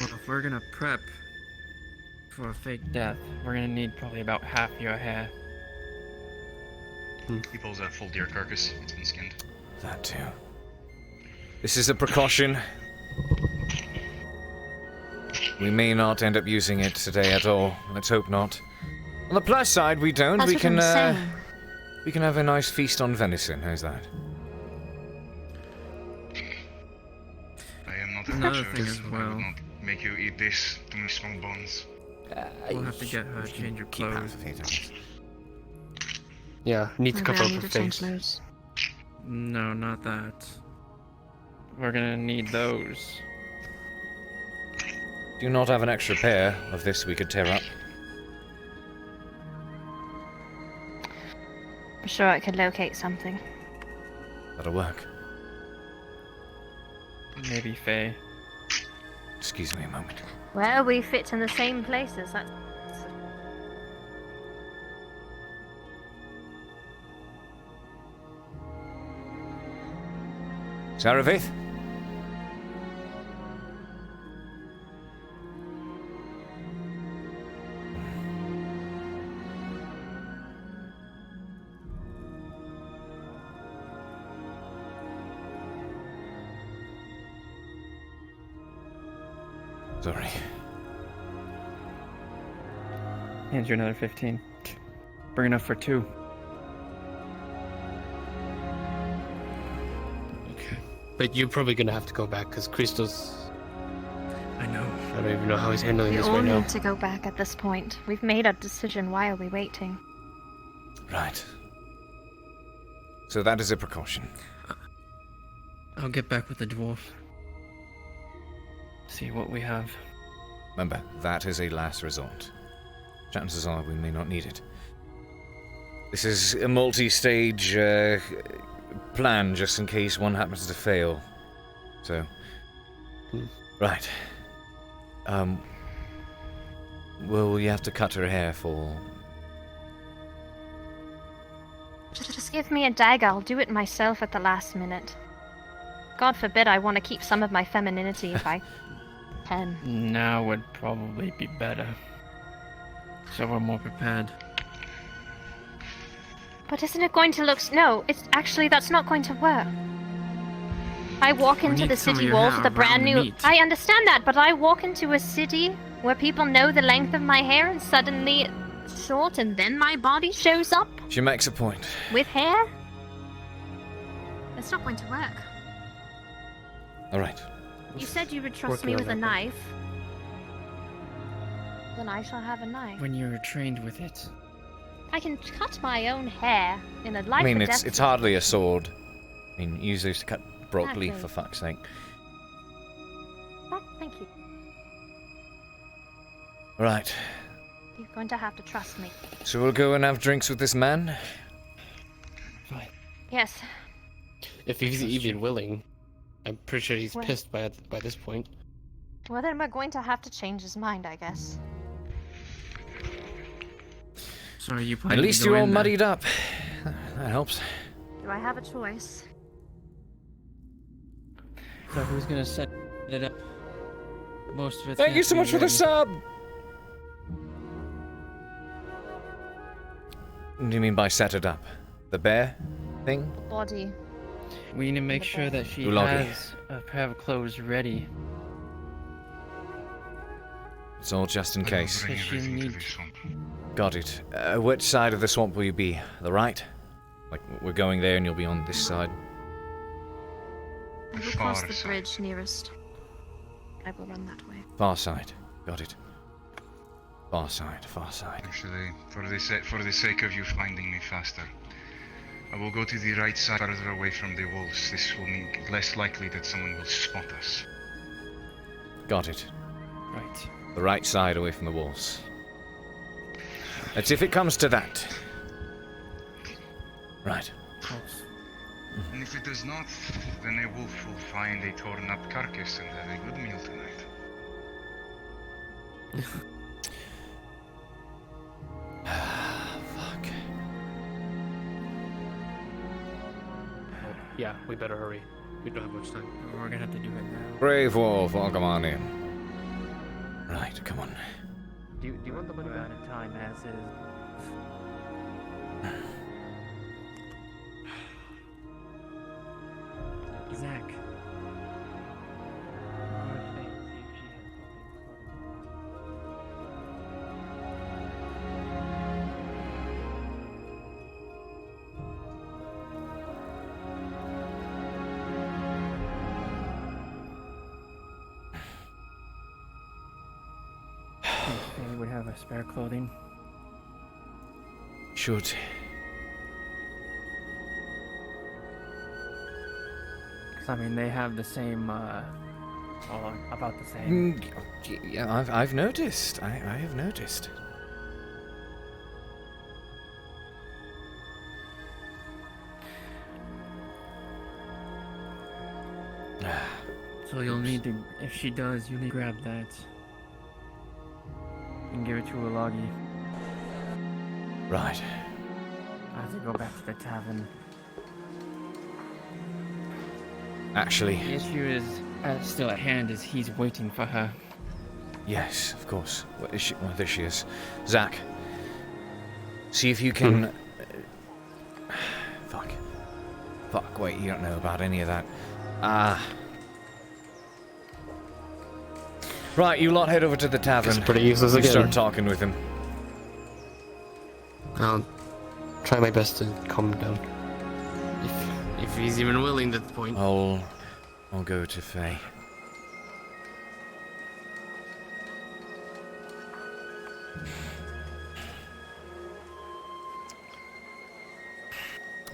Well, if we're gonna prep for a fake death, we're gonna need probably about half your hair. He pulls out full deer carcass. It's been skinned. That too. This is a precaution. We may not end up using it today at all. Let's hope not. On the plus side, we don't. That's we what can I'm saying. we can have a nice feast on venison. How's that? I am not Another sure thing as I will well. not make you eat this. Too many small bones. We'll have to get her to change her clothes. Yeah, need to Maybe cover I up need her to change face. those. No, not that. We're gonna need those. Do you not have an extra pair of this we could tear up? I'm sure I could locate something. That'll work. Maybe Faye. Excuse me a moment. Well, we fit in the same places. That's... Saravith? Sorry. Hand you another 15. Bring enough for 2. Okay. But you're probably gonna have to go back because Christos. I know. I don't even know how he's handling We this all right now. need to go back at this point. We've made our decision. Why are we waiting? Right. So that is a precaution. I'll get back with the dwarf. See what we have. Remember, that is a last resort. Chances are we may not need it. This is a multi-stage plan just in case one happens to fail. So, right. Will you have to cut her hair for? Just give me a dagger. I'll do it myself at the last minute. God forbid I want to keep some of my femininity if I can. Now would probably be better. So we're more prepared. But isn't it going to look... No, it's actually, that's not going to work. I walk into the city walls with a brand new... I understand that, but I walk into a city where people know the length of my hair and suddenly it's short and then my body shows up She makes a point. with hair? It's not going to work. All right. You said you would trust Working me on with a that. knife. Then I shall have a knife. When you're trained with it. I can cut my own hair in a life I mean, or death. it's hardly a sword. I mean, use those to cut broccoli, Exactly. for fuck's sake. Oh, thank you. Right. You're going to have to trust me. So we'll go and have drinks with this man? Yes. If he's even willing, I'm pretty sure he's Well- pissed by this point. Well, then we're going to have to change his mind, I guess. Sorry, you At least you're all muddied up. That helps. Do I have a choice? So who's gonna set it up? Most of it. Thank you so much for the sub! What do you mean by set it up? The bear thing? Body. We need to make sure that she Ulagi. has a pair of clothes ready. It's all just in case. Because she needs. Got it. Which side of the swamp will you be? The right? Like, we're going there and you'll be on this side? I will cross the bridge nearest. I will run that way. Far side. Got it. Far side, far side. Actually, for the sake of you finding me faster, I will go to the right side further away from the walls. This will mean less likely that someone will spot us. Got it. Right. The right side away from the walls. Let's see if it comes to that. Right. Close. And if it does not, then a wolf will find a torn up carcass and have a good meal tonight. Fuck. Yeah, we better hurry. We don't have much time. We're gonna have to do it now. Brave wolf, oh, come on in. Right, come on. Do you want the money back? Out of time as is. Zach. They would have a spare clothing. Should. I mean, they have the same, well, about the same. Yeah, I've noticed. I have noticed. So you'll need to, if she does, you need to grab that and give it to Ulagi. Right. I have to go back to the tavern. Actually, The issue is still at hand is he's waiting for her. yes, of course. Where is she? Well, there she is. Zach, see if you can. Fuck. Fuck. Wait, you don't know about any of that. Right, you lot head over to the tavern. It's pretty useless You again. start talking with him. I'll try my best to calm him down. If he's even willing at the point. I'll go to Faye.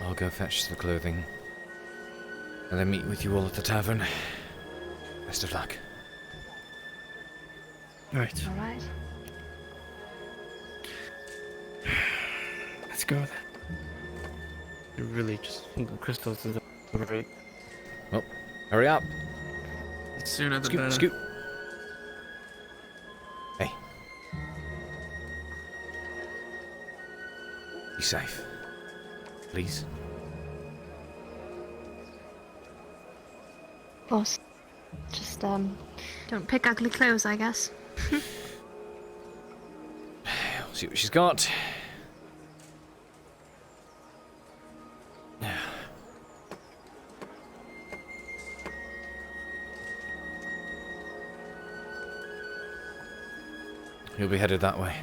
I'll go fetch the clothing. And then meet with you all at the tavern. Best of luck. Right. Alright. Let's go then. It really just crystals is great. Well, hurry up. Sooner the Scoot, better. scoot. Hey. Be safe. Please. Boss. Just, don't pick ugly clothes, I guess. See what she's got. You'll be headed that way.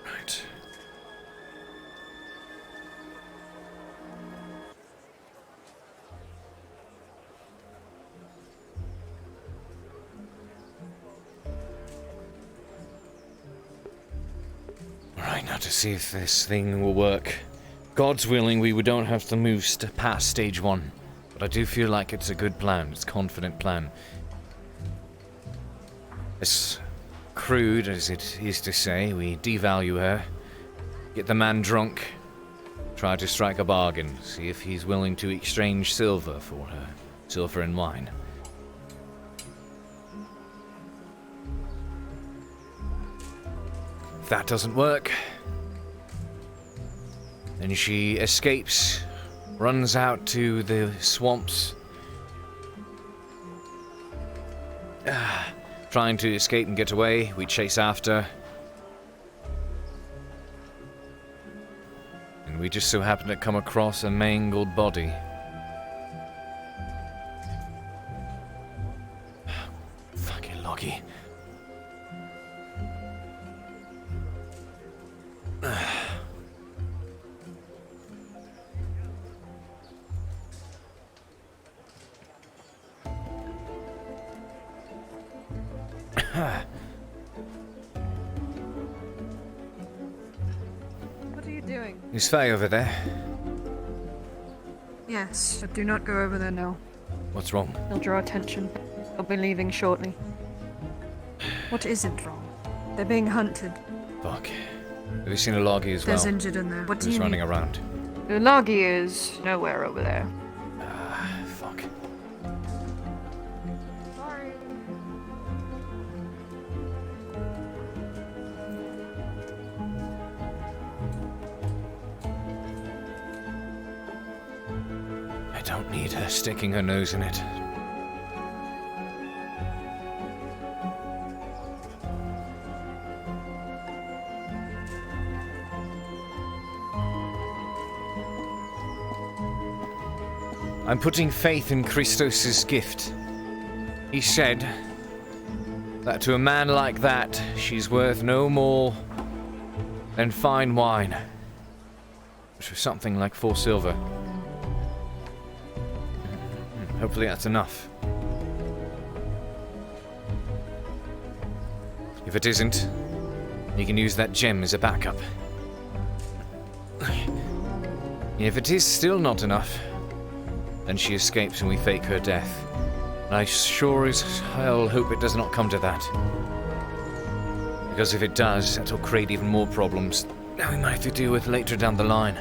Right. Alright, now to see if this thing will work. God's willing, we don't have to move past stage 1. But I do feel like it's a good plan. It's a confident plan. As crude as it is to say, we devalue her, get the man drunk, try to strike a bargain, see if he's willing to exchange silver for her. Silver and wine. If that doesn't work, then she escapes, runs out to the swamps, trying to escape and get away. We chase after, and we just so happen to come across a mangled body. Fucking Loggy. What are you doing? Is Faye over there? Yes, but do not go over there now. What's wrong? They'll draw attention. They'll be leaving shortly. What isn't wrong? They're being hunted. Fuck. Have you seen Ulagi as well? There's injured in there. What do Who's you running mean? around? Ulagi is nowhere over there. Fuck. Sorry. I don't need her sticking her nose in it. I'm putting faith in Christos' gift. He said that to a man like that, she's worth no more than fine wine, which was something like 4 silver. Hopefully that's enough. If it isn't, you can use that gem as a backup. If it is still not enough, then she escapes and we fake her death. And I sure as hell hope it does not come to that. Because if it does, that'll create even more problems that we might have to deal with later down the line.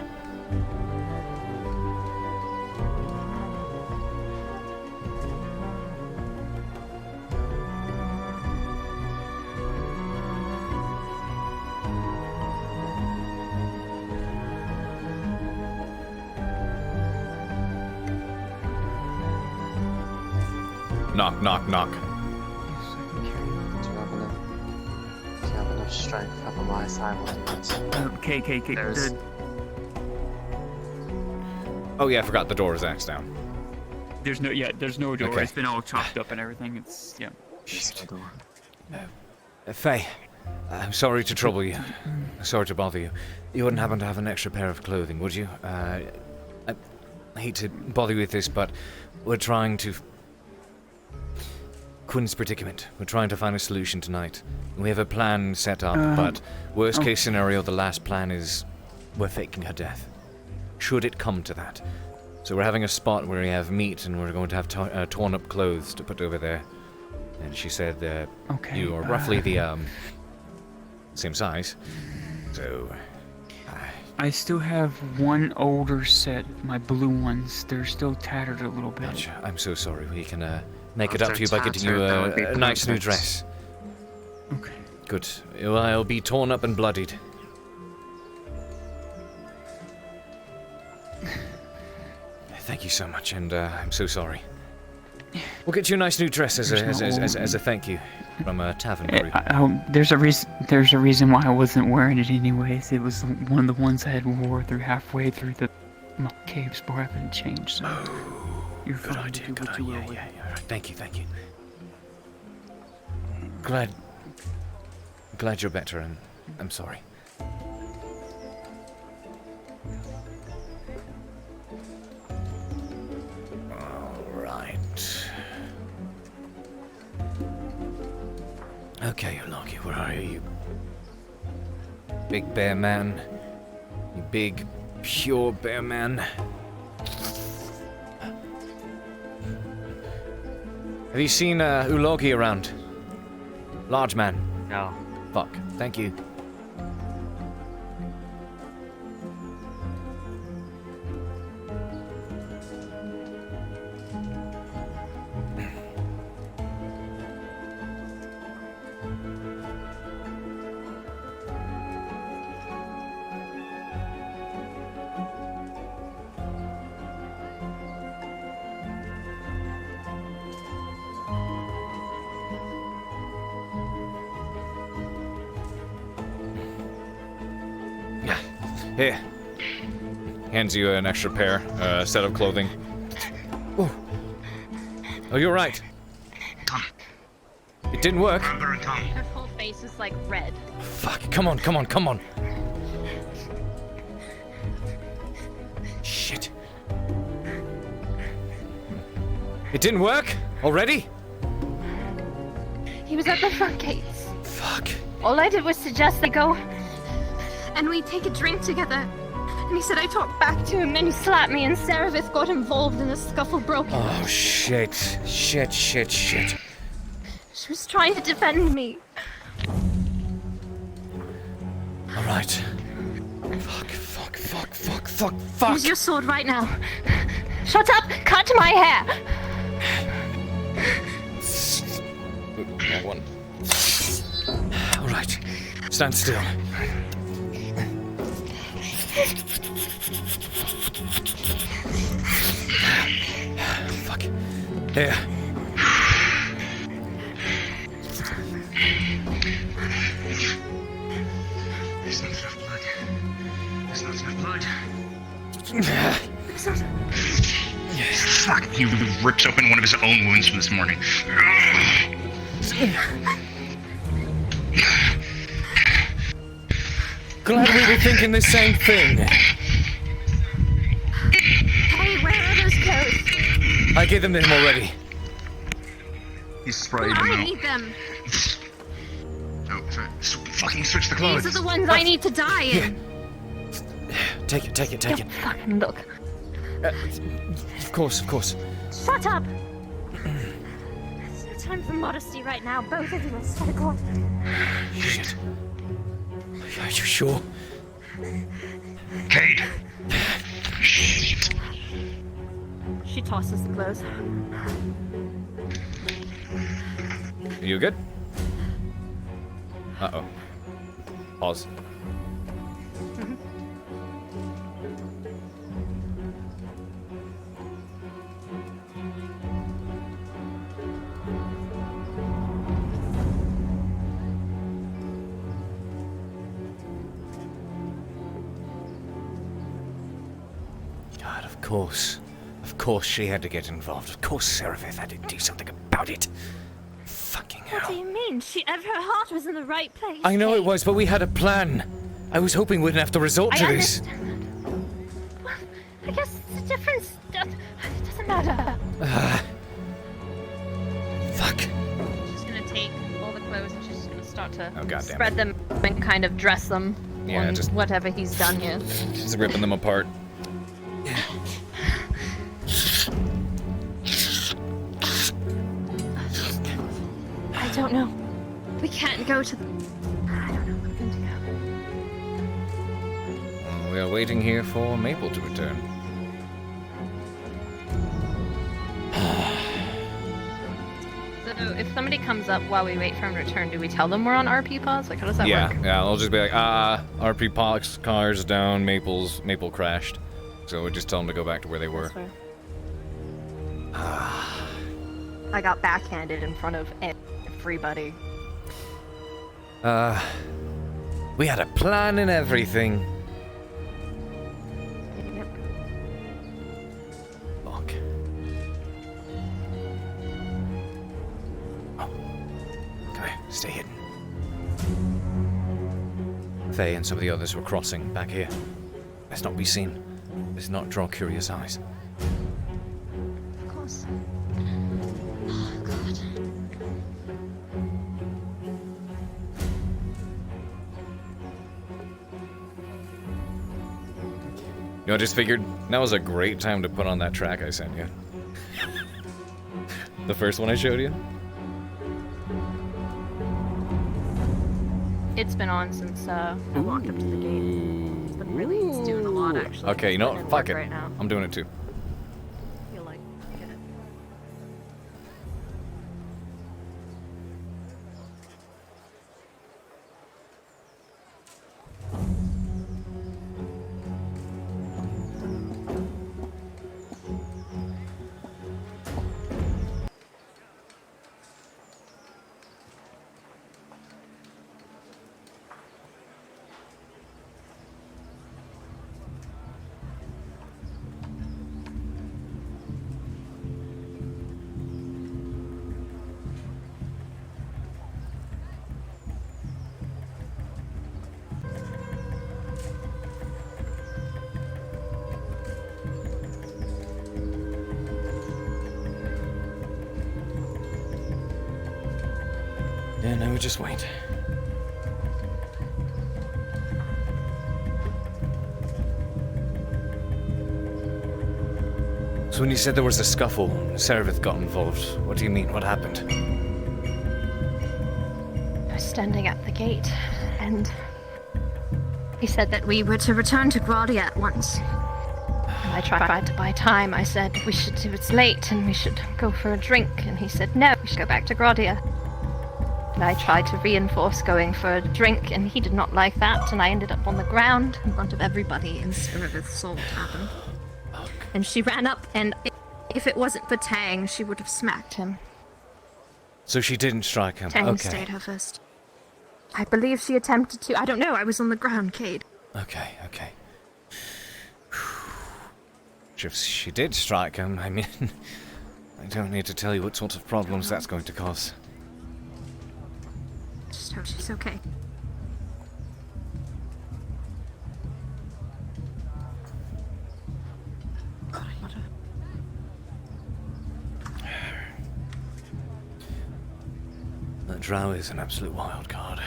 Knock, knock, knock. Do you have enough strength? Otherwise, I will do it. Cade. Oh yeah, I forgot the door is axed down. There's no door. Okay. It's been all chopped up and everything. It's Shit. Faye, I'm sorry to trouble you. Sorry to bother you. You wouldn't happen to have an extra pair of clothing, would you? I hate to bother you with this, but we're trying to... Quinn's predicament. We're trying to find a solution tonight. We have a plan set up, but worst case scenario, the last plan is we're faking her death. Should it come to that. So we're having a spot where we have meat and we're going to have torn up clothes to put over there. And she said you are roughly the same size. So... I still have one older set, my blue ones. They're still tattered a little bit. Gotcha. I'm so sorry. We can make it up to you by getting you a nice new dress. Okay. Good. Well, I'll be torn up and bloodied. Thank you so much, and I'm so sorry. We'll get you a nice new dress as a thank you from a tavern crew. There's a reason why I wasn't wearing it anyways. It was one of the ones I had wore through halfway through the caves before I haven't changed. So you're good fine idea. to do Good what you idea. will. Yeah. Thank you. Glad you're better, and I'm sorry. Alright. Okay, Ulagi, where are you? Big bear man. You big, pure bear man. Have you seen Ulagi around? Large man. No. Fuck. Thank you. Here. Hands you an extra pair, set of clothing. Oh, you're right. Come. It didn't work. Amber and Tom. Her whole face is like red. Fuck, come on. Shit. It didn't work? Already? He was at the front gates. Fuck. All I did was suggest they go and we take a drink together. And he said I talked back to him and he slapped me and Serevith got involved and the scuffle broke. Oh, shit. Shit. She was trying to defend me. Alright. Fuck. Use your sword right now. Shut up! Cut my hair! That one. Alright. Stand still. Fuck. Here. There's not enough blood. There's not enough blood. Fuck, he rips open one of his own wounds from this morning. Glad we were thinking the same thing. Hey, where are those clothes? I gave them to him already. He sprayed I them out. need them. Oh, fucking switch the clothes. These are the ones I need to die in. Take it. Don't fucking look. Of course. Shut up! There's no time for modesty right now, both of you, I swear to God. Shit. Are you sure? Cade! Shit. She tosses the clothes. You good? Uh-oh. Pause. God, of course. Of course she had to get involved. Of course Seraph had to do something about it. Fucking hell. What do you mean? Her heart was in the right place. I know it was, but we had a plan. I was hoping we wouldn't have to resort to this. Understand. Well, I guess the difference it doesn't matter. Fuck. She's gonna take all the clothes and she's just gonna start to Spread them and kind of dress them Yeah, on just- whatever he's done here. Just ripping them apart. I don't know. We can't go to the... I don't know where we're going to go. We are waiting here for Maple to return. So if somebody comes up while we wait for him to return, do we tell them we're on RP pause? Like, how does that work? Yeah, I'll just be like, RP Pox, cars down, Maple crashed. So we just tell them to go back to where they were. I got backhanded in front of everybody. We had a plan and everything. Yep. Fuck. Oh. Come here, stay hidden. Faye and some of the others were crossing back here. Let's not be seen. Let's not draw curious eyes. Of course. Oh, God. You know, I just figured that was a great time to put on that track I sent you. The first one I showed you? It's been on since I walked up to the gate. It's been really, it's doing a lot actually. Okay, you know what? Fuck it. Right now. I'm doing it too. Feel like get it. Yeah, now we just wait. So when you said there was a scuffle, Seraph got involved, what do you mean? What happened? I was standing at the gate, and He said that we were to return to Gradia at once. And I tried to buy time. I said it's late and we should go for a drink. And he said no, we should go back to Gradia. And I tried to reinforce going for a drink, and he did not like that. And I ended up on the ground in front of everybody, and Seraph saw what happened. And she ran up, and if it wasn't for Tang, she would have smacked him. So she didn't strike him. Tang Okay. stayed her first. I believe she attempted to. I don't know. I was on the ground, Cade. Okay. If she did strike him, I mean, I don't need to tell you what sort of problems that's going to cause. Just hope she's okay. That drow is an absolute wild card.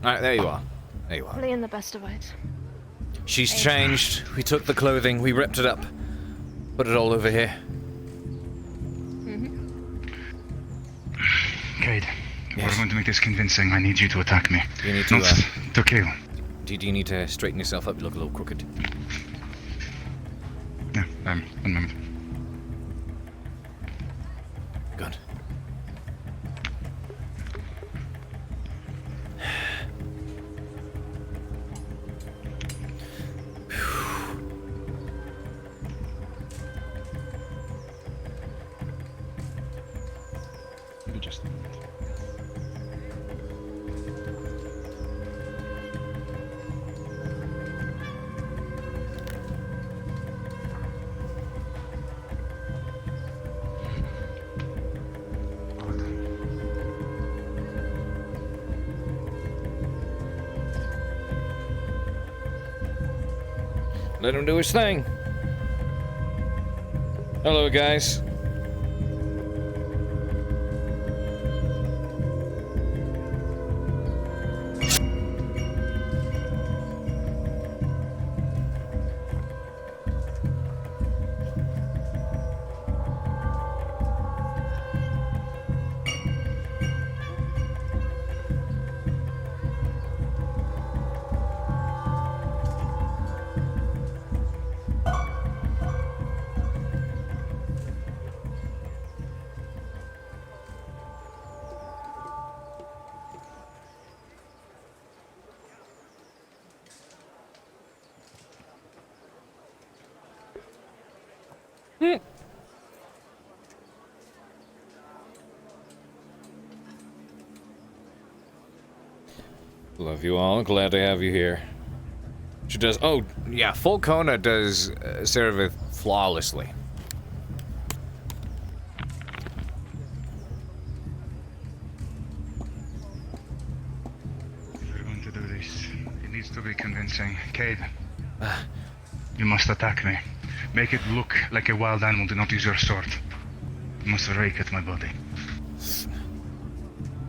Alright, there you are. Only in the best of ways. She's changed. We took the clothing, we ripped it up, put it all over here. Cade, if we're going to make this convincing, I need you to attack me. You need to, Not to kill. Do you need to straighten yourself up? You look a little crooked. Yeah, 1 moment. Good. Maybe just a minute. Let him do his thing. Hello, guys. Love you all. Glad to have you here. She does. Oh, yeah. Fulcona does Seraph flawlessly. If we're going to do this, it needs to be convincing. Cade, you must attack me. Make it look like a wild animal. Do not use your sword. You must rake at my body.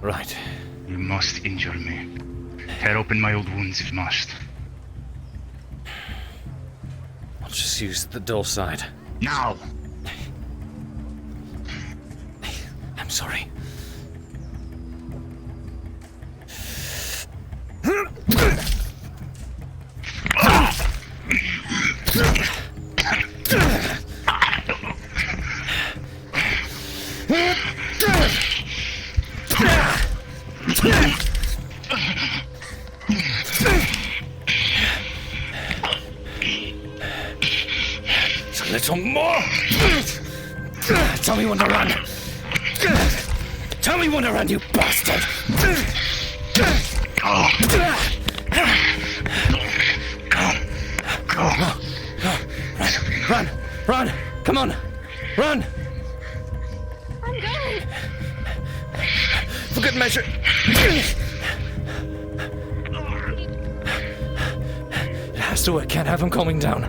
Right. You must injure me. Tear open my old wounds if you must. I'll just use the dull side. Now! I'm sorry. A little more. Tell me when to run. Tell me when to run, you bastard. Go. Run. Come on. Run. I'm going. For good measure. It has to work. Can't have him calming down.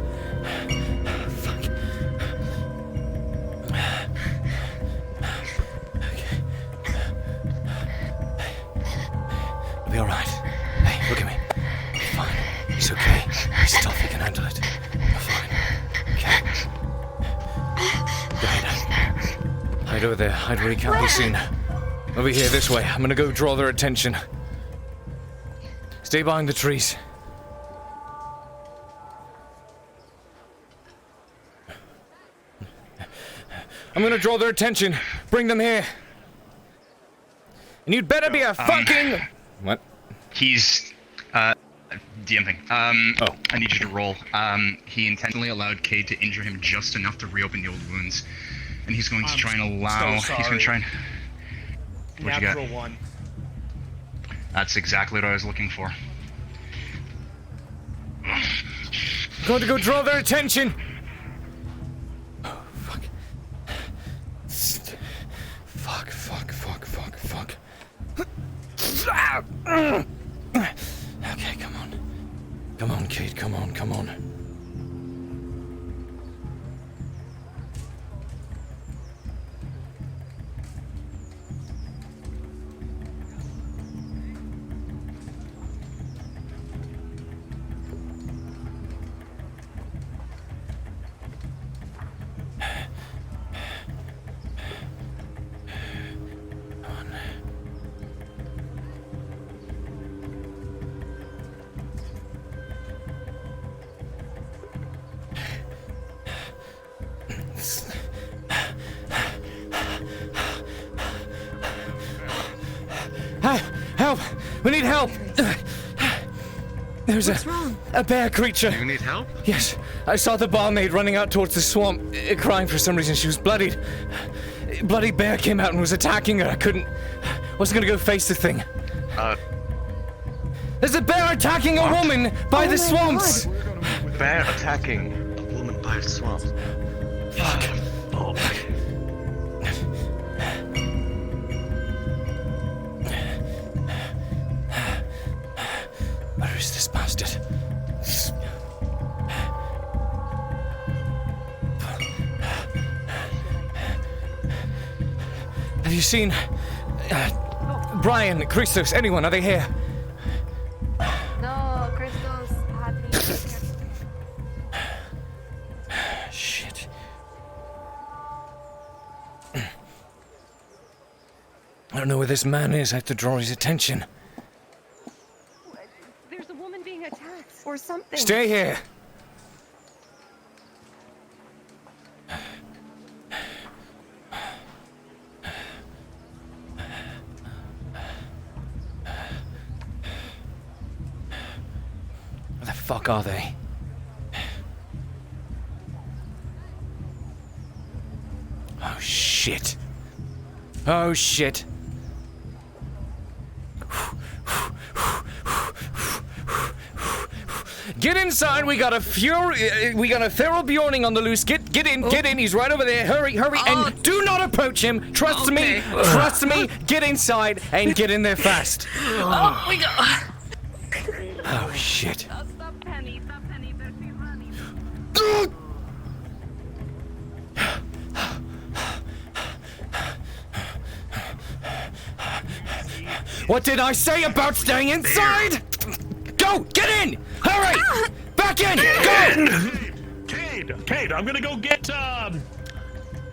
It'll be alright. Hey, look at me. Be fine. He's okay. He's tough. He can handle it. You're fine. Okay. Go ahead. Hide over there. Hide where he can't be seen. Over here, this way. I'm gonna go draw their attention. Stay behind the trees. I'm gonna draw their attention. Bring them here. And you'd better be a fucking... What? He's, DMing. I need you to roll. He intentionally allowed Cade to injure him just enough to reopen the old wounds. And he's going to try and allow... so he's going to try and... What'd you Natural get? 1. That's exactly what I was looking for. Going to go draw their attention. Oh, fuck. Fuck, fuck, fuck, fuck, fuck. Okay, come on. Come on, Cade, come on, come on. Help! We need help! There's a bear creature. You need help? Yes, I saw the barmaid running out towards the swamp, crying for some reason. She was bloodied. Bloody bear came out and was attacking her. Wasn't gonna go face the thing. There's a bear attacking a woman by the swamps! Bear attacking a woman by the swamp. Fuck. Oh. Where is this bastard? Have you seen Brian, Christos, anyone? Are they here? No, Crystal's happy. Shit. I don't know where this man is. I have to draw his attention. There's a woman being attacked or something. Stay here. Where the fuck are they? Oh shit. Oh shit. Get inside, we got a feral Bjorning on the loose. Get in, he's right over there. Hurry, and do not approach him. Trust me, get inside and get in there fast. Oh my god. Oh shit. Stop Penny, there she's running. What did I say about staying inside? Go! Get in! Hurry! Back in! Go! Cade, I'm gonna go get,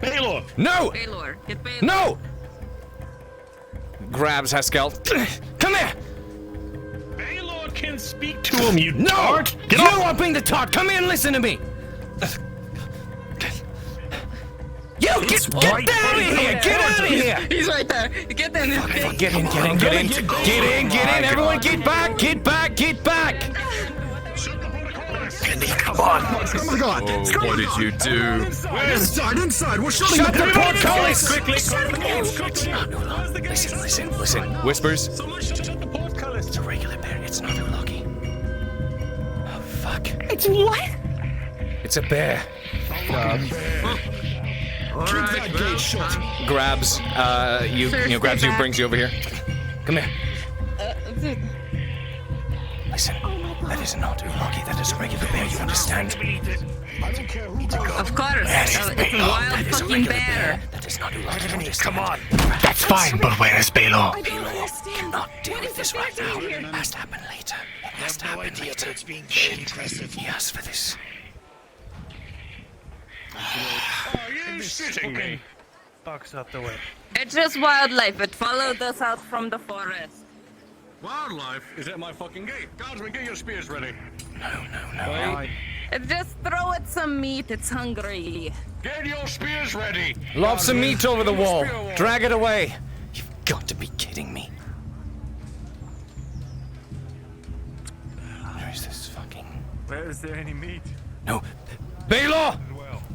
Baylor! No! Baylor, get Baylor. No! Grabs Haskell. Come here! Baylor can speak to him, you No! tart! You are being the tart! Come here and listen to me! You get out of here! Get out of here! He's right there. Get in. Get in! Everyone get back! Get back! Come on! Oh my god! What did you do? Inside! We're shutting Shut the portcullis! Quickly! Listen. Whispers. Someone shut the portcullis! It's a regular bear. It's not Ulagi. Oh, fuck. It's what? It's a bear. Keep that gate shut. Grabs, grabs you, brings you over here. Come here. Listen, that is not Ulagi, that is a regular bear, you understand? I don't care who. Of course, it's a wild fucking bear. That is not Ulagi, you understand? Come on! That's fine, but where is Baylor? Cannot deal with this right now. It has to happen later. It's being very impressive. He asked for this. Are you shitting me? Box out the way. It's just wildlife. It followed us out from the forest. Wildlife is at my fucking gate. Guardsmen, get your spears ready. No. Just throw it some meat, it's hungry. Get your spears ready. Lob some meat over the wall. Spear wall. Drag it away. You've got to be kidding me. Where is this fucking... Where is there any meat? No. Baylor!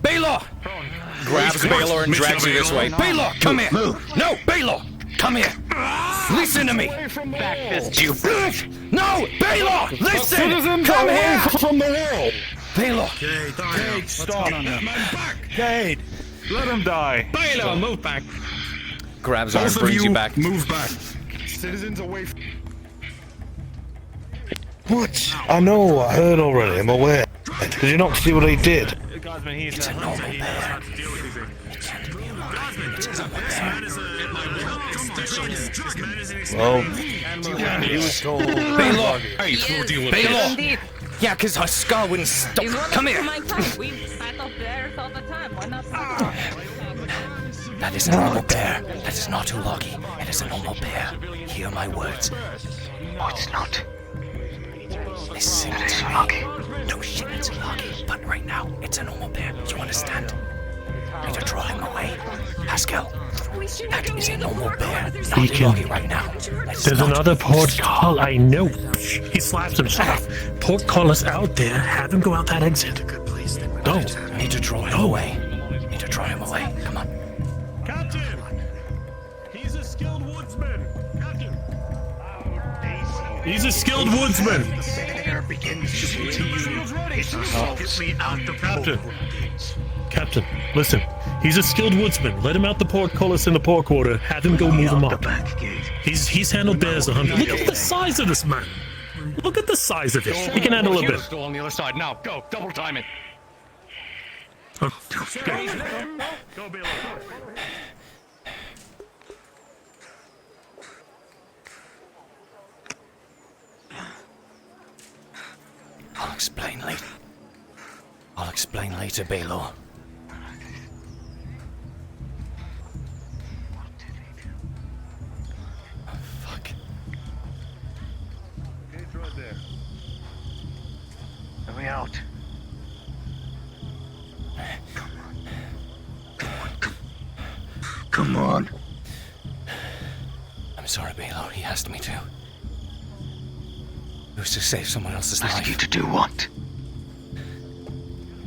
Baylor! Grabs Baylor and drags you this way. Baylor, come here! Move! No, Baylor! Come here! Listen to me! Back this, you No! Baylor! Listen! Citizens Come away here! from the wall. Baylor! Cade, stop. Man back. Cade, let him die. Baylor, move back. Grabs arm, Both of brings you back. Move back. Citizens away. What? I know, I heard already, I'm aware. Did you not see what he did? Guardsman, he's It's a normal bear. Well, he was told. Baylor! Baylor! Baylor! Yeah, because her skull wouldn't stop. Come here! We battle bears all the time. Why not talk? That is a normal bear. That is not Ulagi. It is a normal bear. Hear my words. No, it's not. Listen to me. No shit, it's Ulagi. But right now, it's a normal bear. You understand? Need to draw him away. Haskell, that is a normal bear. Not Ulagi right now. There's another portcullis. I know. He slaps himself. Portcullis out there. Have him go out that exit. Go. Need to draw him away. Need to draw him away. Come on. Captain! He's a skilled woodsman. Captain! He's a skilled woodsman. Captain, listen. He's a skilled woodsman. Let him out the portcullis in the port quarter. Have him go move him up. He's handled bears 100. Look at the size of this man. Look at the size of it. He can handle a bit. Still on the other side. Now, go. Double time it. Go, Bill. I'll explain later. I'll explain later, Baylor. Fuck. Cade's right there. Let me out. Come on. I'm sorry, Baylor. He asked me to. It was to save someone else's life. Asked you to do what?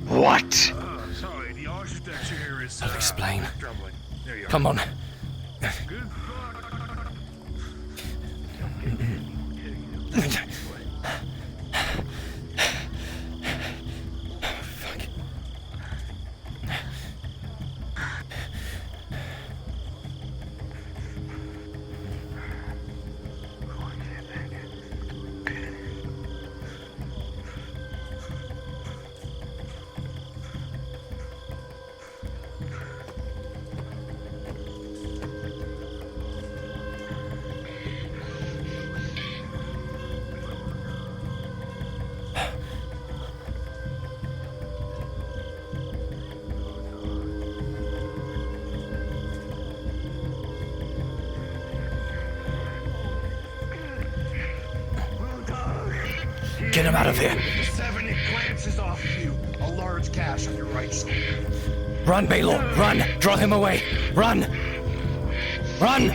What? Sorry, the architecture here is. I'll explain. Troubling. There you are. Come on. Get him out of here. 7, it glances off you. A large gash on your right shoulder. Run, Baylor. Run. Draw him away. Run. Run.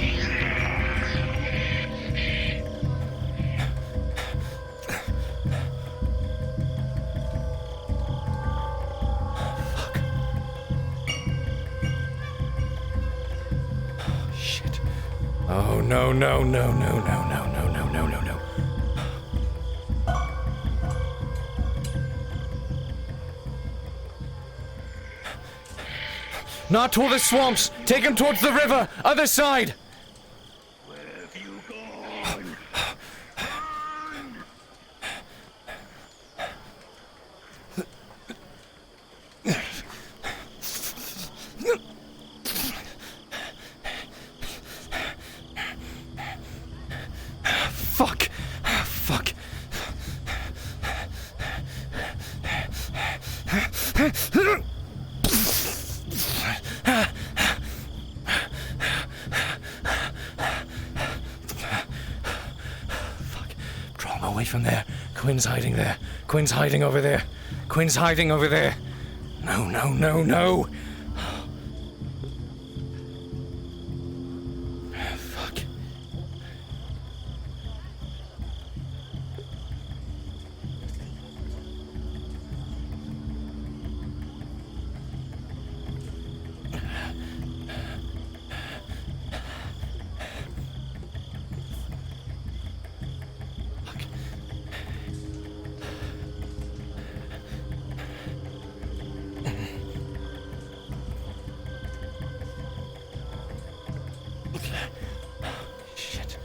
Shit. Oh, no, no, no, no, no, no, no, no, no, no, no. Not toward the swamps! Take him towards the river! Other side! Where have you gone? Fuck! Fuck! Away from there. Quinn's hiding there. Quinn's hiding over there. Quinn's hiding over there. No, no, no, no. Fuck. Shit.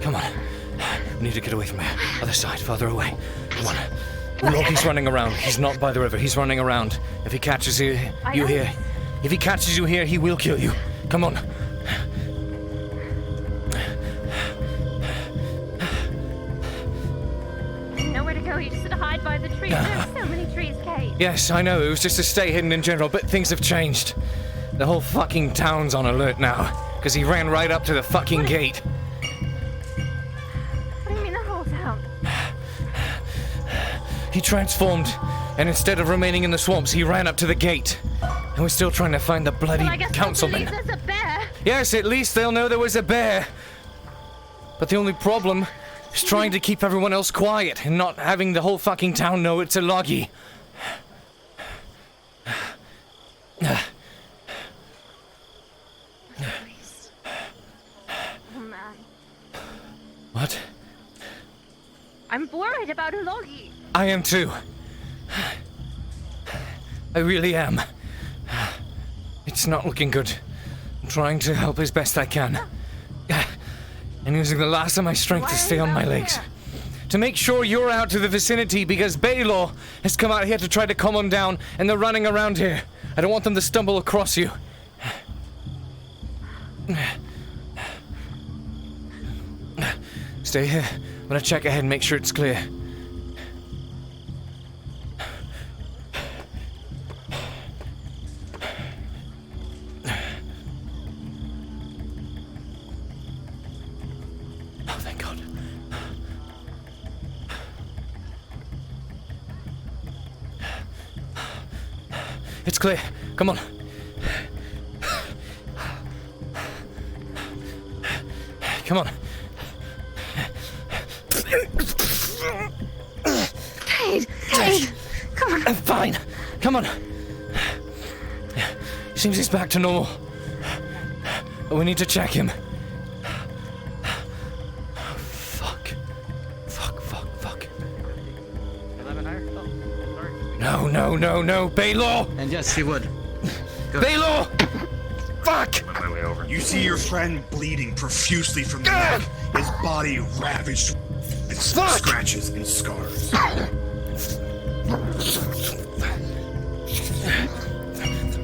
Come on. We need to get away from here. Other side, farther away. Come on. Look, he's running around. He's not by the river. He's running around. If he catches you here, if he catches you here, he will kill you. Come on. Nowhere to go. You just hide by the trees. There are so many trees, Cade. Yes, I know. It was just to stay hidden in general, but things have changed. The whole fucking town's on alert now, because he ran right up to the fucking gate. What do you mean the whole town? He transformed, and instead of remaining in the swamps, he ran up to the gate. And we're still trying to find the bloody Well, I guess councilman. there's a bear. Yes, at least they'll know there was a bear. But the only problem is trying to keep everyone else quiet and not having the whole fucking town know it's a loggy. Oh man. What? I'm worried about Logie. I am too. I really am. It's not looking good. I'm trying to help as best I can. And using the last of my strength to stay on my legs. To make sure you're out to the vicinity because Baylor has come out here to try to calm them down and they're running around here. I don't want them to stumble across you. Stay here. I'm gonna check ahead and make sure it's clear. Oh, thank God. It's clear. Come on. Come on. Cade, come on. I'm fine. Come on. Seems he's back to normal. But we need to check him. Fuck. No. Baylor! And yes, he would. Baylor! Fuck! My way over. You see your friend bleeding profusely from the neck, his body ravaged with scratches and scars.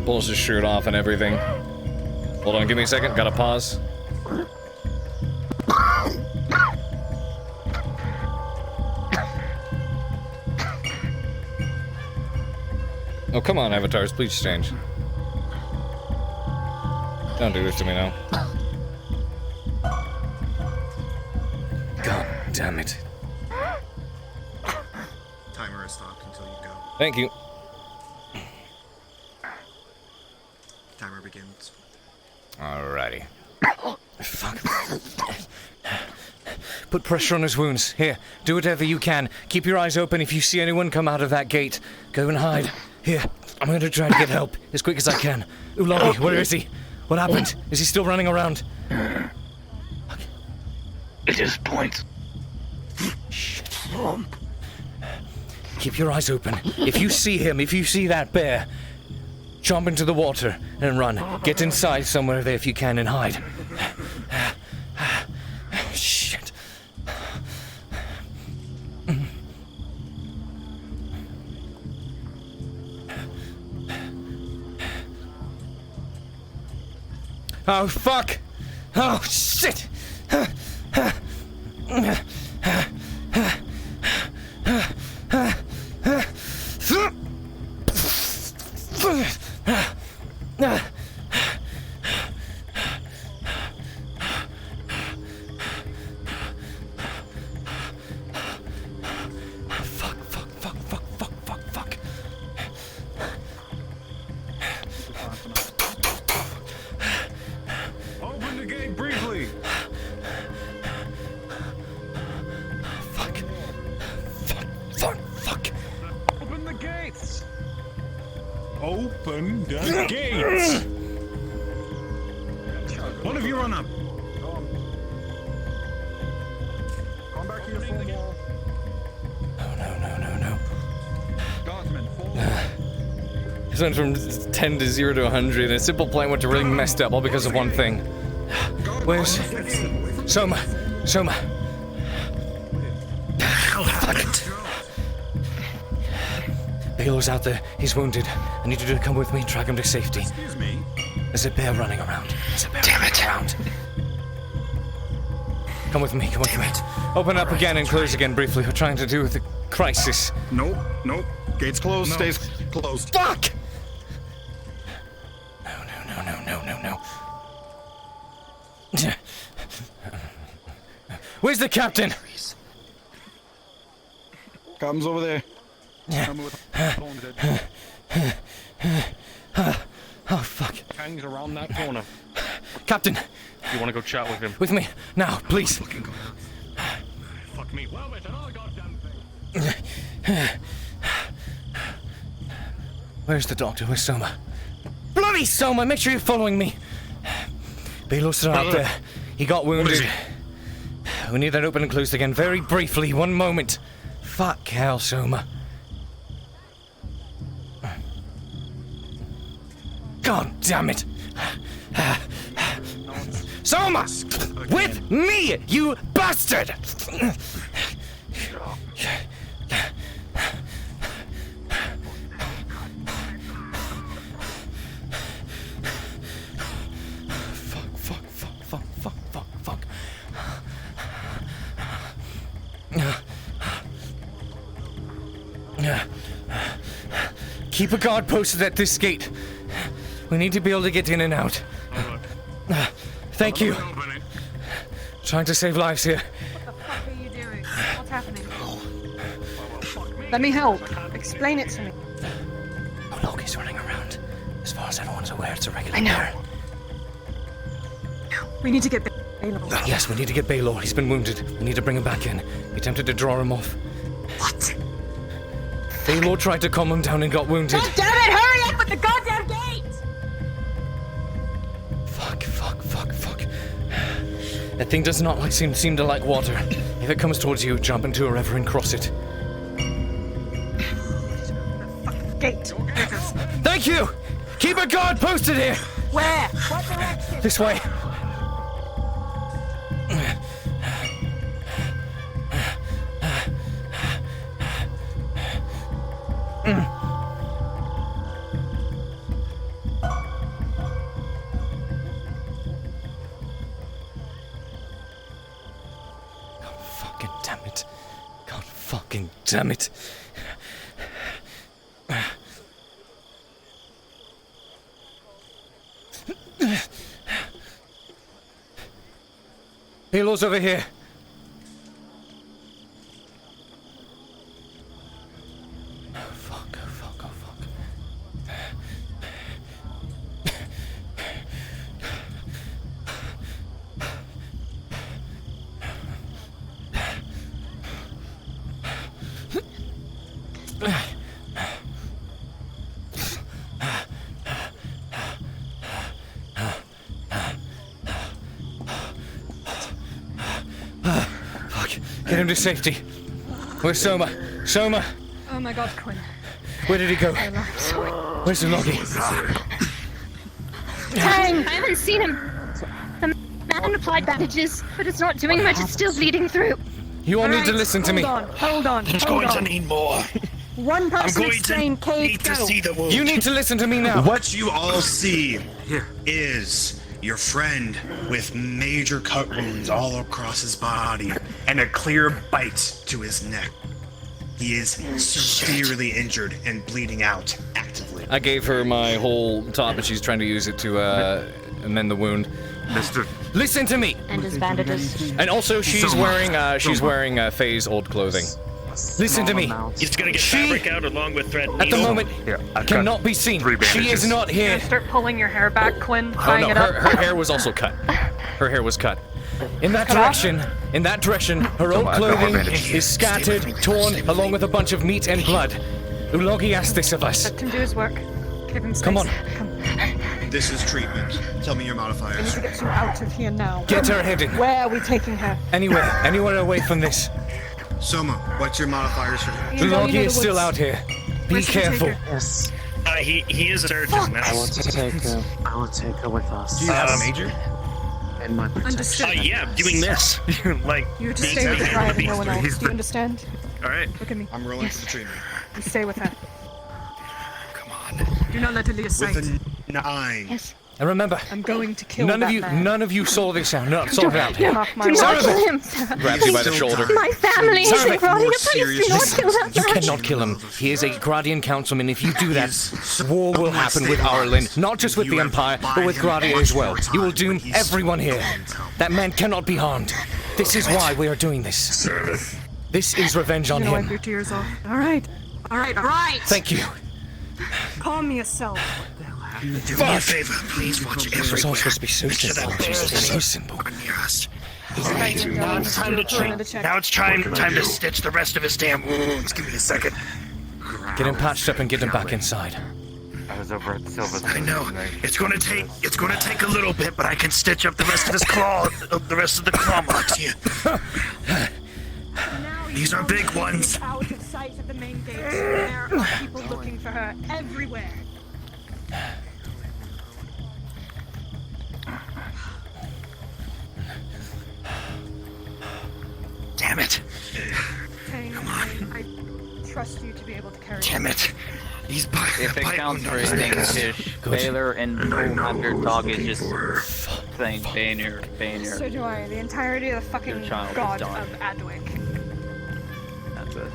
Pulls his shirt off and everything. Hold on, give me a second. Gotta pause. Oh, come on, avatars. Please change. Don't do this to me now. God damn it. Timer has stopped until you go. Thank you. Timer begins. Alrighty. Fuck. Put pressure on his wounds. Here, do whatever you can. Keep your eyes open if you see anyone come out of that gate. Go and hide. Here, I'm gonna try to get help as quick as I can. Ulagi, where is he? What happened? Is he still running around? At this point. Shit. Keep your eyes open. If you see him, if you see that bear, jump into the water and run. Get inside somewhere there if you can and hide. Shit. Oh, fuck! Oh, shit! Open the gates! One of you run up. This went from 10 to 0 to 100, and a simple plan went to really messed up all because of one thing. Where's Soma? Soma. Fuck it. Baylor's out there. He's wounded. I need you to come with me and drag him to safety. Excuse me. There's a bear running around. Running around. Come with me. Come with me. Open up again and close again briefly. We're trying to deal with the crisis. Nope. Nope. Gates closed. Stays closed. Fuck! No. Where's the captain? Captain's over there. Oh, fuck. Hangs around that corner. Captain! You want to go chat with him? With me, now, please. Fuck me. Well, with another goddamn thing. Where's the doctor? Where's Soma? Bloody Soma! Make sure you're following me. Baylor's out there. He got wounded. We need that open and closed again very briefly. One moment. Fuck hell, Soma. God damn it! Soma! With me, you bastard! Fuck. Keep a guard posted at this gate. We need to be able to get in and out. Thank you. Trying to save lives here. What the fuck are you doing? What's happening? Let me help. Explain it to me. Oh, Loki's running around. As far as everyone's aware, it's a regular I know. bear. We need to get Baylor. Yes, we need to get Baylor. He's been wounded. We need to bring him back in. We attempted to draw him off. What? Baylor tried to calm him down and got wounded. God damn it! Hurry up with the goddamn gate! Fuck. That thing does not seem to like water. If it comes towards you, jump into a river and cross it. Gate. Thank you! Keep a guard posted here! Where? What direction? This way. God fucking damn it. Halo's over here. Get him to safety. Where's Soma? Soma! Oh my god, Quinn. Where did he go? Where's the loggy? Dang! I haven't seen him. The man applied bandages, but it's not doing much. It's still bleeding through. You all need to listen to me. Hold on. He's going to need more. One person explain Cade, go. You need to listen to me now. What you all see is your friend with major cut wounds all across his body and a clear bite to his neck. He is severely injured and bleeding out actively. I gave her my whole top, and she's trying to use it to amend the wound. Mister, listen to me. And his bandages. And also, she's wearing Faye's old clothing. Listen to me. He's gonna get fabric out along with thread. At the moment, cannot be seen. She is not You're here. gonna start pulling your hair back, Quinn, Oh tying no, it up. her hair was also cut. Her hair was cut. In that direction, her old clothing is scattered, torn, along with a bunch of meat and blood. Ulogi asked this of us. Let him do his work. Give him space. Come on. This is treatment. Tell me your We need modifiers. to get you out of here now. Get her heading. Where are we taking her? Anywhere away from this. Soma, what's your modifiers for Logie is still out here. Be careful. Yes. He is a surgeon. I want to take her. I will take her with us. Do you have a major? In my protection. Understood. Yeah, doing this. Like, You have to being stay with taken her on and the no one beast. else. Do you understand? Alright. Look at me. I'm rolling for the treatment. You stay with her. Come on. Do not let her leave sight. With a 9. Yes. And remember, I'm going to kill none that of you, man. none of you saw this out. No, saw it out here. Do not kill him. Grabs you by the shoulder. My family is Sorry. in front of you. Please do not kill that You man. cannot kill him. He is a Gradian councilman. If you do that, war will happen with Arlen. Not just with the Empire, but with Gradia as well. You will doom everyone here. That man cannot be harmed. This is why we are doing this. This is revenge on You're gonna wipe him. your tears off. Alright. Alright. Thank you. Calm yourself. Do me a favor, please watch This was all everywhere. supposed to be so simple. So simple. Alright, now it's time to treat. Now it's time to stitch the rest of his damn wounds. Give me a second. Get him patched up and get him back inside. I was over at Silver's. I know. It's gonna take a little bit, but I can stitch up the rest of his the rest of the claw marks here. These are big ones. Out of sight of the main gate. There are people looking for her everywhere. Damn it. Come on. I trust you to be able to carry Damn it. These If it counts for anything, Fish, Baylor and 200 dog is just saying Banner. So do I. The entirety of the fucking Your child is god done. of Adwick. That's it.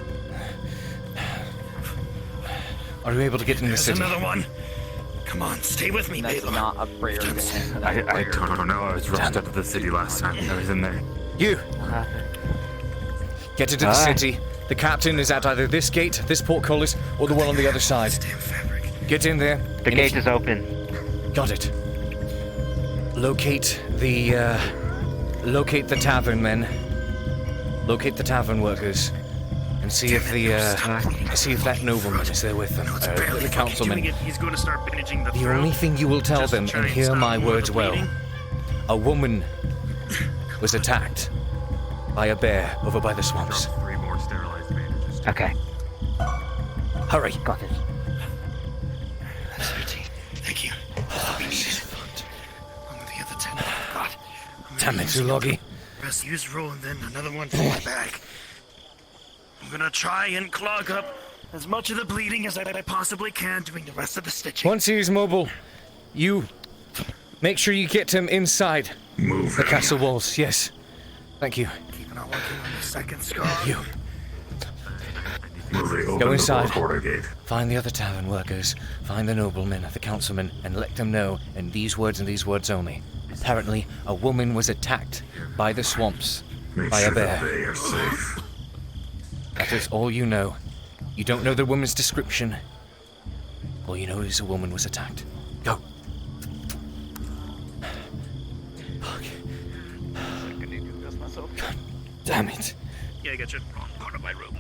Are you able to get in the There's city? another one. Come on, stay with me, That's Baylor. not a prayer. I don't know. I was rushed out of the city last time. I was in there. You! Get into the city. The captain is at either this gate, this portcullis, or the one on the other side. Get in there. The gate is open. Got it. Locate the tavern men. Locate the tavern workers. And see if that nobleman is there with them. The councilman. He's going to start managing the The only thing you will tell them, and hear my words well, a woman was attacked by a bear over by the swamps. 3 more sterilized bandages. Okay. Hurry. Got it. Thank you. We need it. Along with the other 10. God. Damn it, Zulagi. Rest use roll and then another one for my bag. I'm gonna try and clog up as much of the bleeding as I possibly can, doing the rest of the stitching. Once he's mobile, you make sure you get him inside the castle walls. Yes. Thank you. Keeping on working on the second scar. You. Go inside. Find the other tavern workers. Find the noblemen, the councilmen, and let them know in these words and these words only. Apparently, a woman was attacked by the swamps by a bear. They are safe. That is all you know. You don't know the woman's description. All you know is a woman was attacked. Go. God damn it. Yeah, I got you wrong part of my room.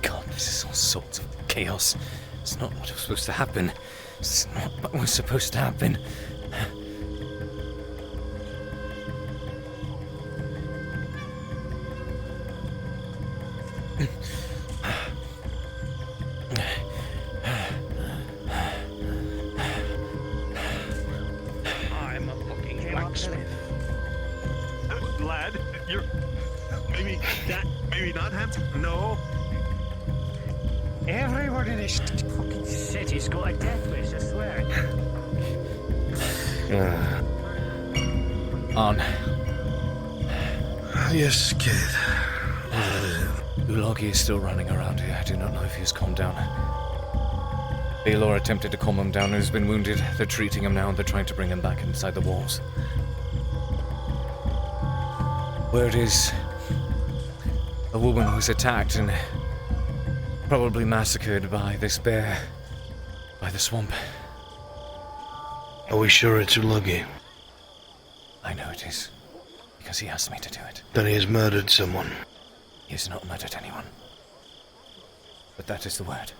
God, this is all sorts of chaos. It's not what was supposed to happen. It's not what was supposed to happen. I'm a fucking blacksmith. Lad, you're maybe not handsome. No. Everyone in this fucking city's got a death wish, I swear. On. Yes, kid. Ulagi is still running around here. I do not know if he has calmed down. Baylor attempted to calm him down and has been wounded. They're treating him now and they're trying to bring him back inside the walls. Word is, A woman was attacked and probably massacred by this bear. By the swamp. Are we sure it's Ulagi? I know it is. Because he asked me to do it. Then he has murdered someone. He has not murdered anyone. But that is the word.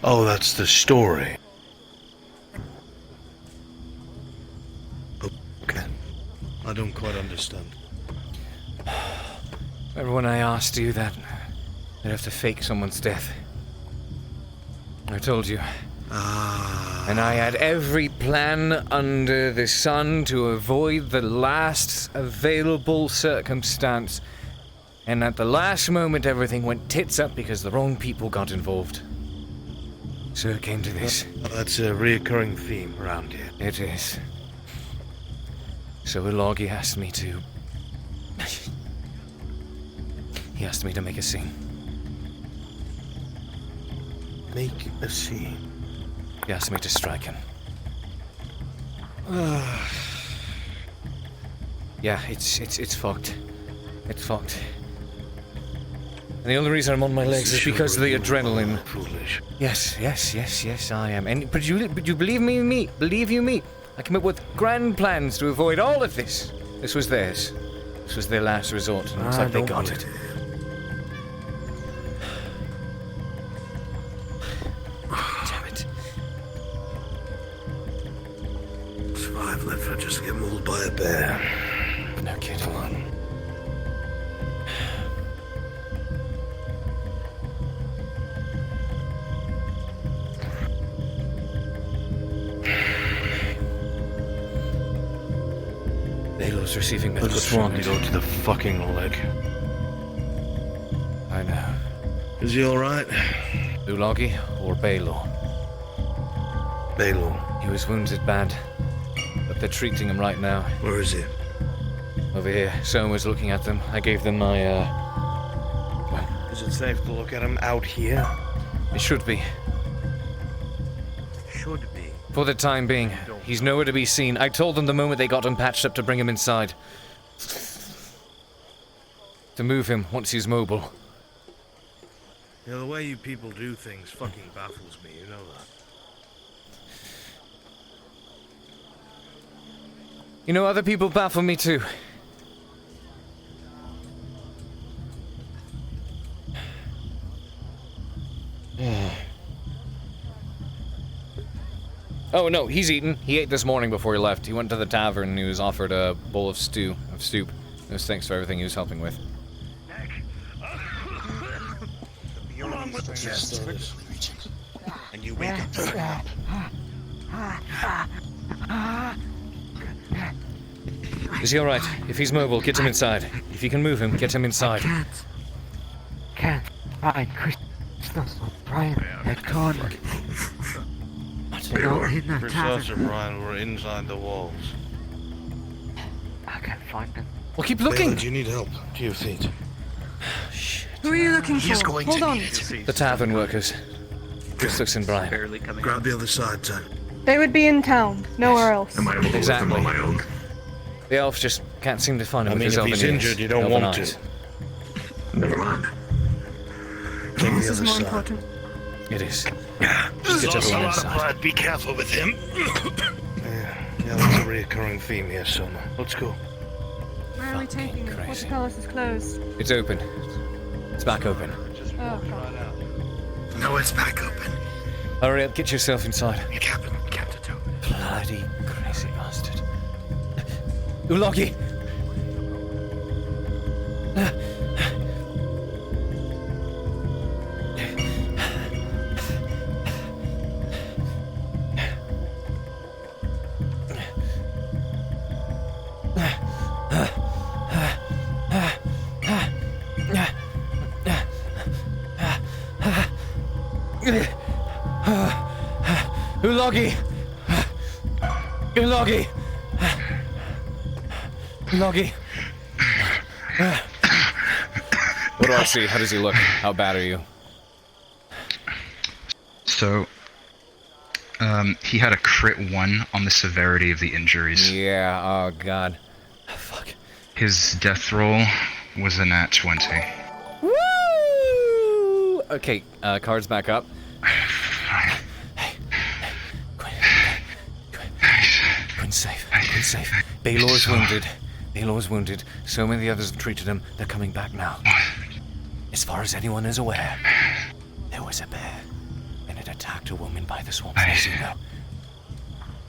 Oh, that's the story. Okay. I don't quite understand. Remember when I asked you that you'd have to fake someone's death? I told you. And I had every plan under the sun to avoid the last available circumstance. And at the last moment, everything went tits up because the wrong people got involved. So it came to this. That's a reoccurring theme around here. It is. So Ulagi asked me to... He asked me to make a scene. Make a scene? He asked me to strike him. Yeah, it's fucked. It's fucked. And the only reason I'm on my legs is because of the adrenaline. Foolish. Yes, I am. But you believe me? Believe you me? I came up with grand plans to avoid all of this. This was theirs. This was their last resort, and it looks like they got it. Damn it. Survive, live for just get mauled by a bear. No kidding. Come on. Balo's receiving I medical just want to treatment. go to the fucking leg. I know. Is he alright? Ulagi or Balo? Balo. He was wounded bad, but they're treating him right now. Where is he? Over here. Soma's looking at them. I gave them my, Is it safe to look at him out here? It should be. Should be. For the time being, he's nowhere to be seen. I told them the moment they got him patched up to bring him inside. To move him once he's mobile. You know, the way you people do things fucking baffles me, you know that. You know, other people baffle me too. Oh no, he's eaten. He ate this morning before he left. He went to the tavern and he was offered a bowl of soup. It was thanks for everything he was helping with. Along with the chest. And you wake up. Is he alright? If he's mobile, get him inside. If you can move him, get him inside. Can't. Brian, Brian, they're gone. They're all in that Chris tavern. and Brian were inside the walls. I can't find them. Well, keep looking! Bela, do you need help? To your feet. Who are you looking for? He's going Hold to on. need it. The tavern workers. Chris looks and Brian. Barely coming Grab up. the other side, Tim. They would be in town, nowhere else. Am I able to lift them Exactly. on my own? The elf just can't seem to find him I with mean, his if elven he's ears, injured, you don't elven want eyes. to. Never mind. Take This the is other more side. important. It is. Yeah. Just get everyone inside. Be careful with him. yeah, that's a reoccurring theme here, Soma. Let's go. Where are we taking it? What crazy. palace is closed? It's open. It's back open. Oh, God. No, it's back open. Hurry up, get yourself inside. Captain too. Bloody crazy bastard. Ulagi! Ulagi! Ulagi! Ulagi! What do I see? How does he look? How bad are you? So, he had a crit 1 on the severity of the injuries. Yeah, oh god. Fuck. His death roll was a nat 20. Woo! Okay, cards back up. Quinn's safe. Quinn's safe. Baylor's wounded. Baylor's wounded. So many others have treated him. They're coming back now. As far as anyone is aware, there was a bear, and it attacked a woman by the swamp. As you know.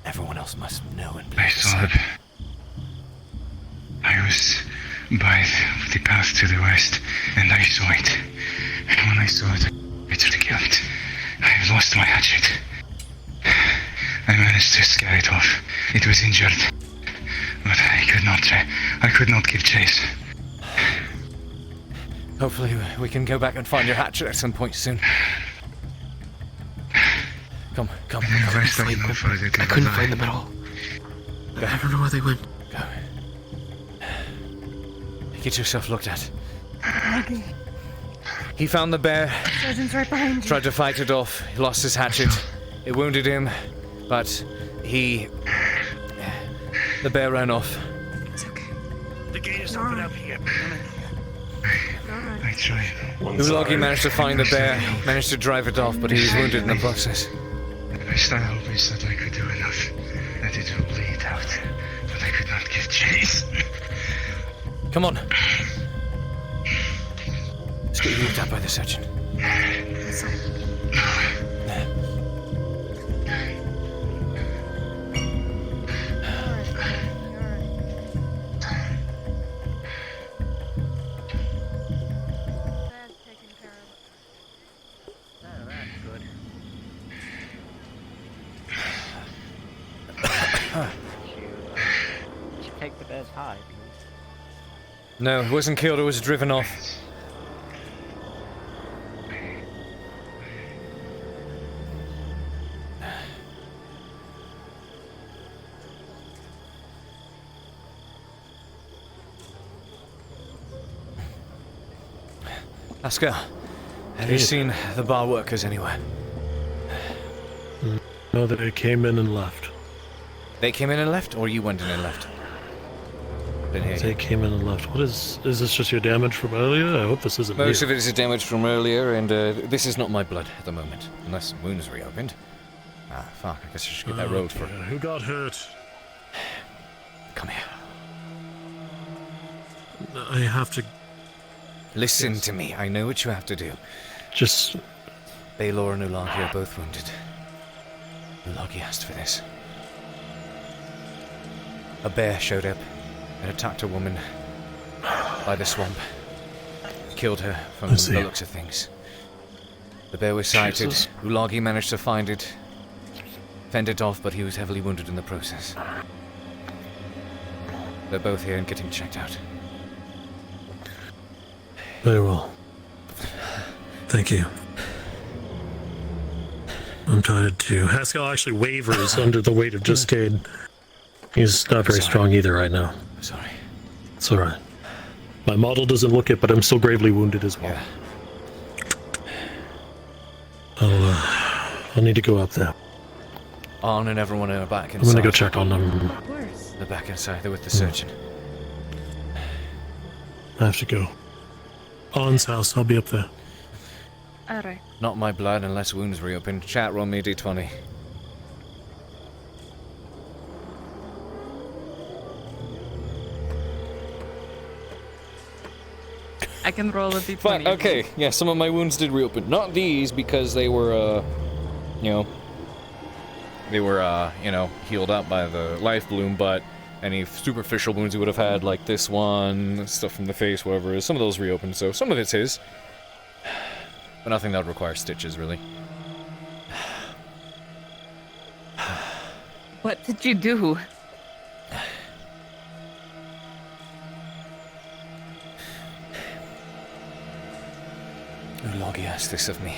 Everyone else must know and believe. I saw it. I was by the path to the west, and I saw it. And when I saw it, I took the guilt. I have lost my hatchet. I managed to scare it off. It was injured, but I could not give chase. Hopefully we can go back and find your hatchet at some point soon. Come. I couldn't find them at all. Go. I don't know where they went. Go. Get yourself looked at. Maggie. He found the bear. Surgeon's right behind you. Tried to fight it off. He lost his hatchet. It wounded him, but the bear ran off. It's okay. The gate is open up here. I tried. Ulagi managed to find the bear, managed to drive it off, but he was wounded in the process. I still hope that I could do enough, that it will bleed out, but I could not give chase. Come on. Let's get you looked at by the surgeon. Did you take the bear's hide? No, it wasn't killed, it was driven off. Oscar, have you seen the bar workers anywhere? No, they came in and left. They came in and left, or you went in and left? They came in and left. What is this just your damage from earlier? I hope this isn't Most me. of it is damage from earlier, and this is not my blood at the moment, unless the wound's reopened. Ah, fuck, I guess I should get that rolled for. Who got hurt? Come here. I have to... Listen to me, I know what you have to do. Just... Baylor and Ulagi are both wounded. Ulagi asked for this. A bear showed up and attacked a woman by the swamp. Killed her from the looks of things. The bear was sighted. Jesus. Ulagi managed to find it, fend it off, but he was heavily wounded in the process. They're both here and getting checked out. Very well. Thank you. I'm tired too. Haskell actually wavers under the weight of just Cade. He's not very strong either right now. I'm sorry. It's alright. My model doesn't look it, but I'm still gravely wounded as well. Yeah. I'll need to go up there. On and everyone are back inside. I'm gonna go check on them. They're back inside. They're with the surgeon. I have to go. On's house. I'll be up there. Alright. Not my blood unless wounds reopen. Chat, roll me d20. I can roll a d20. Fine, okay. Yeah, some of my wounds did reopen. Not these, because they were, healed up by the life bloom, but any superficial wounds you would have had, like this one, stuff from the face, whatever it is, some of those reopened, so some of it's his. But nothing that would require stitches, really. What did you do? Ulagi asked this of me,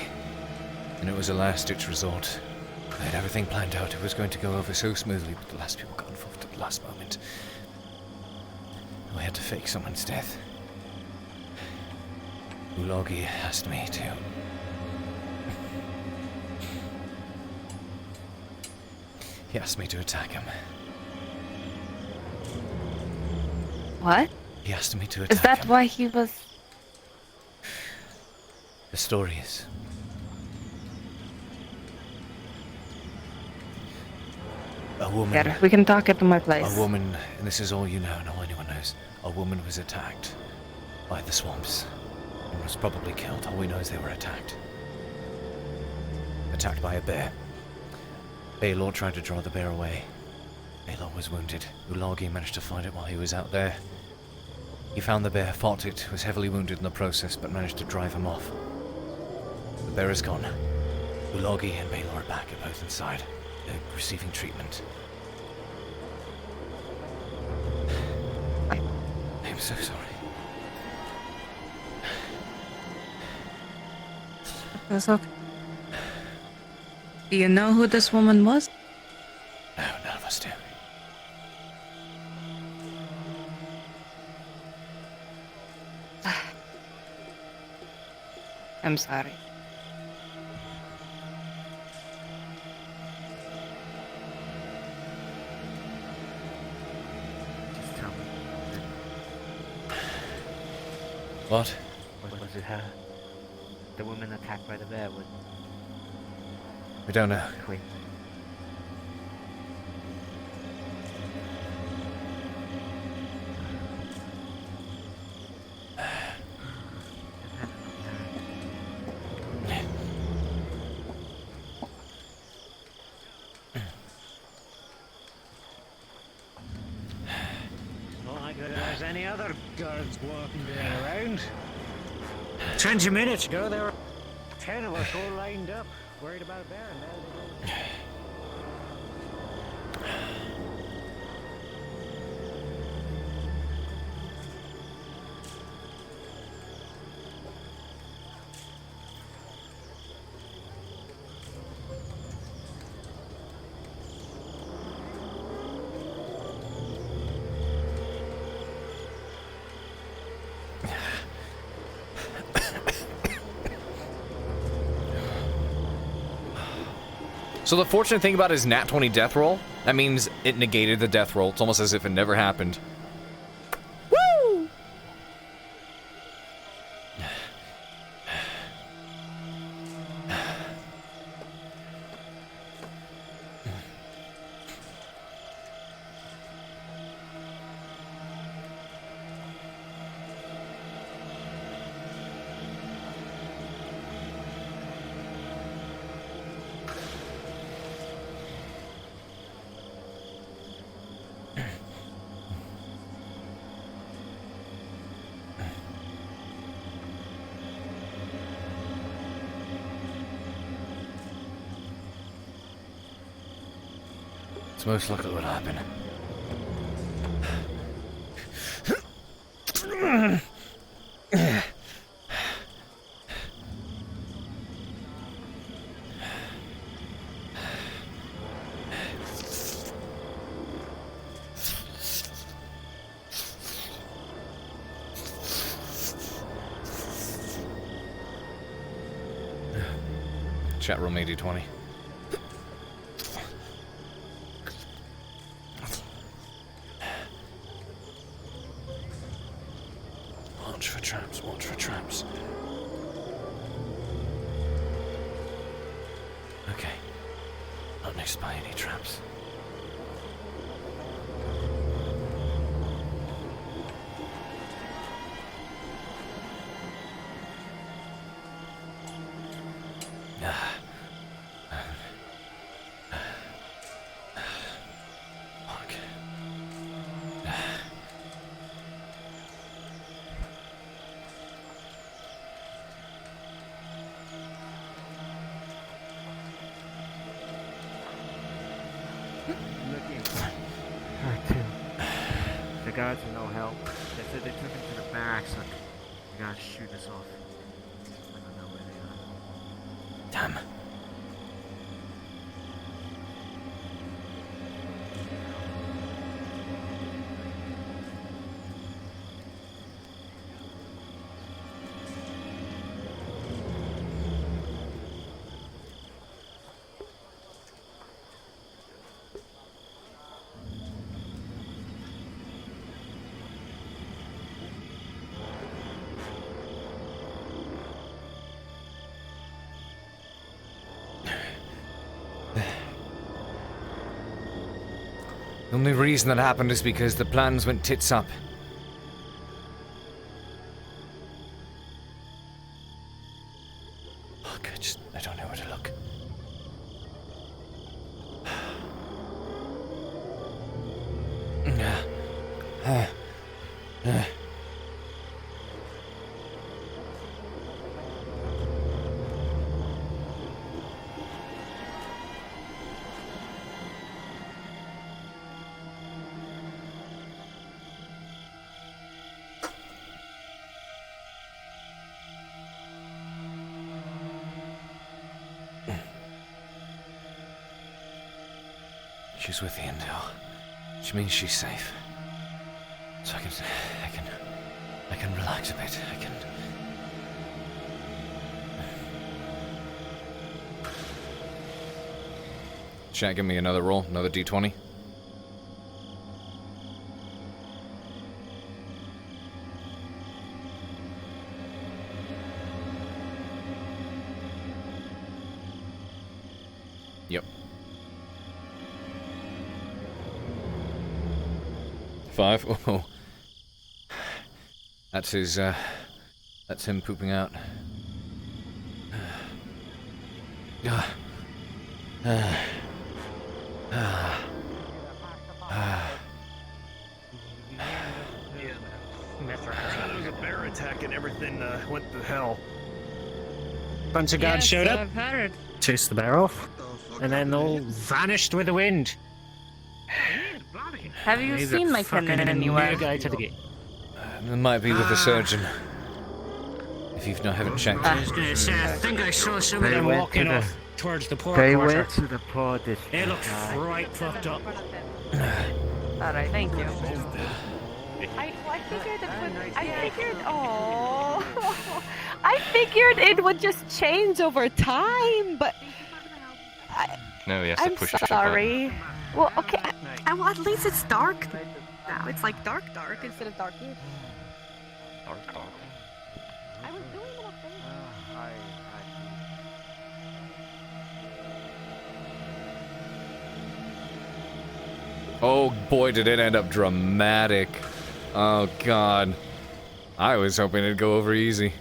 and it was a last-ditch resort. I had everything planned out. It was going to go over so smoothly, but the last people got involved at the last moment. We had to fake someone's death. Ulagi asked me to. He asked me to attack him. What? He asked me to attack Is that him. why he was... The story is... A woman... Yeah, we can talk at my place. A woman, and this is all you know and all anyone knows, a woman was attacked by the swamps and was probably killed. All we know is they were attacked. Attacked by a bear. Baylor tried to draw the bear away. Baylor was wounded. Ulagi managed to find it while he was out there. He found the bear, fought it, was heavily wounded in the process, but managed to drive him off. The bear is gone. Ulagi and Baylor are back, are both inside. They're receiving treatment. I'm so sorry. That's okay. Do you know who this woman was? No, none of us do. I'm sorry. Just tell me. What? Was it her? The woman attacked by the bear was... We don't know. Wait. Not like there's any other guards walking around. 20 minutes ago, there were 10 of us all lined up, worried about a bear, and now they don't. So the fortunate thing about his nat 20 death roll, that means it negated the death roll. It's almost as if it never happened. Woo! It's most likely what happened. Chat room 80-20. Watch for traps, watch for traps. Okay. Not next by any traps. Her too. The guards were no help. They said they took him to the barracks and the guards shoot us off. I don't know where they are. Damn. The only reason that happened is because the plans went tits up. Fuck, I don't know where to look. She's with the intel. Which means she's safe. So I can relax a bit. I can. Chat, give me another roll, another d20. Yep. 5. Oh. That's his, that's him pooping out. There was a bear attack and everything went to hell. Bunch of guards showed up, I've heard. chased the bear off, and then all vanished with the wind. Have you Leave the seen my fucking cannon anywhere? new guy to the gate. It might be with the surgeon. If you haven't checked. I was gonna say, I think I saw some of them walking off towards the port They quarter. went to the port this They look right fucked up. Alright, thank you. I figured it would just change over time, but No, he has to I'm push the sorry. Well, okay. Well, at least it's dark now. It's like dark instead of darky. Dark. I was doing it up there. Oh boy, did it end up dramatic. Oh god. I was hoping it'd go over easy.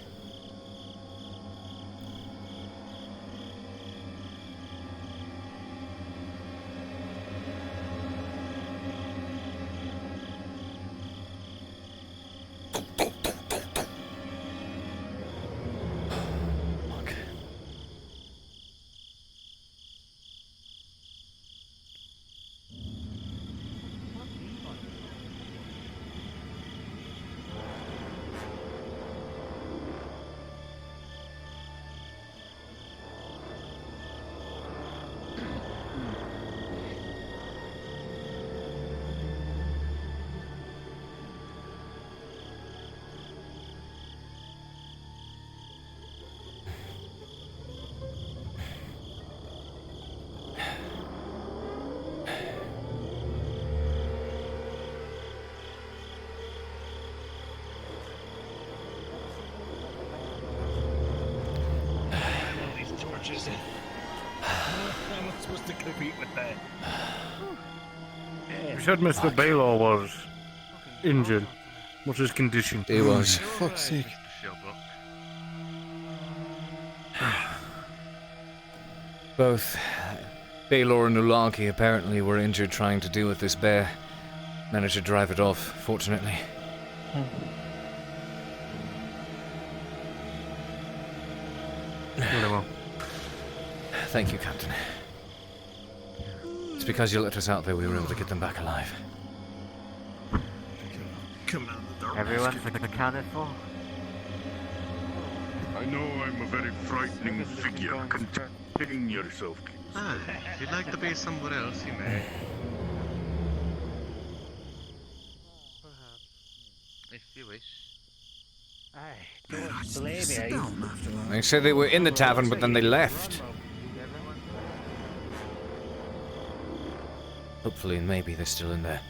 How am I supposed to compete with that? You said Mr. Baylor was injured. What's his condition? He was. Fuck's sake. Both Baylor and Ulagi apparently were injured trying to deal with this bear. Managed to drive it off, fortunately. Very well. Thank you, Captain. It's because you let us out there we were able to get them back alive. Come out of the dark. Everyone's accounted for? I know I'm a very frightening figure. Contain yourself, please. Ah, if you'd like to be somewhere else, you may. If you wish. They said they were in the tavern, but then they left. Hopefully, maybe they're still in there.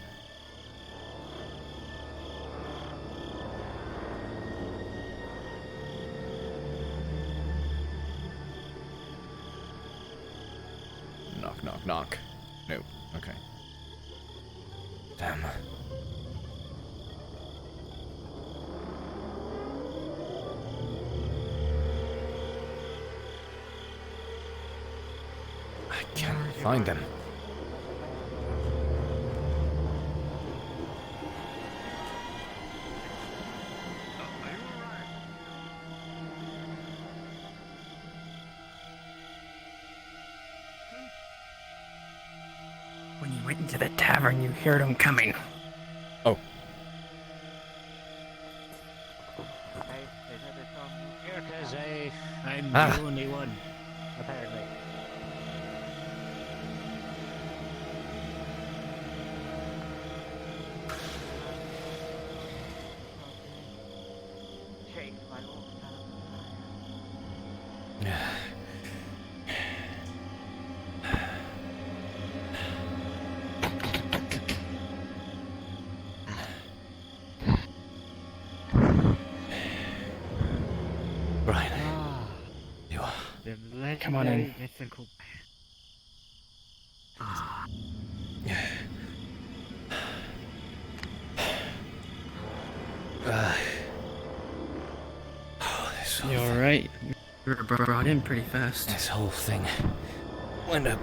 Knock, knock, knock. No. Okay. Damn. I can't find them. When you went into the tavern, you heard him coming. Oh. Here, cause I'm Ah. the only one, apparently. Brian. You are. Come on in. Mythical. You alright? You were brought in pretty fast. This whole thing went up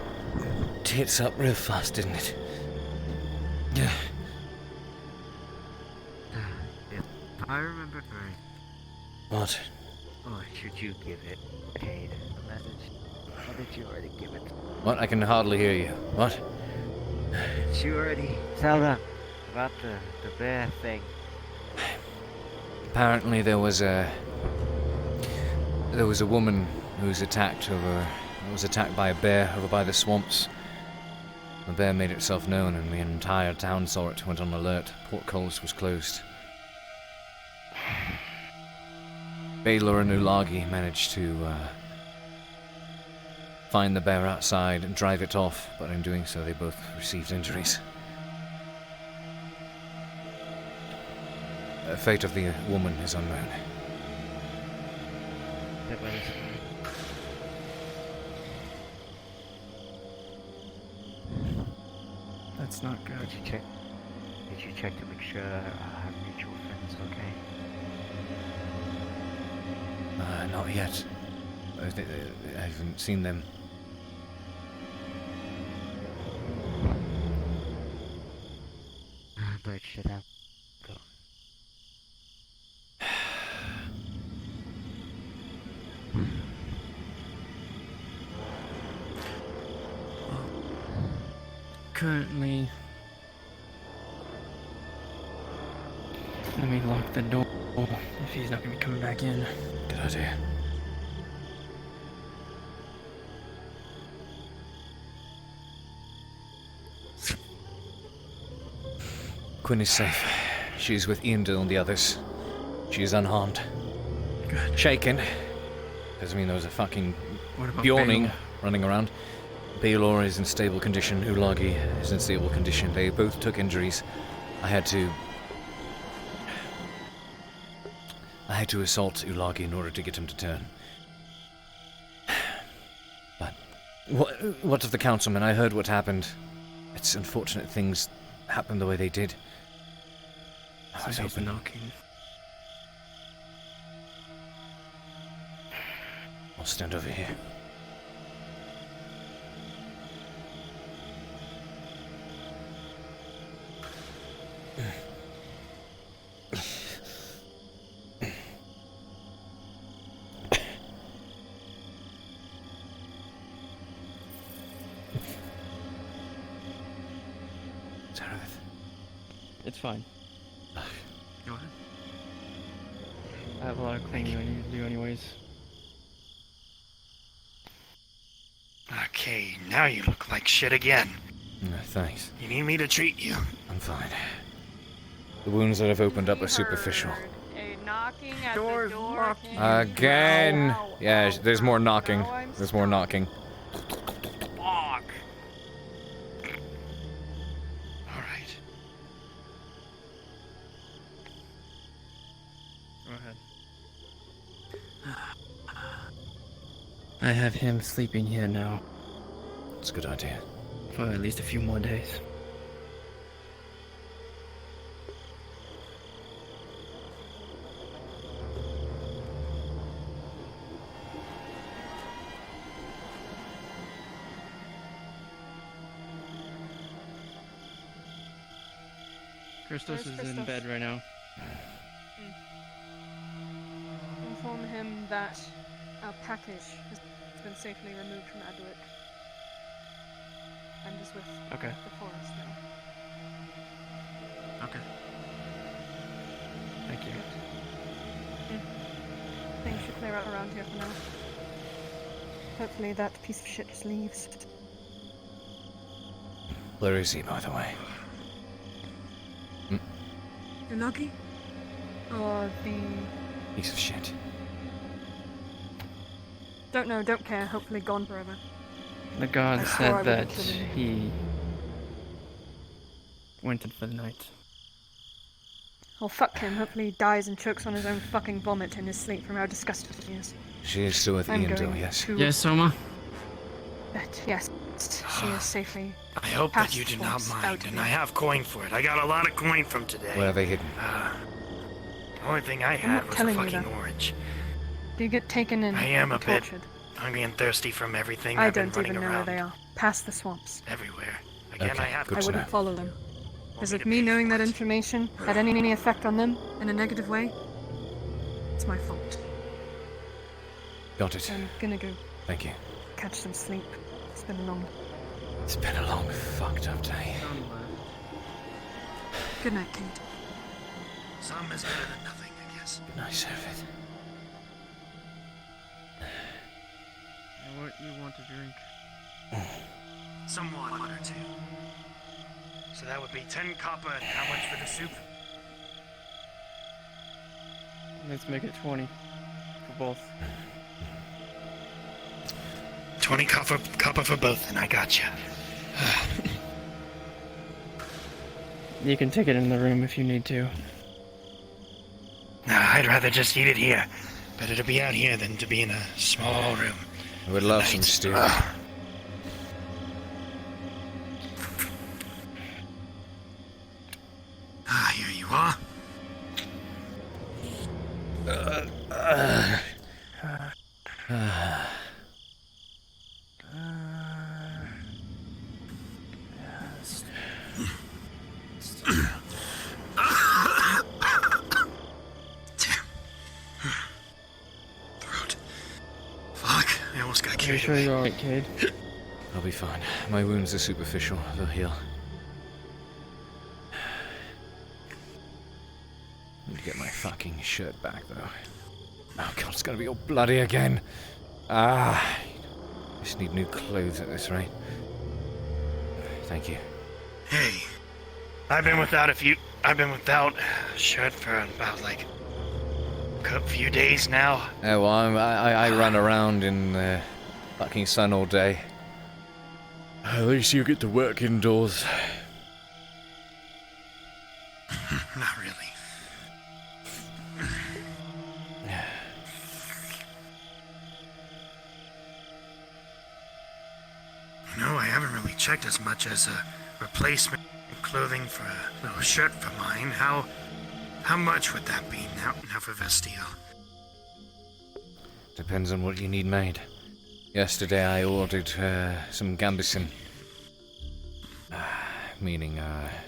tits up real fast, didn't it? Yeah. If I remember right. What? Oh, should you give it, Cade, a message? Or did you already give it? What? I can hardly hear you. What? Did you already tell them about the bear thing? Apparently there was a woman who was attacked by a bear over by the swamps. The bear made itself known and the entire town saw it, went on alert. Portcullis was closed. Baylor and Ulagi managed to find the bear outside and drive it off, but in doing so they both received injuries. The fate of the woman is unknown. That's not good. Did you check to make sure our mutual friends okay? Not yet. I haven't seen them. But should I go? Currently, let me lock the door if he's not gonna be coming back in. Good idea. Quinn is safe. She's with Iandel and the others. She is unharmed. Good. Shaken. Doesn't mean there was a fucking What about Bjorning Baylor? running around. Baylor is in stable condition. Ulagi is in stable condition. They both took injuries. I had to assault Ulagi in order to get him to turn. But what of the councilman? I heard what happened. It's unfortunate things happened the way they did. I was Somebody's hoping. knocking. I'll stand over here. It's fine. Go ahead. I have a lot of cleaning I need to do anyways. Okay, now you look like shit again. Thanks. You need me to treat you? I'm fine. The wounds that have opened up are superficial. A knocking at the door. Again! Yeah, there's more knocking. There's more knocking. Fuck. Alright. Go ahead. I have him sleeping here now. It's a good idea. For at least a few more days. Christos Where's is in Christos? bed right now. Inform him that our package has been safely removed from Adwick and is with Okay. the forest now. Okay. Thank you. Things should clear out around here for now. Hopefully that piece of shit just leaves. Where is he, by the way? You're lucky? Or the... Piece of shit. Don't know, don't care. Hopefully gone forever. The god I swore I said wouldn't that kill him. he went in for the night. Oh, fuck him. Hopefully he dies and chokes on his own fucking vomit in his sleep from how disgusted he is. She is still with I'm Ian, going yes. to- Yes, Soma? But yes, she is safely I hope past that you do the not swamps, mind, out and here. I have coin for it. I got a lot of coin from today. Where are they hidden? The only thing I I'm had not was a telling you fucking that. orange. Do you get taken in I am a and bit tortured? hungry and thirsty from everything I I've been don't running even know around where they are. Past the swamps. everywhere. Again, Okay, I have good I to wouldn't know. follow them. Because if me knowing that information had any effect on them in a negative way, it's my fault. Got it. I'm gonna go Thank you. catch some sleep. It's been a long... It's been a long, fucked up day. Good night, Cade. Some is better than nothing, I guess. Good night, Seraph. What you want to drink? Some water, too. So that would be 10 copper, and how much for the soup? Let's make it 20 for both. 20 copper for both, and I gotcha. You can take it in the room if you need to. Nah, I'd rather just eat it here. Better to be out here than to be in a small room. I would love some stew. Here you are. Throat. Fuck, I almost got Are you carried sure away. you're alright, Cade? I'll be fine. My wounds are superficial. They'll heal. Need to get my fucking shirt back, though. Oh god, it's gonna be all bloody again. I just need new clothes at this rate. Thank you. Hey, I've been without a shirt for about like a few days now. Oh, well, I run around in the fucking sun all day. At least you get to work indoors. Not really. No, I haven't really checked as much as a replacement clothing for a little shirt for mine. How much would that be now for Vestille? Depends on what you need made. Yesterday I ordered some gambeson. Meaning,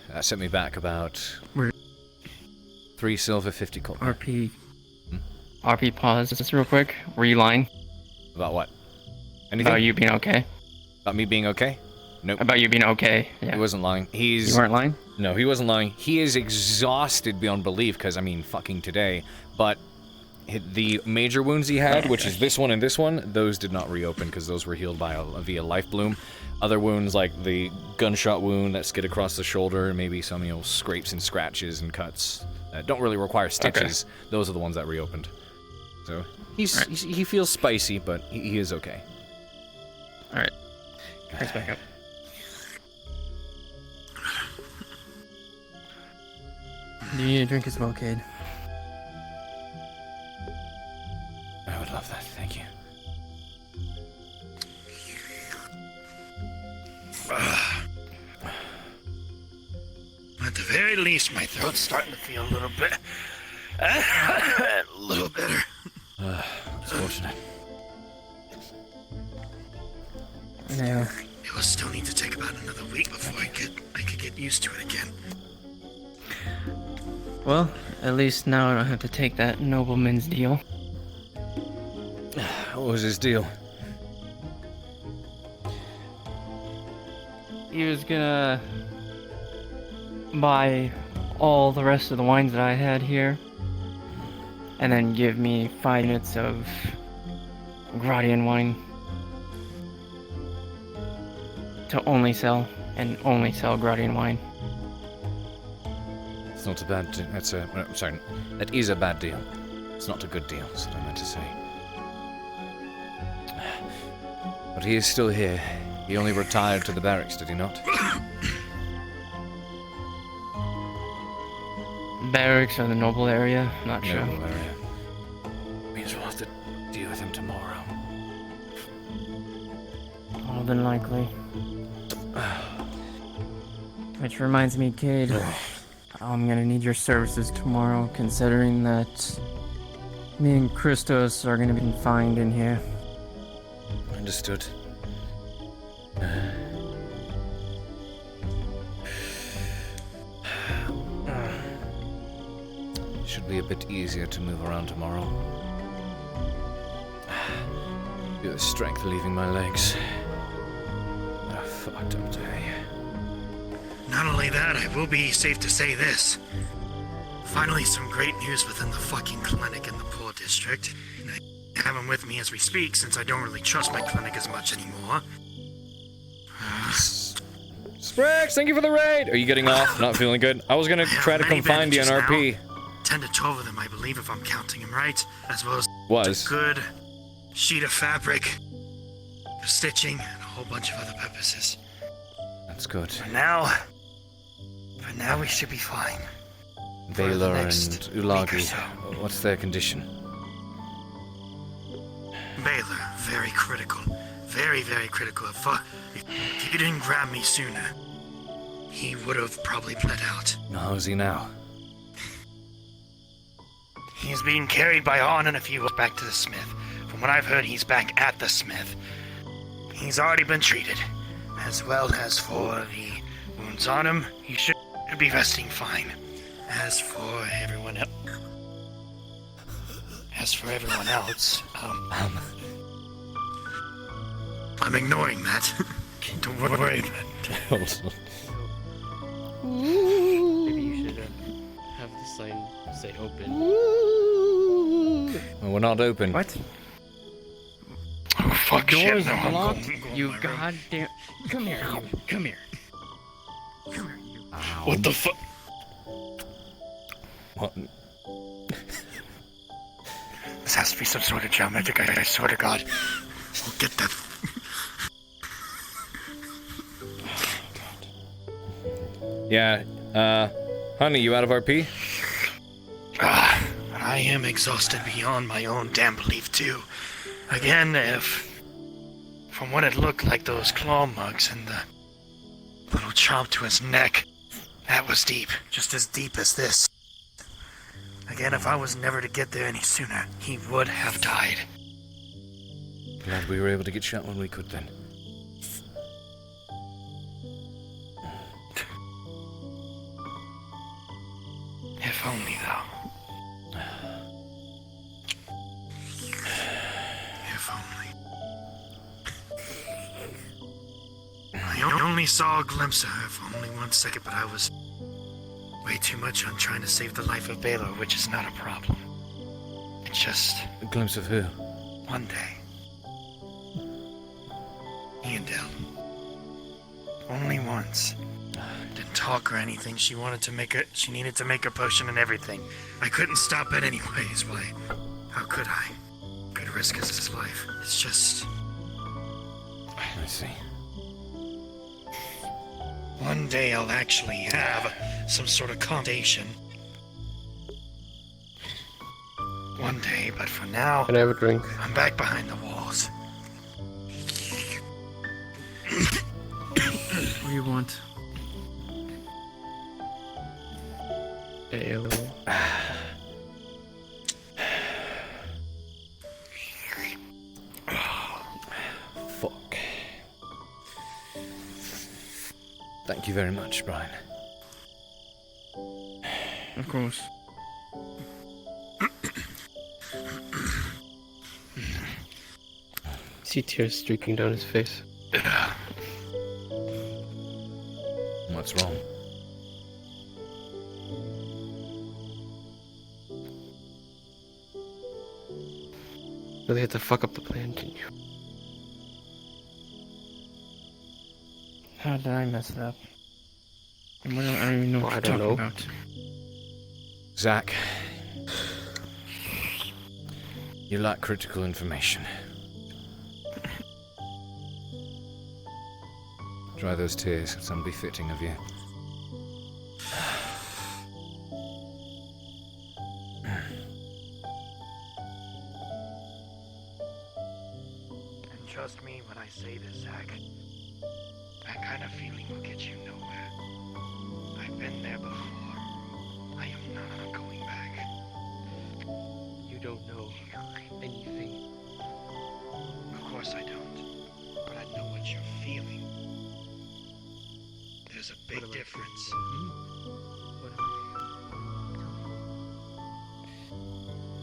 that sent me back about... Where? 3 silver, 50 copper. RP. RP, pause just real quick. Were you lying? About what? Anything? About you being okay? About me being okay? Nope. About you being okay, yeah. He wasn't lying. You weren't lying? No, he wasn't lying. He is exhausted beyond belief, because, I mean, fucking today. But the major wounds he had, which is this one and this one, those did not reopen, because those were healed by via life bloom. Other wounds, like the gunshot wound that skid across the shoulder, maybe some, scrapes and scratches and cuts that don't really require stitches, those are the ones that reopened. So, he feels spicy, but he is okay. Alright. Thanks, back up. Do you need a drink as well, Cade? I would love that, thank you. At the very least, my throat's starting to feel a little bit... a little better. It's fortunate. Yeah. It will still need to take about another week before I could get used to it again. Well, at least now I don't have to take that nobleman's deal. What was his deal? He was gonna buy all the rest of the wines that I had here, and then give me 5 units of Gradian wine to only sell, and only sell Gradian wine. It's not a bad deal. Sorry, that is a bad deal. It's not a good deal, is what I meant to say. But he is still here. He only retired to the barracks, did he not? Barracks or the noble area? Not sure. Noble area. Means we'll have to deal with him tomorrow. More than likely. Which reminds me, Cade, I'm gonna need your services tomorrow, considering that me and Christos are gonna be confined in here. Understood. Should be a bit easier to move around tomorrow. Feel the strength leaving my legs. What a fucked up day. Not only that, I will be safe to say this. Finally, some great news within the fucking clinic in the poor district. And I have him with me as we speak, since I don't really trust my clinic as much anymore. Sprax, thank you for the raid! Are you getting off? Not feeling good? I was gonna try to come find you on RP. 10 to 12 of them, I believe, if I'm counting them right. As well as Was. a good sheet of fabric for stitching and a whole bunch of other purposes. That's good. For now, we should be fine. Baylor and next Ulagi, what's their condition? Baylor, very critical. Very, very critical. If you didn't grab me sooner, he would have probably bled out. How's he now? He's being carried by On and a few back to the smith. From what I've heard, he's back at the smith. He's already been treated. As well as for the wounds on him, he should be resting fine. As for everyone else, I'm ignoring that. Don't worry about it. Maybe you should have the sign say open. Well, we're not open. What? Oh, fuck, Doors shit, no, locked. You goddamn. Come here. Come here. What the fuck? What? This has to be some sort of geometric, I swear to God. Get that. Yeah, honey, you out of RP? I am exhausted beyond my own damn belief, too. Again, from what it looked like, those claw mugs and the little chomp to his neck, that was deep. Just as deep as this. Again, if I was never to get there any sooner, he would have died. Glad we were able to get shot when we could then. If only, though. If only. I only saw a glimpse of her for only 1 second, but I was way too much on trying to save the life of Baylor, which is not a problem. It's just... A glimpse of who? One day. Me and Dell. Only once. Didn't talk or anything. She needed to make her potion and everything. I couldn't stop it anyways. Why? How could I? Could risk his life. It's just... I see. One day I'll actually have some sort of commendation. One day, but for now... Can I have a drink? I'm back behind the walls. What do you want? Ale. Fuck. Thank you very much, Brian. Of course. see tears streaking down his face. What's wrong? Really had to fuck up the plan, didn't you? How did I mess it up? I don't even know what you're talking about. Zach, you lack critical information. Dry those tears, it's unbefitting of you. And trust me when I say this, Zach. That kind of feeling will get you nowhere. I've been there before. I am not going back. You don't know anything. Of course I don't. But I know what you're feeling. There's a big difference.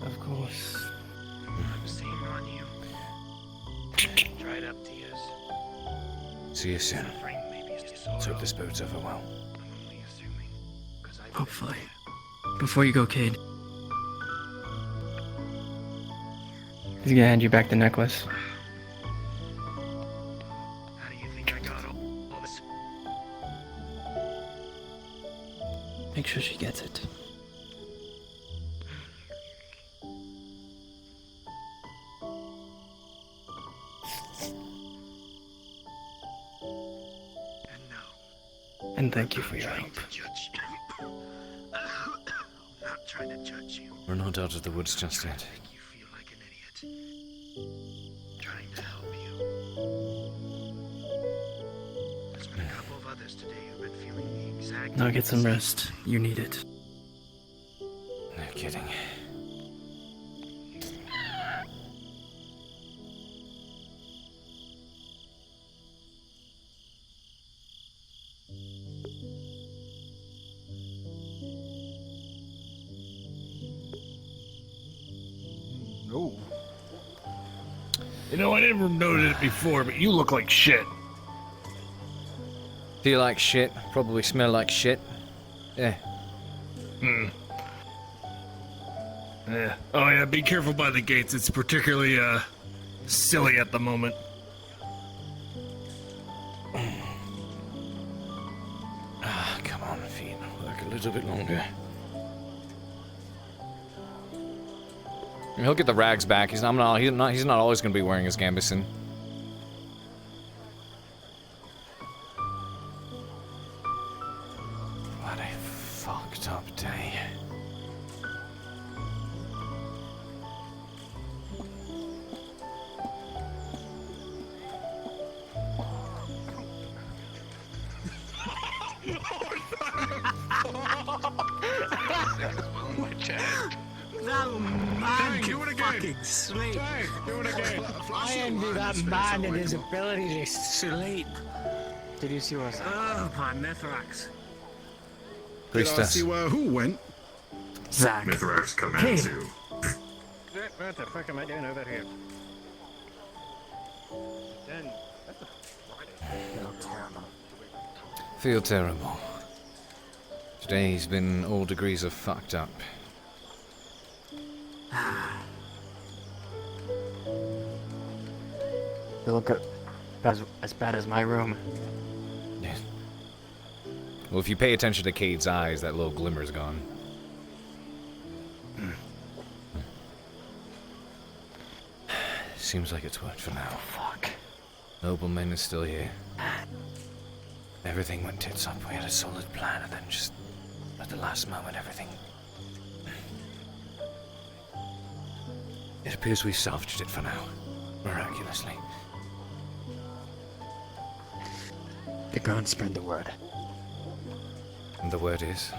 Of course. I'm seeing on you. Dried up tears. See you soon. Let's hope this boat's over well. Hopefully. Before you go, Cade. He's gonna hand you back the necklace. How do you think I got all this? Make sure she gets it. And thank you for your help. I'm not trying to judge you. We're not out of the woods just yet. You feel like an idiot. Trying to help you. There's been a couple of others today who've been feeling the exact. Now get some rest. You need it. No kidding. No. You know, I never noticed it before, but you look like shit. Feel like shit, probably smell like shit. Yeah. Yeah. Oh yeah, be careful by the gates. It's particularly silly at the moment. Ah, come on, feet. Work a little bit longer. I mean, he'll get the rags back. He's not always going to be wearing his gambeson. What a fucked up day. That man can fucking sleep. Do it again. I envy that man and his ability to sleep. Did you see what's Oh, my Mithrax. Priestess. Did I see who went? Zach. Mithrax come Hey. at you. What the fuck am I doing over here? Then, Feel terrible. Today's been all degrees of fucked up. They look as bad as my room. Yeah. Well, if you pay attention to Cade's eyes, that little glimmer's gone. Seems like it's worked for now. Fuck. Nobleman is still here. Everything went tits up. We had a solid plan, and then just at the last moment, everything. It appears we salvaged it for now, miraculously. The ground spread the word. And the word is?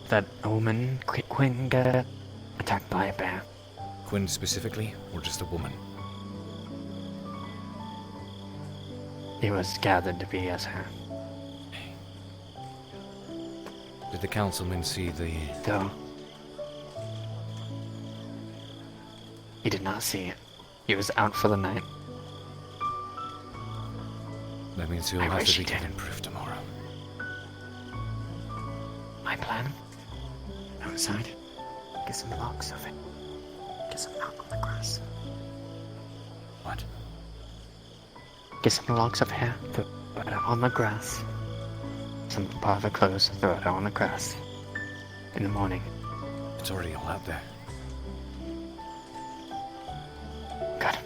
That a woman, Quinn, got attacked by a bear. Quinn specifically, or just a woman? It was gathered to be as her. Did the councilman see the... Though he did not see it. He was out for the night. That means you'll I have wish to he be did. given proof tomorrow. My plan? Outside. Get some locks of it. Get some out on the grass. What? Get some locks of hair, throw it out on the grass. Some part of the clothes, throw it out on the grass. In the morning. It's already all out there. Good.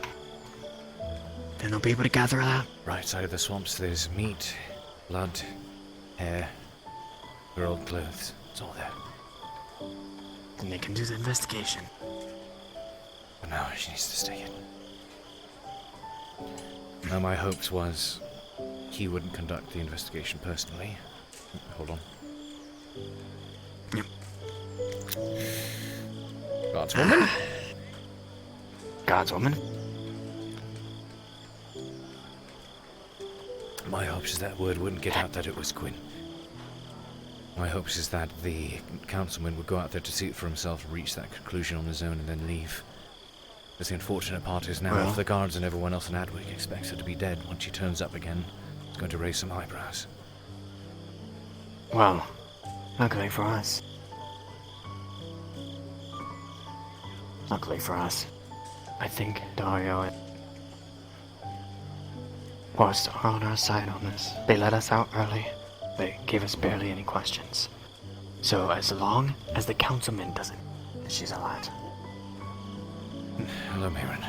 Then they'll be able to gather it out. Right side of the swamps, there's meat, blood, hair, her old clothes. It's all there. Then they can do the investigation. But now she needs to stay hidden. Now my hopes was he wouldn't conduct the investigation personally. Hold on. Yep. Guardswoman? Guardswoman? My hopes is that word wouldn't get out that it was Quinn. My hopes is that the councilman would go out there to see it for himself, reach that conclusion on his own, and then leave. But the unfortunate part is now, Well- if the guards and everyone else in Adwick expects her to be dead once she turns up again, it's going to raise some eyebrows. Well, luckily for us. Luckily for us. I think Dario and Horst are on our side on this. They let us out early. They gave us barely any questions. So as long as the councilman doesn't, she's allowed. Hello, Mayron.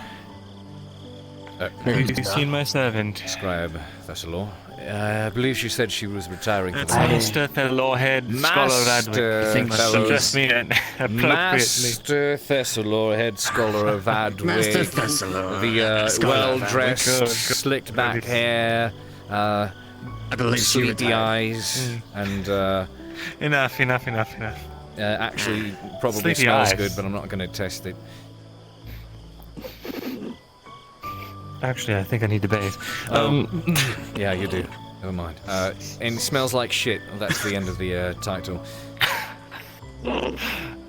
Have you seen my servant? Scribe Thessalor. I believe she said she was retiring for That's the night. Master Thessalor, head scholar of Adwick. I think fellows. just mean it appropriately. Master Thessalor, head scholar of Adwick. Master Thessalor, The scholar of well-dressed, Adwick. slicked back hair, I believe she sleepy retired. eyes, and Enough. actually probably Sleepy smells eyes. good, but I'm not going to test it. Actually, I think I need to bathe. Yeah, you do. Never mind. And smells like shit. Well, that's the end of the title.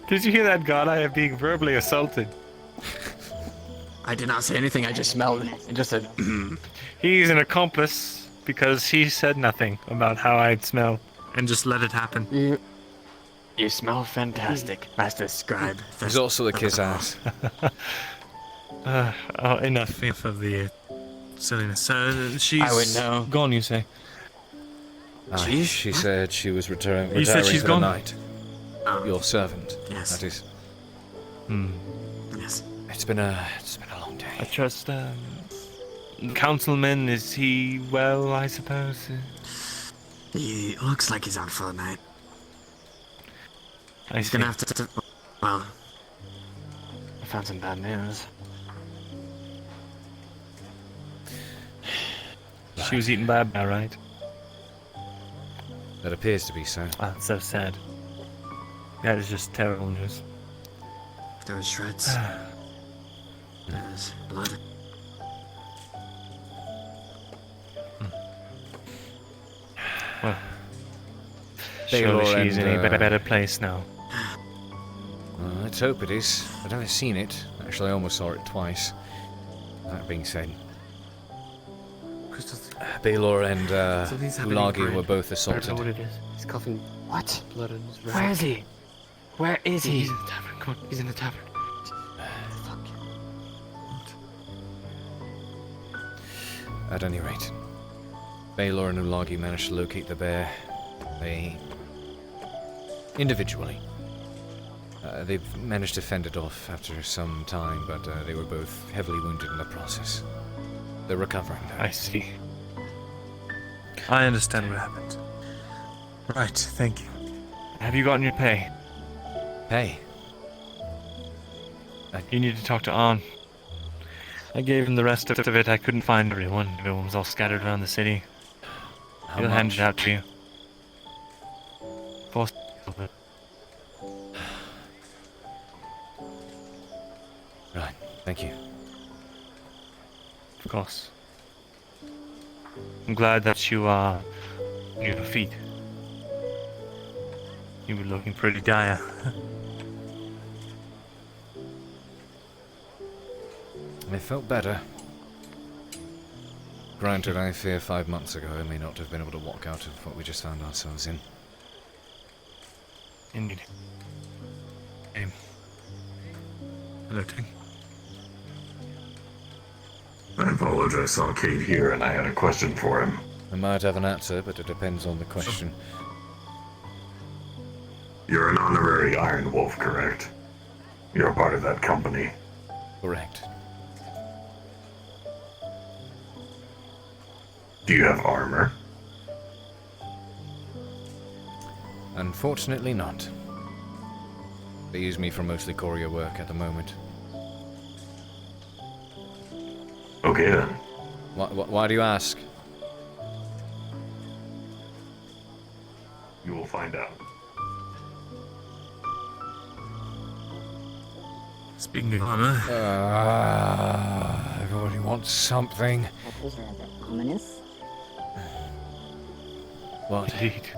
Did you hear that god? I am being verbally assaulted. I did not say anything, I just smelled it. I just said, He's an accomplice because he said nothing about how I'd smell and just let it happen. You smell fantastic, Master Scribe. He's also a kiss ass. Enough of the silliness. She's I would know. gone, you say? She said she was retiring You said she's for gone? the night. Your servant. Yes. That is. Yes. It's been a long day. I trust, Councilman, is he well, I suppose? He looks like he's out for the night. He's gonna have to. Well, I found some bad news. She was eaten by a bear, right? That appears to be so. Oh, it's so sad. That is just terrible news. There was shreds. There was blood. Well, Baylor surely she's in and, a better place now. Let's hope it is. I've never seen it. Actually, I almost saw it twice. That being said, Baylor and Ulagi were both assaulted. I don't know what it is. He's coughing. What? Blood in his Where is he? Where is he? He's in the tavern. Come on, he's in the tavern. At any rate, Baylor and Ulagi managed to locate the bear. They individually. They've managed to fend it off after some time, but they were both heavily wounded in the process. They're recovering now. I see. I understand what happened. Right, thank you. Have you gotten your pay? Pay? You need to talk to An. I gave him the rest of it. I couldn't find everyone. Everyone was all scattered around the city. How He'll hand much? it out to you. For Right, thank you. Of course. I'm glad that you are on your feet. You were looking pretty dire. I felt better. Granted, I fear 5 months ago I may not have been able to walk out of what we just found ourselves in. Indeed. Hello, Ting. I apologize. I saw Cade here and I had a question for him. I might have an answer, but it depends on the question. You're an honorary Iron Wolf, correct? You're a part of that company. Correct. Do you have armor? Unfortunately not. They use me for mostly courier work at the moment. Okay then. Why do you ask? You will find out. Speaking of armor... everybody wants something. Ominous. What? Indeed.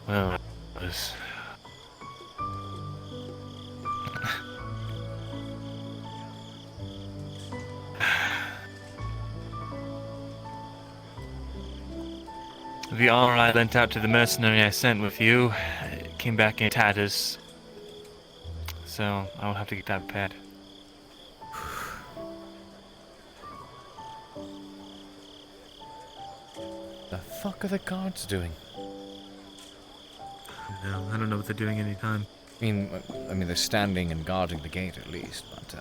Well, it was... The armor I lent out to the mercenary I sent with you came back in tatters. So, I will have to get that repaired. The fuck are the guards doing? No, I don't know what they're doing anytime. I mean, they're standing and guarding the gate at least, but,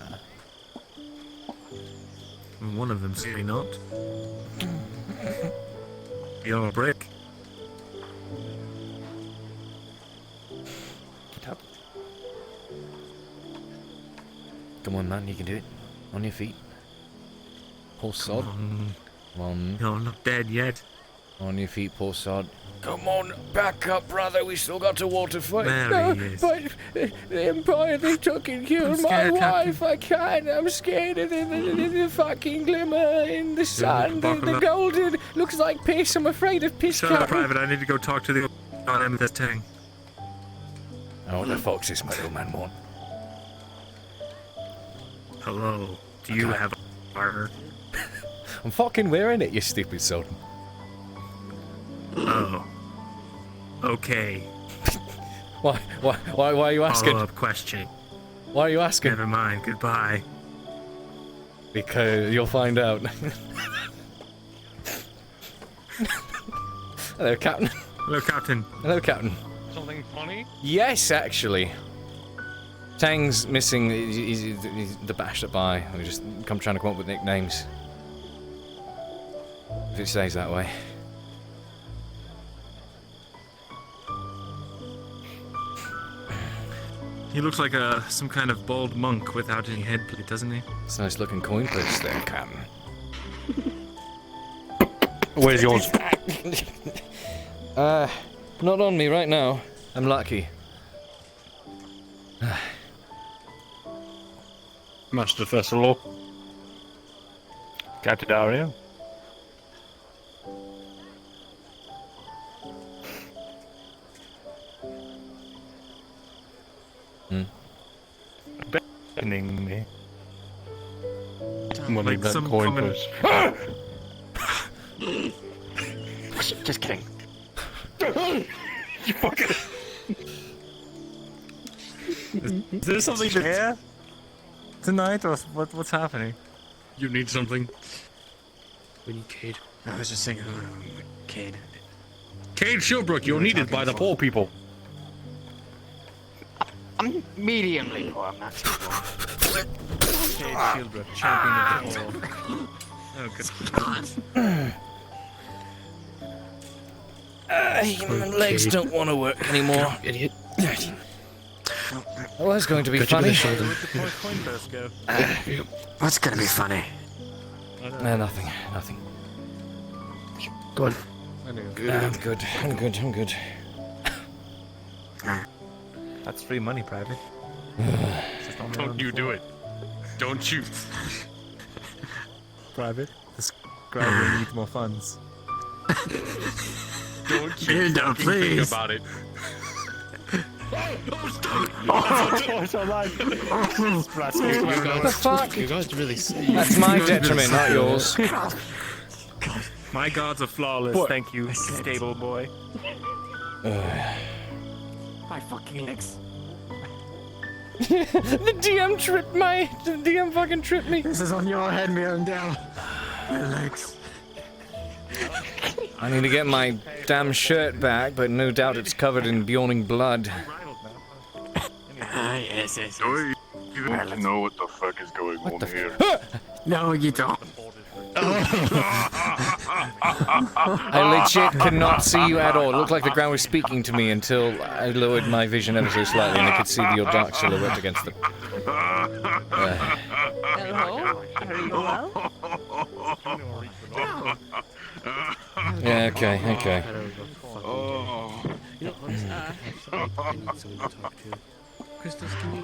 One of them's really not. You're a brick. Get up. Come on, man, you can do it. On your feet. Pull sod. Come on. You're not dead yet. On your feet, pull sod. Come on, back up, brother. We still got a water fight. There he is. But the Empire, they took and killed my scared, wife. I can't. I'm scared of the fucking glimmer in the sun. The golden looks like piss. I'm afraid of piss. Shut up, Private. I need to go talk to the amethyst Tang. Oh, what the fuck's this my old man want? Hello. Do you have armor? I'm fucking wearing it, you stupid sod. Oh. Okay. Why are you asking? Follow-up question. Why are you asking? Never mind. Goodbye. Because you'll find out. Hello, Captain. Hello, Captain. Hello, Captain. Something funny? Yes, actually. Tang's missing. He's the bashed up eye. We just come trying to come up with nicknames. If it stays that way. He looks like some kind of bald monk without any head plate, doesn't he? It's a nice looking coin purse there, Captain. Where's yours? Not on me right now. I'm lucky. Master Thessalo. Captain Dario. Beckoning me. Well, Like that some coin common- purse. Just kidding. You fucking... Is there something to hear tonight, or what's happening? You need something. We need Cade. I was just thinking, Cade. Cade Shilbrouk, you're needed by the poor people. I'm mediumly poor. I'm not too poor. Cade Shilbrouk, champion of the poor. Oh, good. My legs don't want to work anymore. Idiot. Well, that's going to be Got you by funny. the shoulder. Where'd the coin purse go? What's gonna be funny? Nothing. Go on. I'm good. That's free money, Private. Don't you do it. Don't you. Private, this scribe needs more funds. Don't you Hilda, fucking think please. about it. What the fuck? You guys really. That's my detriment, not yours. My gods are flawless. What? Thank you, stable boy. My fucking legs. The DM fucking tripped me. This is on your head, Mirandel. My legs. I need to get my damn shirt back, but no doubt it's covered in yawning blood. Yes. You want to know what the fuck is going on here? No, you don't. I legit could not see you at all. It looked like the ground was speaking to me until I lowered my vision ever so slightly and I could see your dark silhouette against the... Hello? Are you well? Yeah, okay. Christos, can you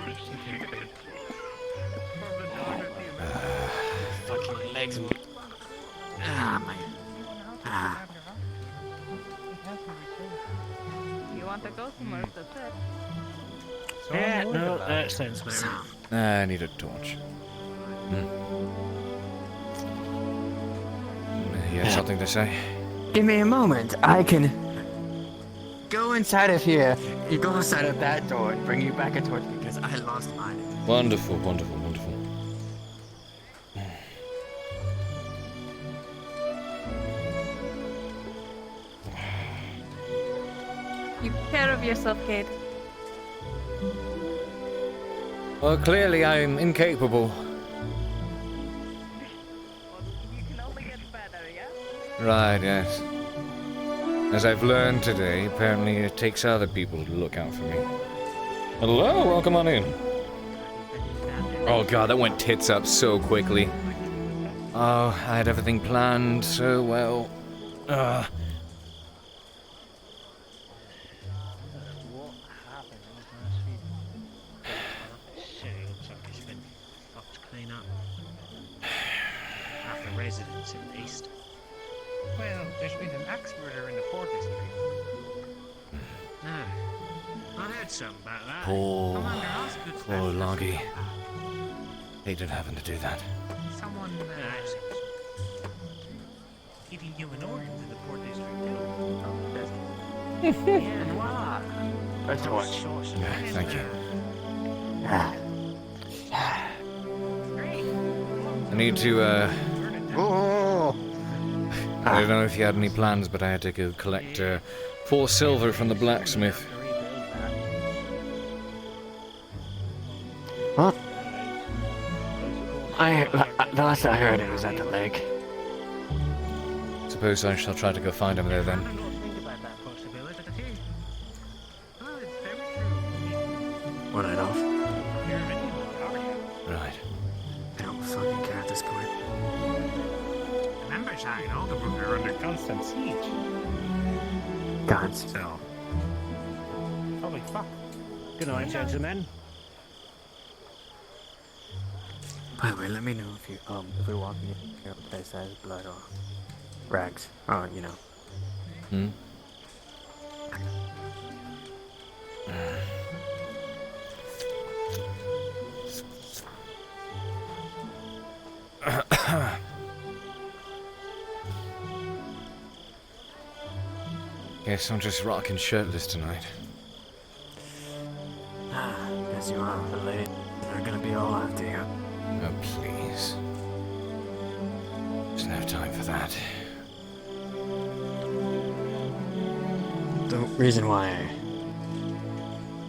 fucking legs. You want to go somewhere? That's it. Yeah, no, that sounds better. I need a torch. You have something to say? Give me a moment. I can go inside of here. You go inside of that door and bring you back a torch because I lost mine. Wonderful. You care of yourself, Cade. Well, clearly I'm incapable. You can only get better, yeah? Right, yes. As I've learned today, apparently it takes other people to look out for me. Hello, welcome on in. Oh god, that went tits up so quickly. Oh, I had everything planned so well. Residents in the east. Well, there's been an axe murder in the port district. No, I heard something about that. Poor Loggy. Hated having to do that. Someone giving human organs in the port district too. Yeah, voila. A torch. Yeah, thank you. I need to, I don't know if you had any plans, but I had to go collect 4 silver from the blacksmith. What? The last I heard it was at the lake. Suppose I shall try to go find him there then. What I know. Right. I don't fucking care at this point. Remember, Shag and Alderbrook are under constant siege. Gods. So. Holy fuck. Good night, gentlemen. By the way, let me know if we walk in a place that has blood or rags. Oh, you know. Guess I'm just rocking shirtless tonight. As you are, the ladies are gonna be all after you. Oh, please. There's no time for that. The reason why I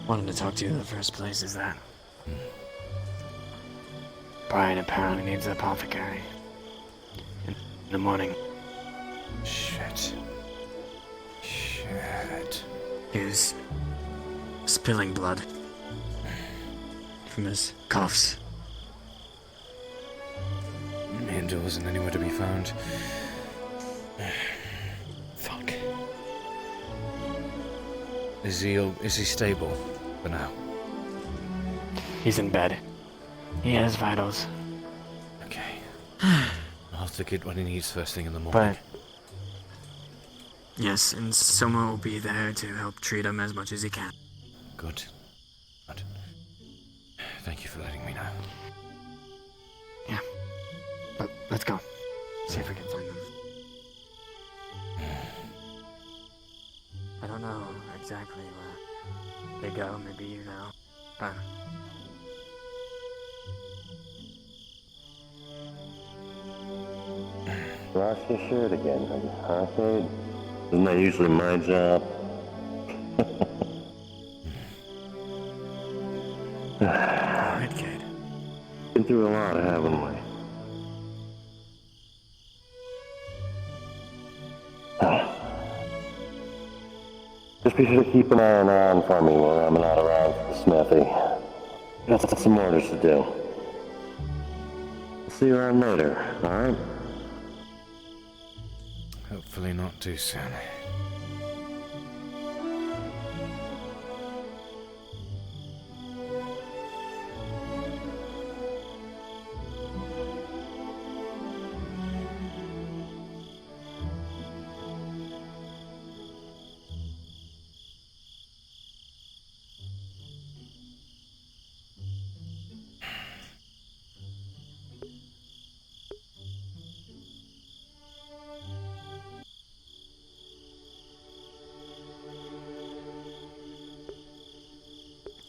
wanted to talk to you in the first place is that Brian apparently needs an apothecary in the morning. Shit. He was spilling blood from his coughs. Hinder wasn't anywhere to be found. Fuck. Is he stable for now? He's in bed. He has vitals. Okay. I'll have to get what he needs first thing in the morning. But yes, and someone will be there to help treat him as much as he can. Good. Good. Thank you for letting me know. Yeah. But let's go. See if we can find them. I don't know exactly where they go. Maybe you know. But Lost your shirt again, huh, Cade? Isn't that usually my job? Alright, Cade. Been through a lot, haven't we? Just be sure to keep an eye on for me while I'm not around for the smithy. Got some orders to do. See you around later, alright? Hopefully not too soon.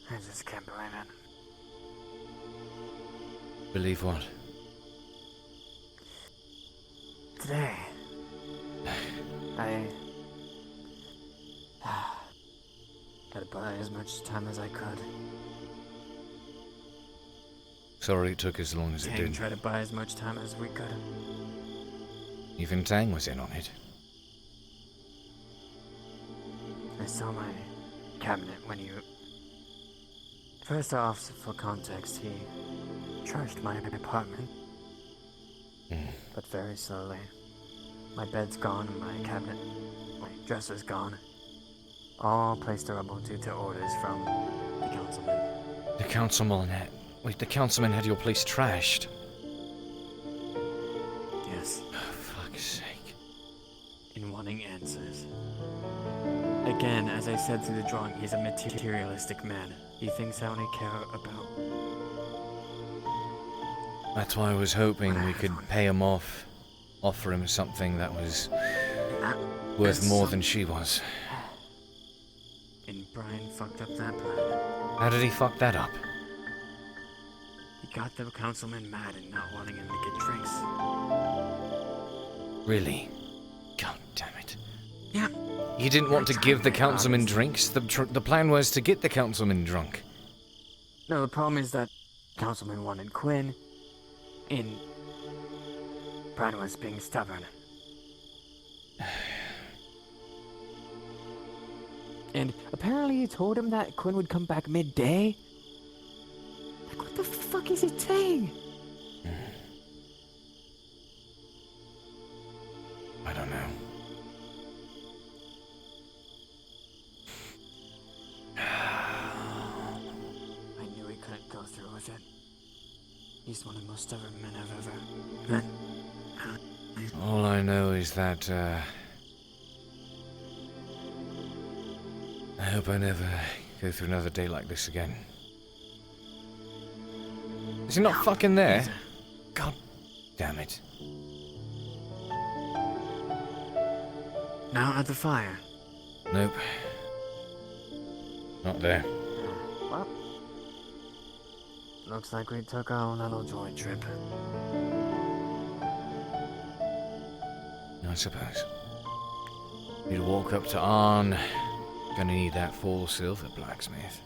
I just can't believe it. Believe what? Today, I had to buy as much time as I could. Sorry it took as long as it Tang did. tried to buy as much time as we could. Even Tang was in on it. I saw my cabinet when you... First off, for context, he trashed my apartment. But very slowly. My bed's gone and my cabinet, my dresser's gone. All placerable due to orders from the councilman. The councilman had... Wait, the councilman had your place trashed? Yes. Oh, fuck's sake. In wanting answers. Again, as I said through the drawing, he's a materialistic man. He thinks I only care about... That's why I was hoping we could pay him off. Offer him something that was worth more than she was. And Brian fucked up that plan. How did he fuck that up? He got the councilman mad and not wanting him to get drinks. Really? God damn it. Yeah. You didn't want to give the councilman drinks? The plan was to get the councilman drunk. No, the problem is that councilman wanted Quinn, and Brian was being stubborn. And apparently you told him that Quinn would come back midday? Like, what the fuck is he saying? I don't know. I knew he couldn't go through with it. He's one of the most stubborn men I've ever met. All I know is that, I hope I never go through another day like this again. Is he not fucking there? God damn it. Now at the fire. Nope. Not there. Well, looks like we took our little joy trip. I suppose. Need to walk up to Arn. Gonna need that full silver blacksmith.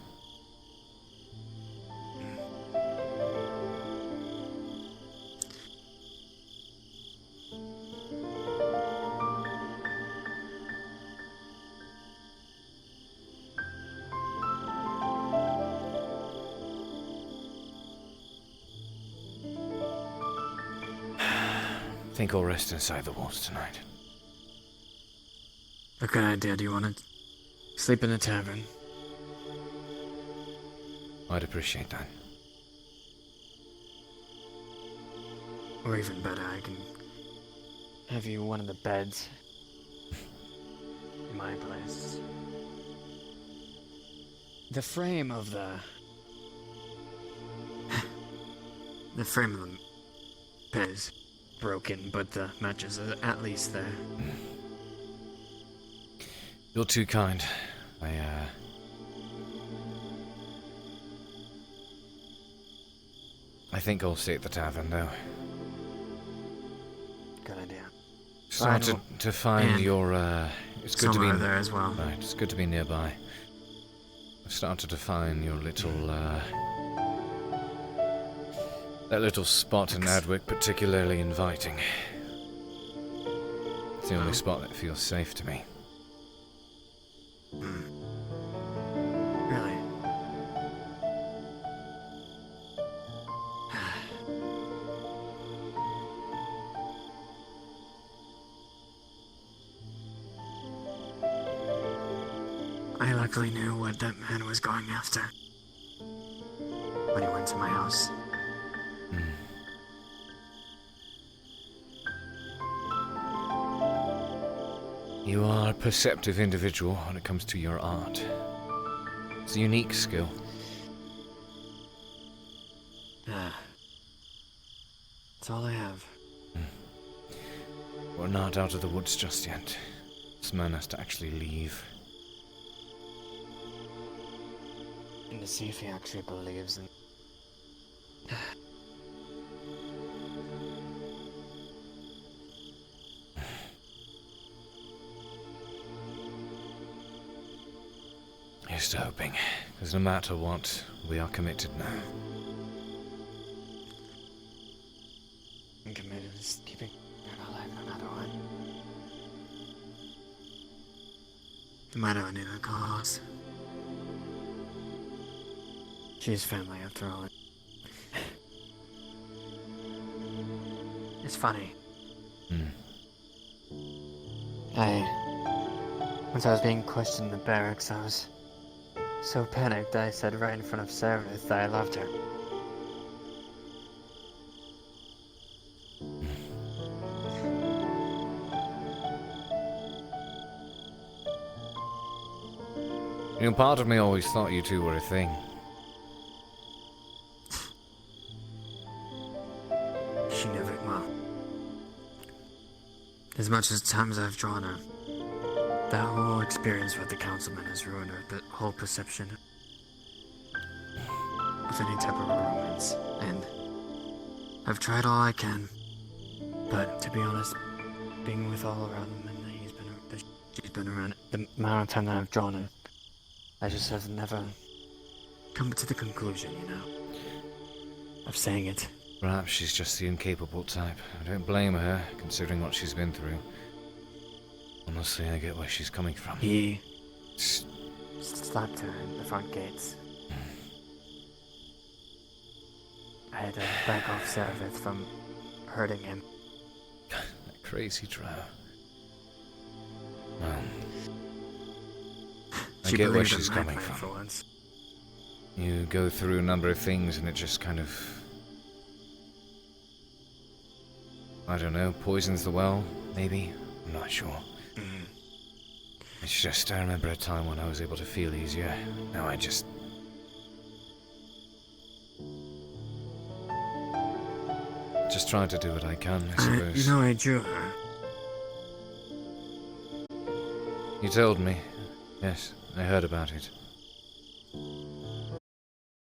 Think I'll rest inside the walls tonight. What kind of idea do you want to sleep in the tavern? I'd appreciate that. Or even better, I can have you one of the beds in my place. The frame of the... the frame of the bed is broken, but the mattress is at least there. You're too kind. I think I'll stay at the tavern, though. Good idea. Started to find your, it's good to be... there as well. Right, it's good to be nearby. I've started to find your little, that little spot in Adwick particularly inviting. It's the only spot that feels safe to me. Really? I luckily knew what that man was going after when he went to my house. You are a perceptive individual when it comes to your art. It's a unique skill. That's all I have. We're not out of the woods just yet. This man has to actually leave. And to see if he actually believes in... Here's to hoping, because no matter what, we are committed now. I'm committed to keeping her alive no matter what. No matter any of the cost. She's family after all. It's funny. Once I was being questioned in the barracks, I was so panicked I said right in front of Sarah that I loved her. You know, part of me always thought you two were a thing. She never, well, as much as times I've drawn her, that whole experience with the councilman has ruined her, the whole perception of any type of romance, and I've tried all I can, but to be honest, being with all around him and she's been around, the amount of time that I've drawn her, I just have never come to the conclusion, you know, of saying it. Perhaps she's just the incapable type. I don't blame her, considering what she's been through. Honestly, I get where she's coming from. He slapped her in the front gates. I had to back off Servith from hurting him. That crazy drow. Well, I get where she's coming from. You go through a number of things and it just kind of... I don't know, poisons the well, maybe? I'm not sure. It's just, I remember a time when I was able to feel easier. Now I just... just try to do what I can, I suppose. You know, I drew her. You told me. Yes, I heard about it.